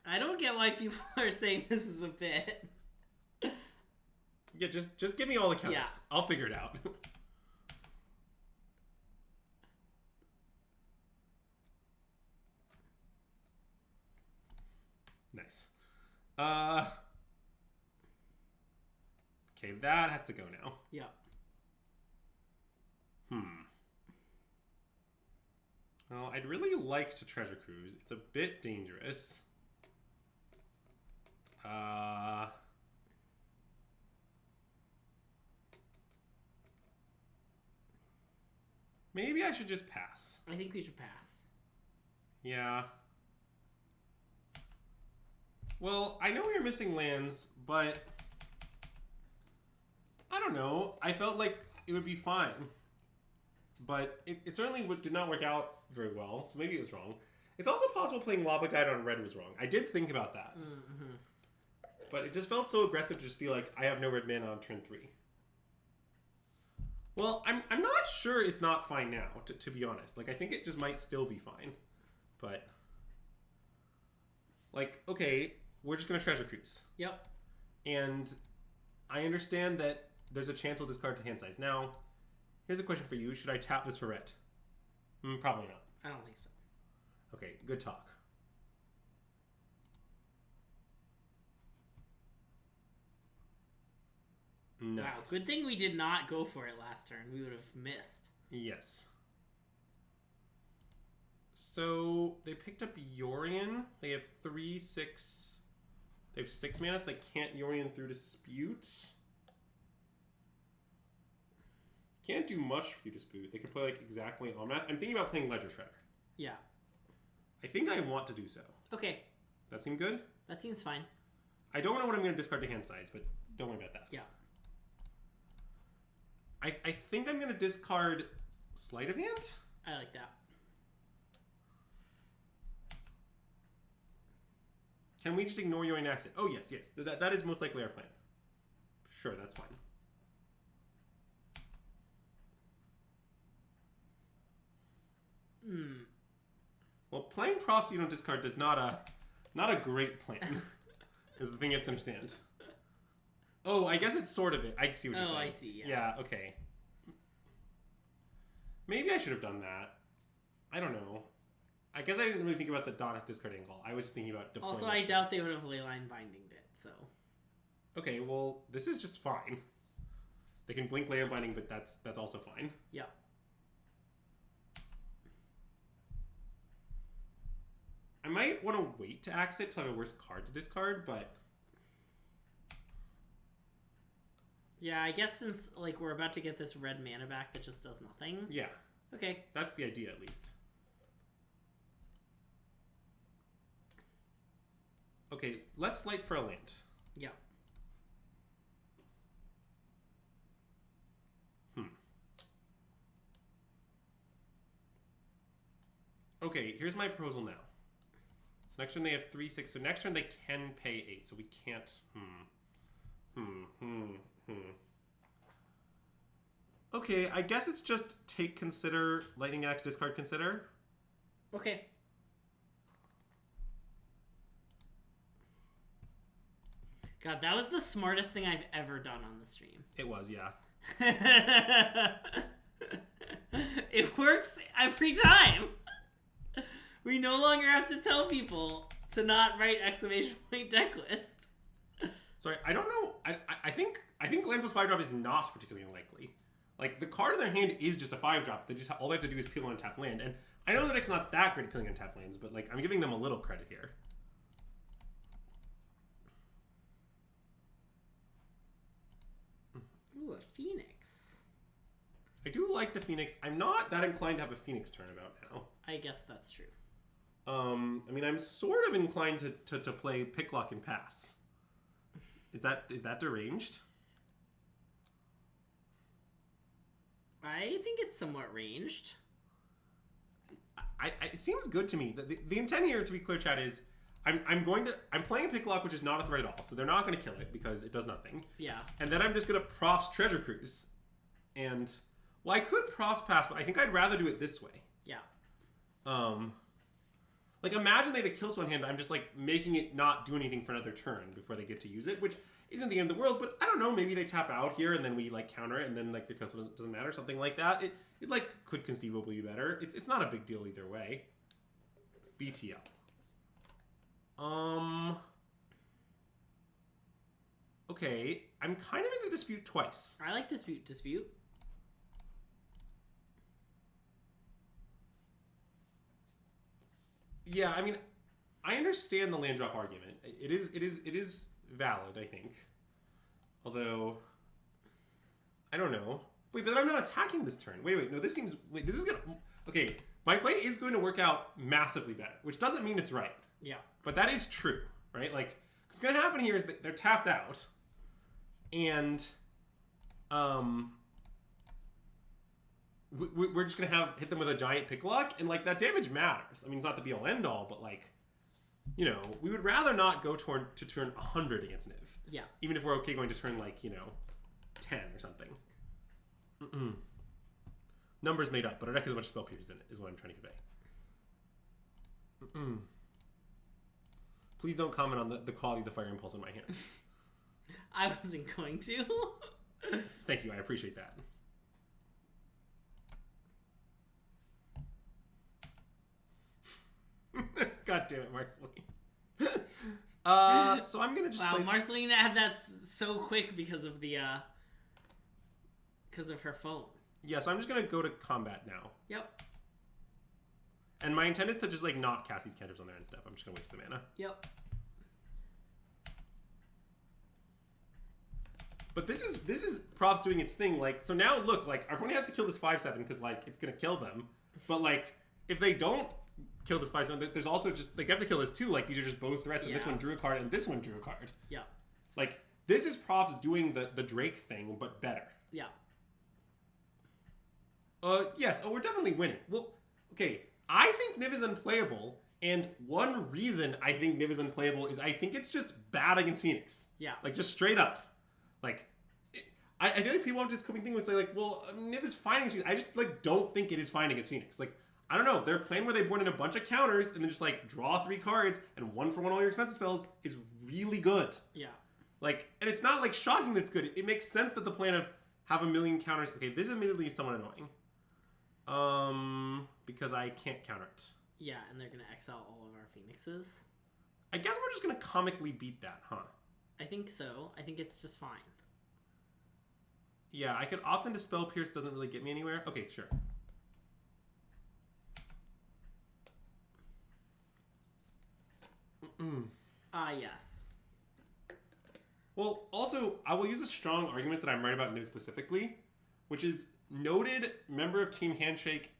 I don't get why people are saying this is a bit. Yeah, just give me all the counters. Yeah. I'll figure it out. Nice. Okay, that has to go now. Yeah. Well, I'd really like to Treasure Cruise. It's a bit dangerous. Maybe I should just pass. I think we should pass. Yeah. Well, I know we were missing lands, but I don't know. I felt like it would be fine. But it certainly did not work out very well, so maybe it was wrong. It's also possible playing Lava Guide on red was wrong. I did think about that. Mm-hmm. But it just felt so aggressive to just be like, I have no red mana on turn 3. Well, I'm not sure it's not fine now, to be honest. Like, I think it just might still be fine. But, like, okay, we're just going to Treasure Cruise. Yep. And I understand that there's a chance we'll discard to hand size. Now, here's a question for you. Should I tap this for red? Probably not. I don't think so. Okay, good talk. Nice. Wow, good thing we did not go for it last turn. We would have missed. Yes. So, they picked up Yorion. They have 3/6. They have 6 mana, so they can't Yorion through Dispute. Can't do much through Dispute. They could play, like, exactly Omnath. I'm thinking about playing Ledger Shredder. Yeah. I think I want to do so. Okay. That seem good? That seems fine. I don't know what I'm going to discard to hand size, but don't worry about that. Yeah. I think I'm going to discard Sleight of Hand. I like that. Can we just ignore your accent? Oh, yes, yes. That is most likely our plan. Sure, that's fine. Well, playing Pross you don't discard is not a great plan. Is the thing you have to understand. Oh, I guess it's sort of it. I see what you're saying. Oh, I see, yeah. Yeah, okay. Maybe I should have done that. I don't know. I guess I didn't really think about the Donic discard angle. I was just thinking about deploying. Also, I doubt they would have Leyline Bindinged it, so. Okay, well, this is just fine. They can blink Leyline Binding, but that's also fine. Yeah. I might want to wait to axe it till I have a worse card to discard, but... Yeah, I guess since, like, we're about to get this red mana back that just does nothing. Yeah. Okay. That's the idea, at least. Okay, let's light for a land. Yeah. Okay, here's my proposal now. So next turn they have 3/6, so next turn they can pay 8, so we can't... Okay, I guess it's just take consider, lightning axe, discard consider. Okay. God, that was the smartest thing I've ever done on the stream. It was, yeah. It works every time. We no longer have to tell people to not write exclamation point deck list. Sorry, I don't know. I think land plus 5-drop is not particularly unlikely. Like, the card in their hand is just a 5-drop. They just all they have to do is peel and tap land. And I know the deck's not that great at peeling and tap lands, but like I'm giving them a little credit here. Ooh, a Phoenix. I do like the Phoenix. I'm not that inclined to have a Phoenix turnabout now. I guess that's true. I mean, I'm sort of inclined to play pick, lock, and pass. Is that deranged? I think it's somewhat ranged. It seems good to me. The intent here, to be clear, chat, is I'm playing a pick lock, which is not a threat at all, so they're not going to kill it because it does nothing. Yeah. And then I'm just going to profs Treasure Cruise, and well, I could profs pass, but I think I'd rather do it this way. Yeah. Like imagine they have a kill spell in hand. I'm just like making it not do anything for another turn before they get to use it, which isn't the end of the world. But I don't know. Maybe they tap out here and then we like counter it, and then like the kill spell doesn't matter, something like that. It like could conceivably be better. It's not a big deal either way. BTL. Okay, I'm kind of into dispute twice. I like dispute. Yeah, I mean, I understand the land drop argument. It is valid, I think. Although, I don't know. Wait, but I'm not attacking this turn. Wait, no, this is gonna... Okay, my play is going to work out massively better, which doesn't mean it's right. Yeah. But that is true, right? Like, what's gonna happen here is that they're tapped out, and, we're just gonna hit them with a giant pick lock, and like that damage matters. I mean, it's not the be all end all, but like, you know, we would rather not go to turn 100 against Niv. Yeah. Even if we're okay going to turn like 10 or something. Numbers made up, but our deck has a bunch of spell pierces in it, is what I'm trying to convey. Please don't comment on the quality of the fire impulse in my hand. I wasn't going to. Thank you, I appreciate that. God damn it, Marceline. So I'm gonna just wow, play... Marceline had that so quick because of her phone. Yeah, so I'm just gonna go to combat now. Yep. And my intent is to just like not cast these cantrips on their end step. I'm just gonna waste the mana. Yep. But this is props doing its thing. Like, so now look, like our opponent has to kill this 5/7 because like it's gonna kill them. But like if they don't kill this 5/7, there's also just like they have to kill this too. Like these are just both threats, and this one drew a card, and this one drew a card. Yeah. Like this is props doing the Drake thing, but better. Yeah. Yes. Oh, we're definitely winning. Well, okay. I think Niv is unplayable, and one reason I think Niv is unplayable is I think it's just bad against Phoenix. Yeah. Like just straight up. Like, I feel like people have this coming thing would say like, well, Niv is fine against Phoenix. I just like don't think it is fine against Phoenix. Like, I don't know. Their plan where they board in a bunch of counters and then just like draw 3 cards and 1-for-1 all your expensive spells is really good. Yeah. Like, and it's not like shocking that it's good. It makes sense that the plan of have a million counters. Okay, this admittedly is somewhat annoying. Because I can't counter it. Yeah, and they're gonna exile all of our Phoenixes. I guess we're just gonna comically beat that, huh? I think so. I think it's just fine. Yeah, I could often Dispel Pierce doesn't really get me anywhere. Okay, sure. Yes. Well, also, I will use a strong argument that I'm right about Niv specifically, which is noted member of Team Handshake,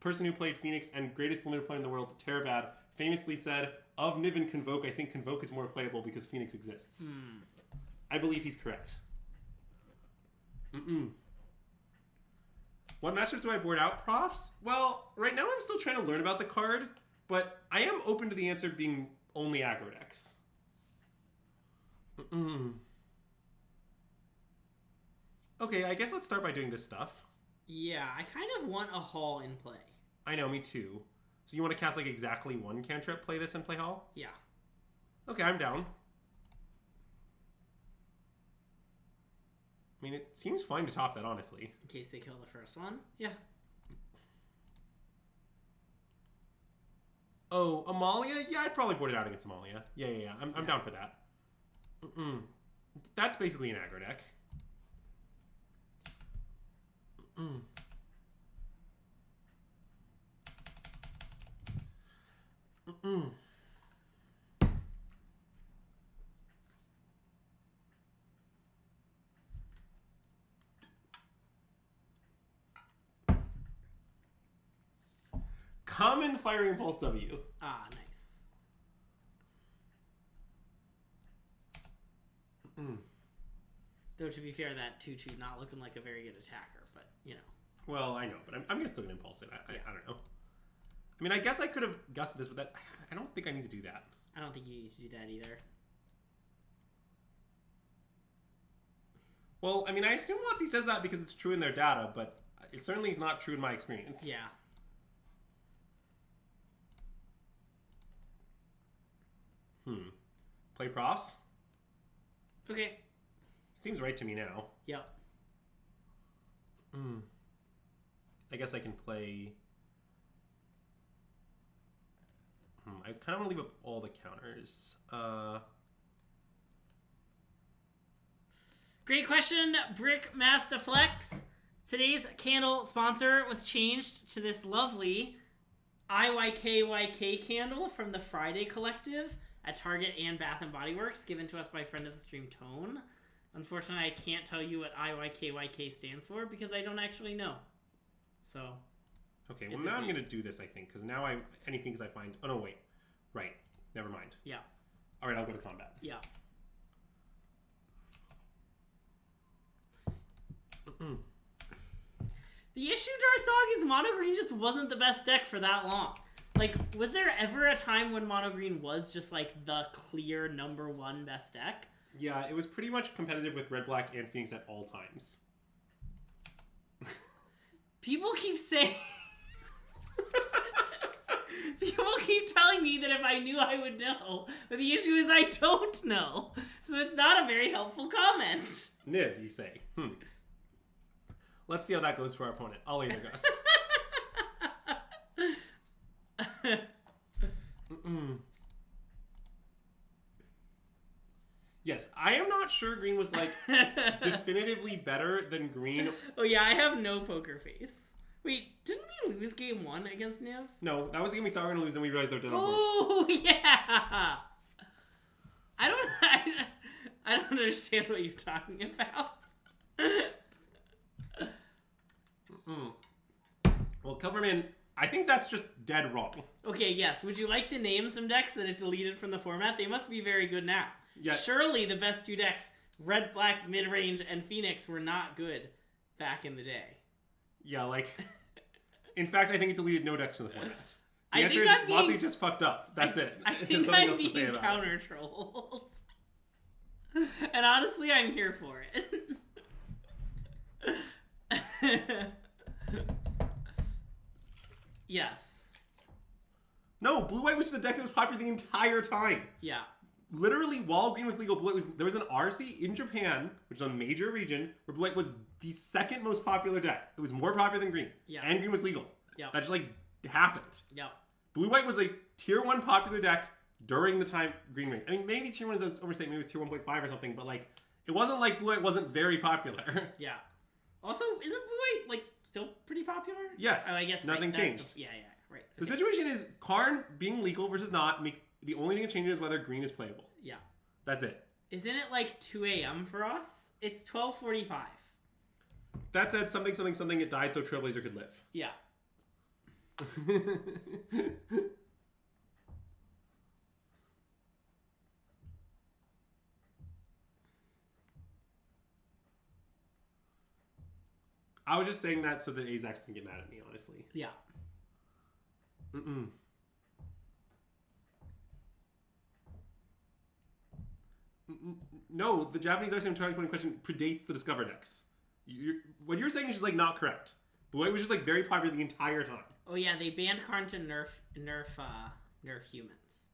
person who played Phoenix and greatest limited player in the world, Terabad, famously said, of Niv and Convoke, I think Convoke is more playable because Phoenix exists. I believe he's correct. What matchups do I board out, profs? Well, right now I'm still trying to learn about the card, but I am open to the answer being only aggro decks. Okay, I guess let's start by doing this stuff. Yeah, I kind of want a Hall in play. I know, me too. So you want to cast like exactly 1 cantrip, play this, and play Hall? Yeah. Okay, I'm down. I mean, it seems fine to top that, honestly. In case they kill the first one? Yeah. Oh, Amalia? Yeah, I'd probably board it out against Amalia. Yeah. I'm down for that. That's basically an aggro deck. Common Firing Pulse W. Ah, nice. Though to be fair, that 2/2 not looking like a very good attacker, but you know. Well, I know, but I'm still gonna impulse it. I don't know. I mean, I guess I could have guessed this, but I don't think I need to do that. I don't think you need to do that either. Well, I mean, I assume WotC says that because it's true in their data, but it certainly is not true in my experience. Yeah. Play profs? Okay. It seems right to me now. Yep. I guess I can play... I kind of want to leave up all the counters. Great question, Brick Master Flex. Today's candle sponsor was changed to this lovely IYKYK candle from the Friday Collective at Target and Bath & Body Works, given to us by friend of the stream, Tone. Unfortunately, I can't tell you what IYKYK stands for because I don't actually know. So... Okay, well now I'm going to do this, I think, because now anything I find... Oh, no, wait. Right. Never mind. Yeah. All right, I'll go to combat. Yeah. The issue, Darth Dog, is Mono Green just wasn't the best deck for that long. Like, was there ever a time when Mono Green was just, like, the clear #1 best deck? Yeah, it was pretty much competitive with Red, Black, and Phoenix at all times. People keep saying... People keep telling me that if I knew, I would know. But the issue is I don't know. So it's not a very helpful comment. Niv, you say. Let's see how that goes for our opponent. I'll either guess. Yes, I am not sure green was, like, definitively better than green. Oh, yeah, I have no poker face. Wait, didn't we lose game 1 against Niv? No, that was the game we thought we were going to lose, then we realized they were done. Oh, yeah! I don't understand what you're talking about. Well, Kelverman, I think that's just dead wrong. Okay, yes. Would you like to name some decks that it deleted from the format? They must be very good now. Yeah. Surely the best 2 decks, Red, Black, Midrange, and Phoenix, were not good back in the day. Yeah, like... In fact, I think it deleted no decks from the format. The I answer think is WotC just fucked up. That's it. I There's think nothing I'm else to say being about counter-trolled. And honestly, I'm here for it. Yes. No, Blue-White was just a deck that was popular the entire time. Yeah. Literally, while green was legal, there was an RC in Japan, which is a major region, where Blue-White was the second most popular deck. It was more popular than green. Yeah. And green was legal. Yeah. That just, like, happened. Yeah. Blue-White was a tier 1 popular deck during the time green reigned. I mean, maybe tier 1 is an overstatement, maybe it was tier 1.5 or something, but, like, it wasn't like Blue-White wasn't very popular. Yeah. Also, isn't Blue-White, like, still pretty popular? Yes. Oh, I guess nothing changed. Yeah, right. The situation is Karn being legal versus not. The only thing that changes is whether green is playable. Yeah. That's it. Isn't it like 2 a.m. for us? It's 12:45. That said, something, it died so Trailblazer could live. Yeah. I was just saying that so that Azax can get mad at me, honestly. Yeah. No, the Japanese RCM 2020 question predates the Discover decks. What you're saying is just, like, not correct. Blue-White was just, like, very popular the entire time. Oh yeah, they banned Karn to nerf humans.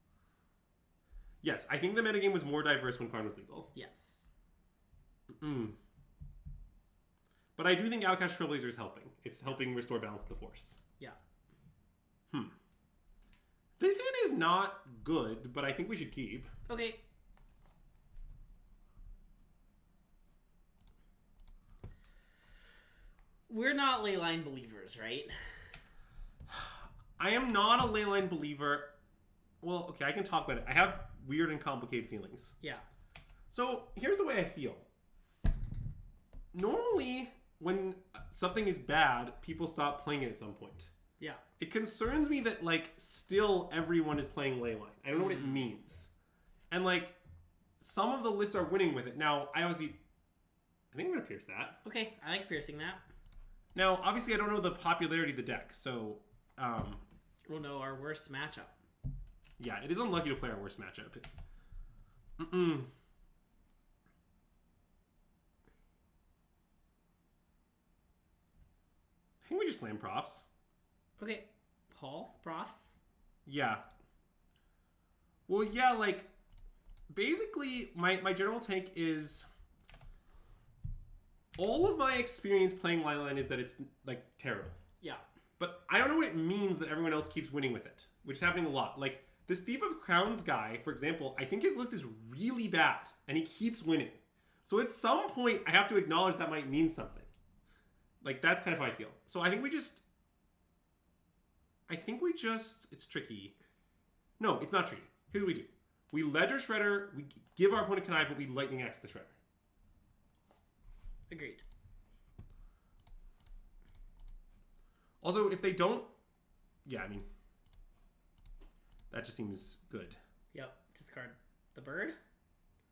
Yes, I think the metagame was more diverse when Karn was legal. Yes. But I do think Outcast Trailblazer is helping. It's helping restore balance to the Force. Yeah. This hand is not good, but I think we should keep. Okay. We're not leyline believers, right? I am not a leyline believer. Well, okay, I can talk about it. I have weird and complicated feelings. Yeah. So here's the way I feel. Normally, when something is bad, people stop playing it at some point. Yeah. It concerns me that, like, still everyone is playing leyline. I don't know what it means. And, like, some of the lists are winning with it. Now, I think I'm going to pierce that. Okay, I like piercing that. Now, obviously, I don't know the popularity of the deck, so... We'll know our worst matchup. Yeah, it is unlucky to play our worst matchup. I think we just slam profs. Okay. Paul, profs? Yeah. Well, yeah, like, basically, my general take is... all of my experience playing Leyline is that it's, like, terrible. Yeah. But I don't know what it means that everyone else keeps winning with it, which is happening a lot. Like, this Thief of Crowns guy, for example, I think his list is really bad, and he keeps winning. So at some point, I have to acknowledge that might mean something. Like, that's kind of how I feel. So I think we just... It's tricky. No, it's not tricky. Here's what we do. We Ledger Shredder, we give our opponent Connive, but we Lightning Axe the Shredder. Agreed. Also, if they don't... Yeah, I mean... that just seems good. Yep. Discard the bird?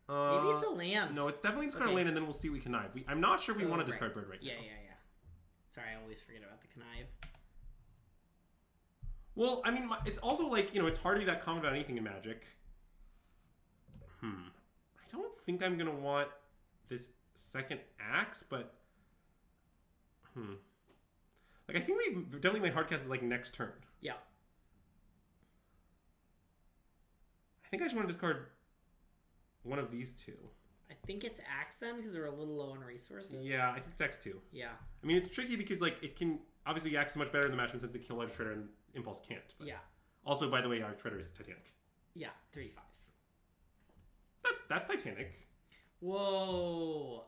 Maybe it's a land. No, it's definitely discard a land, and then we'll see we Connive. I'm not sure if we want to discard bird right now. Yeah. Sorry, I always forget about the Connive. Well, I mean, it's also like, you know, it's hard to be that confident about anything in Magic. I don't think I'm going to want this second axe, but... Like, I think we definitely made hard cast is like next turn. Yeah. I think I just want to discard one of these two. I think it's axe then, because they're a little low on resources. Yeah, I think it's X2. Yeah. I mean, it's tricky because, like, it can... Obviously, Axe is much better in the match since the Kill Ledger Shredder and Impulse can't. But yeah. Also, by the way, our Shredder is Titanic. Yeah, 3/5. That's Titanic. Whoa.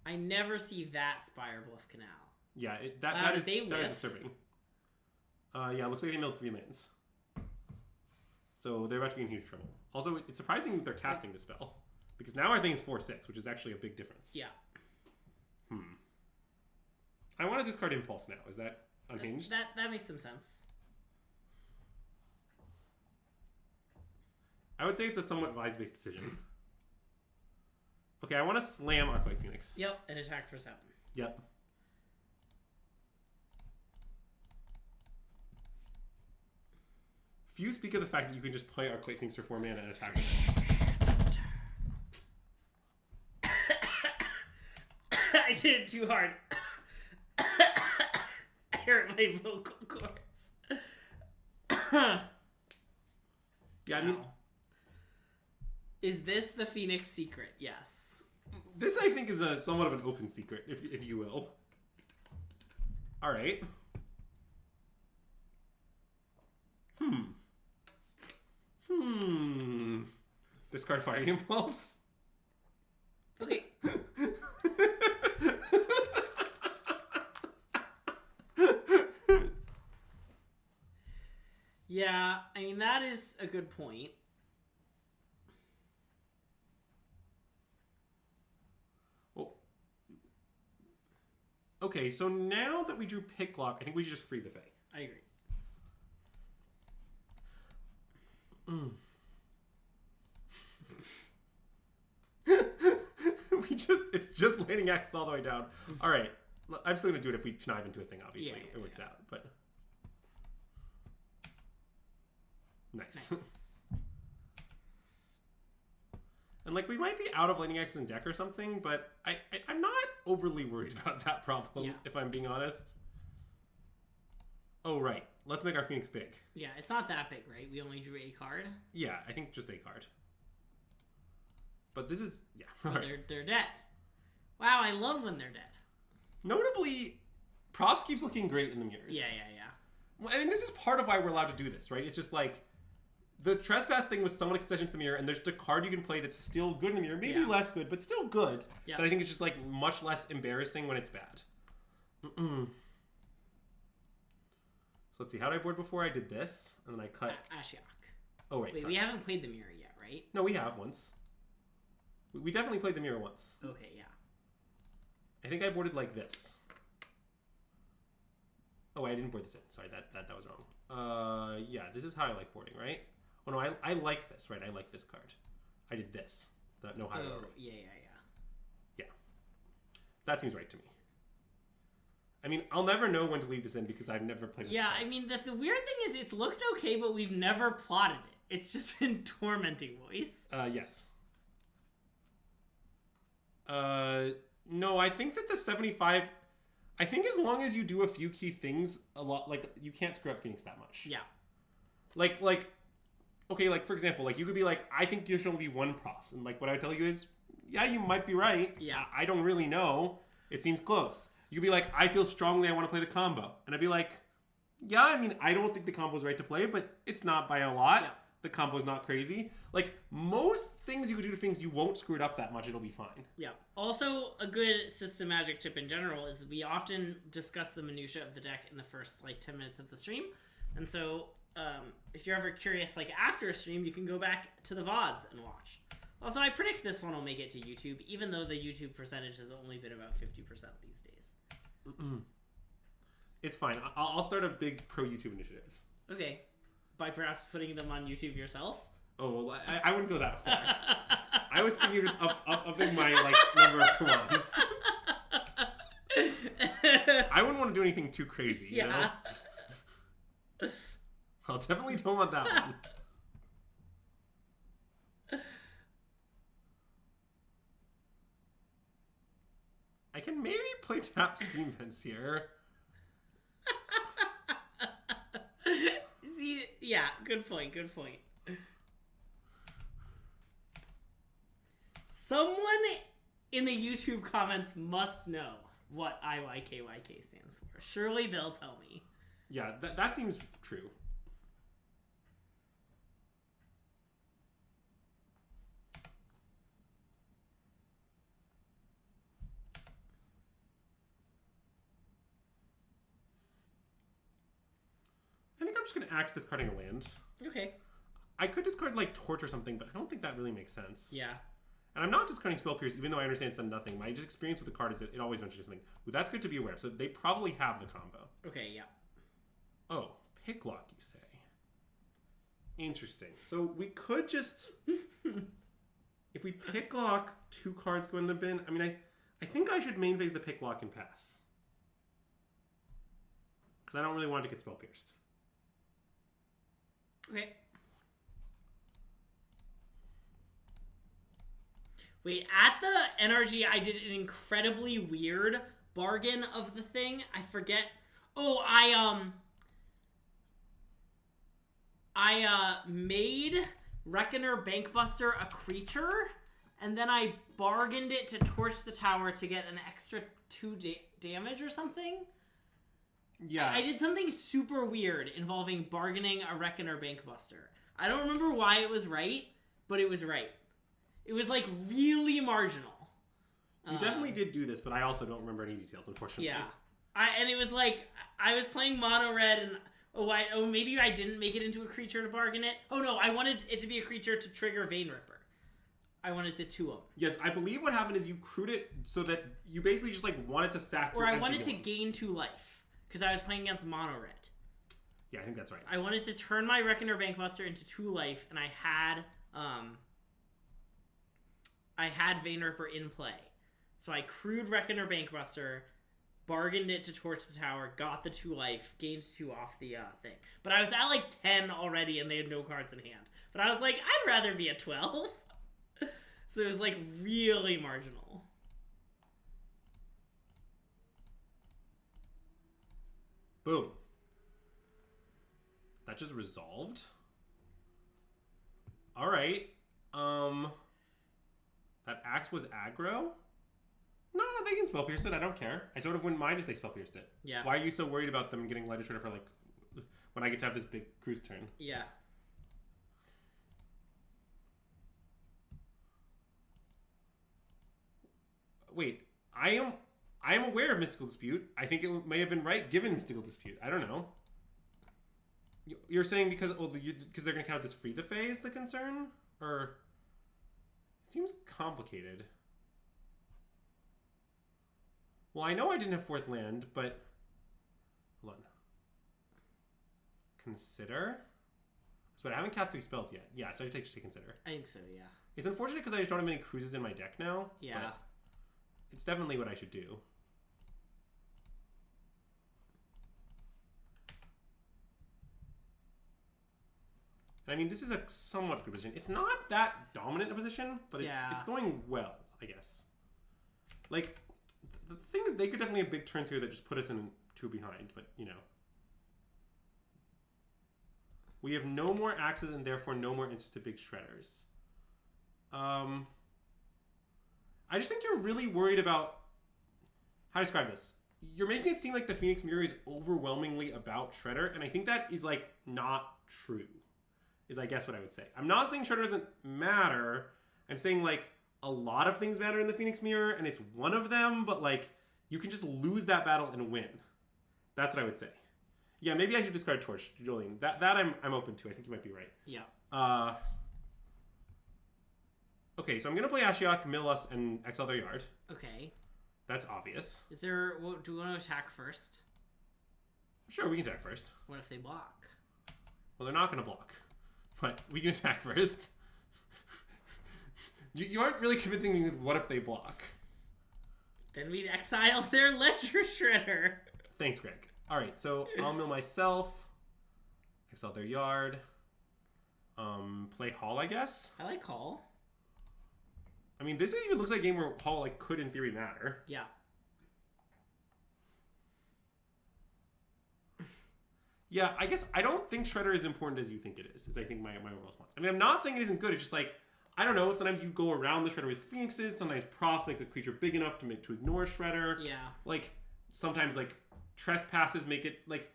I never see that Spire Bluff Canal. Yeah, that is whiff? disturbing. Yeah, it looks like they milled 3 lands. So they're about to be in huge trouble. Also, it's surprising that they're casting the spell. Because now our thing is 4/6, which is actually a big difference. Yeah. I want to discard Impulse now. Is that unhinged? That makes some sense. I would say it's a somewhat vibes-based decision. Okay, I want to slam Izzet Phoenix. Yep, and attack for 7. Yep. Few speak of the fact that you can just play Izzet Phoenix for 4 mana and attack. I did it too hard. I hurt my vocal cords. Yeah, I mean... Is this the Phoenix secret? Yes. This, I think, is a somewhat of an open secret, if you will. Alright. Discard Firing Impulse? Okay. Yeah, I mean, that is a good point. Well, okay, so now that we drew Picklock, I think we should just free the Fae. I agree. It's just landing X all the way down. All right, I'm still gonna do it if we connive into a thing. Obviously, it works out. But nice. And like we might be out of landing X in deck or something, but I'm not overly worried about that problem. If I'm being honest. Oh right, let's make our Phoenix big. Yeah, it's not that big, right? We only drew a card. Yeah, I think just a card. But this is They're dead. Wow, I love when they're dead. Notably, Props keeps looking great in the mirrors. Yeah. Well, I mean, this is part of why we're allowed to do this, right? It's just like the trespass thing was somewhat a concession to the mirror, and there's a card you can play that's still good in the mirror, maybe Yeah. less good, but still good. Yeah. That I think is just like much less embarrassing when it's bad. So let's see. How did I board before? I did this, and then I cut. Ashiok. Oh wait, Wait, sorry. we haven't played the mirror yet, right? No, we have once. We definitely played the mirror once. Okay, yeah. I think I boarded like this. Oh, I didn't board this in. Sorry, that was wrong. Yeah, this is how I like boarding, right? Oh no, I like this, right? I like this card. I did this. No high roll. Yeah. Yeah. That seems right to me. I mean, I'll never know when to leave this in because I've never played with Yeah, this card. I mean, the weird thing is it's looked okay, but we've never plotted it. It's just been tormenting voice. Yes. No, I think that the 75... I think as long as you do a few key things a lot, like, you can't screw up Phoenix that much. Yeah. Like, okay, like, for example, like, you could be like, I think there should only be one profs. And, like, what I would tell you is, yeah, you might be right. Yeah. I don't really know. It seems close. You could be like, I feel strongly I want to play the combo. And I'd be like, yeah, I mean, I don't think the combo is right to play, but it's not by a lot. Yeah. The combo is not crazy. Like, most things you could do to things, you won't screw it up that much. It'll be fine. Yeah. Also, a good system magic tip in general is we often discuss the minutia of the deck in the first, like, 10 minutes of the stream. And so, if you're ever curious, like, after a stream, you can go back to the VODs and watch. Also, I predict this one will make it to YouTube, even though the YouTube percentage has only been about 50% these days. It's fine. I'll start a big pro-YouTube initiative. Okay. By perhaps putting them on YouTube yourself? Oh, well, I wouldn't go that far. I was thinking of just upping my, like, number of commands. I wouldn't want to do anything too crazy, you know? I'll definitely don't want that one. I can maybe play tap steam vents here. See, yeah, good point. Someone in the YouTube comments must know what IYKYK stands for. Surely they'll tell me. Yeah, that seems true. I think I'm just going to axe discarding a land. Okay. I could discard, like, Torch or something, but I don't think that really makes sense. Yeah. And I'm not discarding Spell Pierce, even though I understand it's done nothing. My just experience with the card is that it always mentions something. Ooh, that's good to be aware of. So they probably have the combo. Okay, yeah. Oh, pick lock, you say? Interesting. So we could just... if we pick lock, 2 cards go in the bin. I mean, I think I should main phase the pick lock and pass. Because I don't really want to get Spell Pierced. Okay. Wait, at the NRG, I did an incredibly weird bargain of the thing. I forget. Oh, I made Reckoner Bankbuster a creature, and then I bargained it to torch the tower to get an extra 2 damage or something. Yeah. I did something super weird involving bargaining a Reckoner Bankbuster. I don't remember why it was right, but it was right. It was, like, really marginal. You definitely did do this, but I also don't remember any details, unfortunately. Yeah. And it was like, I was playing mono red, and maybe I didn't make it into a creature to bargain it. Oh no, I wanted it to be a creature to trigger Vein Ripper. I wanted to 2 them. Yes, I believe what happened is you crewed it so that you basically just, like, wanted to sack Or your I empty wanted to one. gain 2 life, because I was playing against mono red. Yeah, I think that's right. I wanted to turn my Reckoner Bankbuster into 2 life, and I had Vein Ripper in play. So I crewed Reckoner Bankbuster, bargained it to torch the tower, got the 2 life, gained 2 off the thing. But I was at like 10 already, and they had no cards in hand. But I was like, I'd rather be at 12. So it was like really marginal. Boom. That just resolved. All right. That axe was aggro? No, they can spell pierce it. I don't care. I sort of wouldn't mind if they spell pierced it. Yeah. Why are you so worried about them getting Lighted Shredder for, like, when I get to have this big cruise turn? Yeah. Wait, I am aware of Mystical Dispute. I think it may have been right given Mystical Dispute. I don't know. You're saying because they're going to count this free the Fae is the concern? Or... It seems complicated. Well, I know I didn't have 4th land, but... Hold on. Consider? But I haven't cast 3 spells yet. Yeah, so I should take consider. I think so, yeah. It's unfortunate because I just don't have many cruises in my deck now. Yeah. It's definitely what I should do. I mean, this is a somewhat good position. It's not that dominant a position, but it's going well, I guess. Like, the thing is, they could definitely have big turns here that just put us in 2 behind, but, you know. We have no more axes and therefore no more answers to big shredders. I just think you're really worried about... How to describe this? You're making it seem like the Phoenix Mirror is overwhelmingly about Shredder, and I think that is, like, not true. Is I guess what I would say. I'm not saying Shredder doesn't matter. I'm saying, like, a lot of things matter in the Phoenix Mirror, and it's one of them, but, like, you can just lose that battle and win. That's what I would say. Yeah, maybe I should discard Torch, Julian. That I'm open to. I think you might be right. Yeah. Okay, so I'm going to play Ashiok, mill us, and exile their yard. Okay. That's obvious. Is there... do we want to attack first? Sure, we can attack first. What if they block? Well, they're not going to block. But we can attack first. You aren't really convincing me with what if they block. Then we'd exile their Ledger Shredder. Thanks, Greg. Alright, so I'll mill myself. Exile their yard. Play Hall, I guess. I like Hall. I mean, this even looks like a game where Hall like could, in theory, matter. Yeah. Yeah, I guess I don't think Shredder is as important as you think it is I think my overall response. I mean, I'm not saying it isn't good. It's just like, I don't know, sometimes you go around the Shredder with Phoenixes. Sometimes Profs make the creature big enough to ignore Shredder. Yeah. Like, sometimes, like, Trespasses make it, like,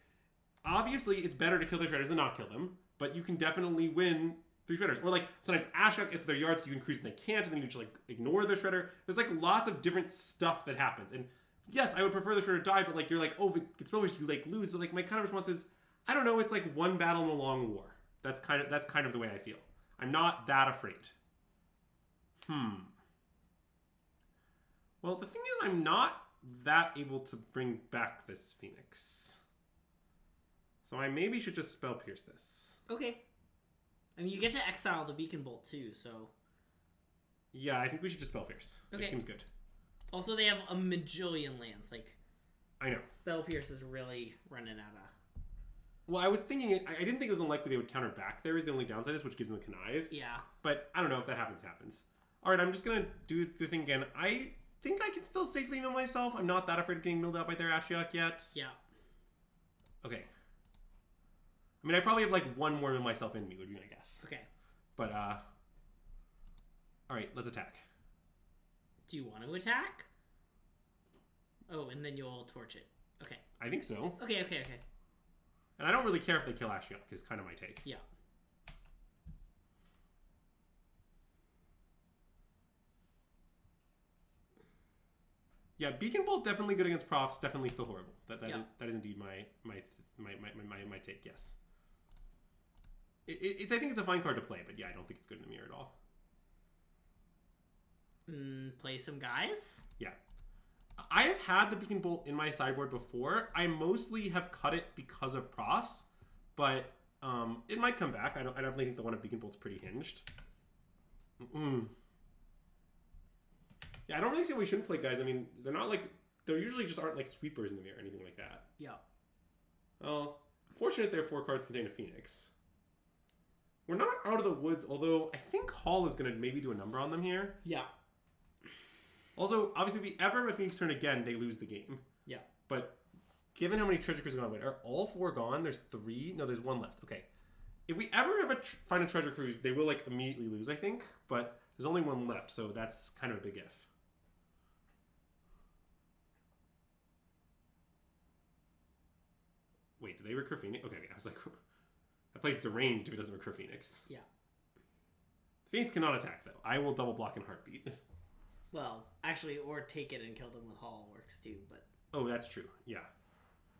obviously it's better to kill their Shredders than not kill them, but you can definitely win 3 Shredders. Or, like, sometimes Ashiok gets their yards, so you can cruise and they can't, and then you just, like, ignore their Shredder. There's, like, lots of different stuff that happens. And, yes, I would prefer the Shredder die, but, like, you're like, oh, if it gets spellbusted, you, like, lose. So, like, my kind of response is, I don't know, it's like one battle in a long war. That's kind of the way I feel. I'm not that afraid. Well, the thing is, I'm not that able to bring back this Phoenix. So I maybe should just Spell Pierce this. Okay. I mean, you get to exile the Beacon Bolt too, so... Yeah, I think we should just Spell Pierce. Okay. That seems good. Also, they have a majillion lands. Like, I know. Spell Pierce is really running out of... Well, I was thinking I didn't think it was unlikely they would counter back there is the only downside is, which gives them a Connive. Yeah. But I don't know if that happens. Alright, I'm just going to do the thing again. I think I can still safely mill myself. I'm not that afraid of getting milled out by their Ashiok yet. Yeah. Okay. I mean, I probably have like one more mill myself in me, would be my guess. Okay. But, alright, let's attack. Do you want to attack? Oh, and then you'll torch it. Okay. I think so. Okay. And I don't really care if they kill Ashiok, is kind of my take. Yeah. Yeah, Beacon Bolt definitely good against Profs, definitely still horrible. That is indeed my take, yes. I think it's a fine card to play, but yeah, I don't think it's good in the mirror at all. Play some guys? Yeah. I have had the Beacon Bolt in my sideboard before. I mostly have cut it because of Profs, but it might come back. I definitely think the one of Beacon Bolt's pretty hinged. Yeah, I don't really see why we shouldn't play guys. I mean, they're usually just aren't like sweepers in the mirror or anything like that. Yeah. Well, fortunate their 4 cards contain a Phoenix. We're not out of the woods, although I think Hall is going to maybe do a number on them here. Yeah. Also, obviously, if we ever have a Phoenix turn again, they lose the game. Yeah. But given how many treasure cruisers are gone, wait, are all 4 gone? There's 3? No, there's 1 left. Okay. If we ever have find a treasure cruise, they will like immediately lose, I think. But there's only 1 left, so that's kind of a big if. Wait, do they recur Phoenix? Okay, I was like, that plays deranged if it doesn't recur Phoenix. Yeah. Phoenix cannot attack, though. I will double block in heartbeat. Well, actually, or take it and kill them with Hall works too, but... Oh, that's true. Yeah.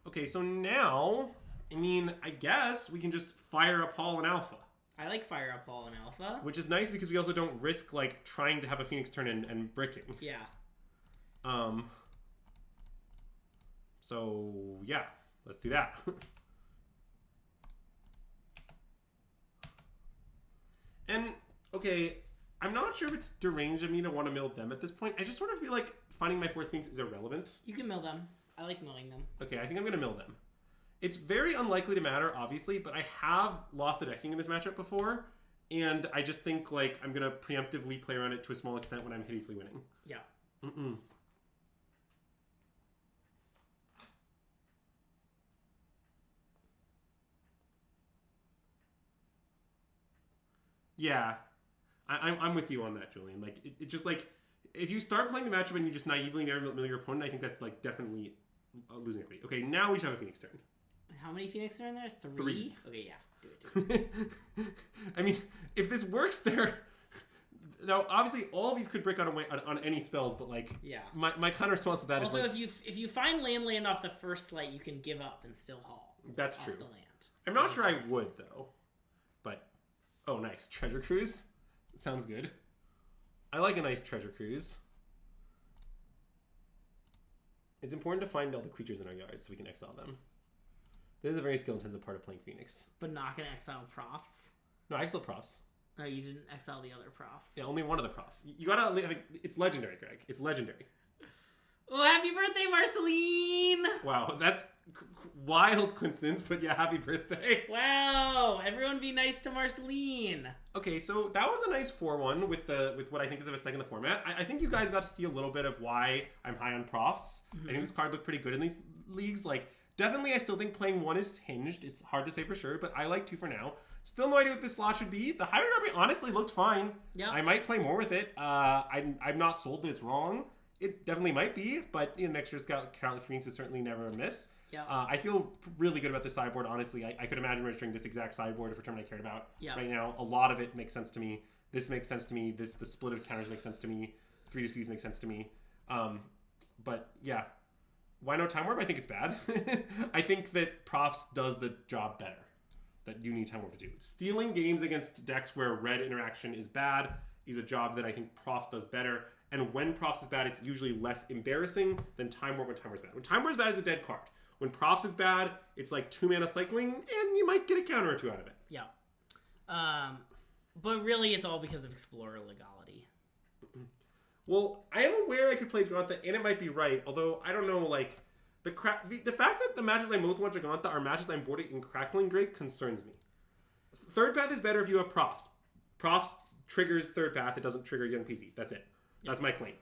Okay, so now, I mean, I guess we can just fire up Hall and Alpha. I like fire up Hall and Alpha. Which is nice because we also don't risk, like, trying to have a Phoenix turn and bricking. Yeah. So, yeah. Let's do that. And, okay, I'm not sure if it's deranged of me to want to mill them at this point. I just sort of feel like finding my 4th Phoenix is irrelevant. You can mill them. I like milling them. Okay, I think I'm going to mill them. It's very unlikely to matter, obviously, but I have lost a decking in this matchup before, and I just think, like, I'm going to preemptively play around it to a small extent when I'm hideously winning. Yeah. Yeah, I'm with you on that, Julian. Like, it just, like, if you start playing the matchup and you just naively never mill your opponent, I think that's, like, definitely losing equity. Okay, now we should have a Phoenix turn. How many Phoenix are in there? 3? 3. Okay, yeah. Do it. I mean, if this works there... Now, obviously, all of these could break on any spells, but, like, yeah. My counter response to that also, is, like... if you find land off the first slight, you can give up and still haul. That's off true. The land. I'm not sure I would, though. But, oh, nice. Treasure Cruise? Sounds good. I like a nice Treasure Cruise. It's important to find all the creatures in our yard so we can exile them. This is a very skill-intensive part of playing Phoenix. But not going to exile profs? No, I exile profs. No, you didn't exile the other profs. Yeah, only one of the profs. You gotta... It's legendary, Greg. It's legendary. Oh, happy birthday, Marceline! Wow, that's wild coincidence, but yeah, happy birthday. Wow, everyone be nice to Marceline. Okay, so that was a nice 4-1 with what I think is a mistake in the format. I think you guys got to see a little bit of why I'm high on profs. I think this card looked pretty good in these leagues. Like, definitely I still think playing 1 is hinged. It's hard to say for sure, but I like 2 for now. Still no idea what this slot should be. The higher army honestly looked fine. Yeah. I might play more with it. I'm not sold that it's wrong. It definitely might be, but next year's Carolina Phoenix is certainly never a miss. Yeah. I feel really good about this sideboard, honestly. I could imagine registering this exact sideboard if a tournament I cared about right now. A lot of it makes sense to me. This makes sense to me. The split of counters makes sense to me. 3 disputes makes sense to me. But yeah. Why no Time Warp? I think it's bad. I think that Profs does the job better that you need Time Warp to do. Stealing games against decks where red interaction is bad is a job that I think Profs does better. And when Profs is bad, it's usually less embarrassing than Time Warp when Time Warp is bad. When Time Warp is bad, it's a dead card. When Profs is bad, it's like 2 mana cycling, and you might get a counter or 2 out of it. Yeah. But really, it's all because of Explorer legality. Well, I am aware I could play Gauntlet, and it might be right, although I don't know, like... The fact that the matches I most want Giganta are matches I'm boarding in Crackling Drake concerns me. Third Path is better if you have Profs. Profs triggers Third Path, it doesn't trigger Young Peasy. That's it. That's my claim.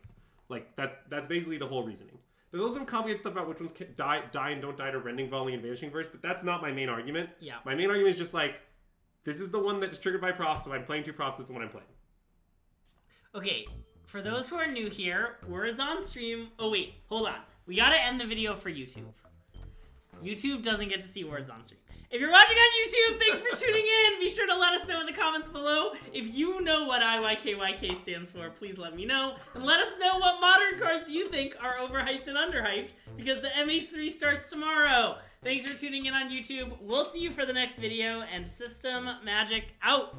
Like, that's basically the whole reasoning. There's also some complicated stuff about which ones can die and don't die to Rending Volley and Vanishing Verse, but that's not my main argument. Yeah. My main argument is just like, this is the one that's triggered by Profs, so I'm playing 2 Profs, that's the one I'm playing. Okay, for those who are new here, words on stream... Oh wait, hold on. We gotta end the video for YouTube. YouTube doesn't get to see words on stream. If you're watching on YouTube, thanks for tuning in. Be sure to let us know in the comments below. If you know what IYKYK stands for, please let me know. And let us know what modern cards you think are overhyped and underhyped, because the MH3 starts tomorrow. Thanks for tuning in on YouTube. We'll see you for the next video, and System Magic out.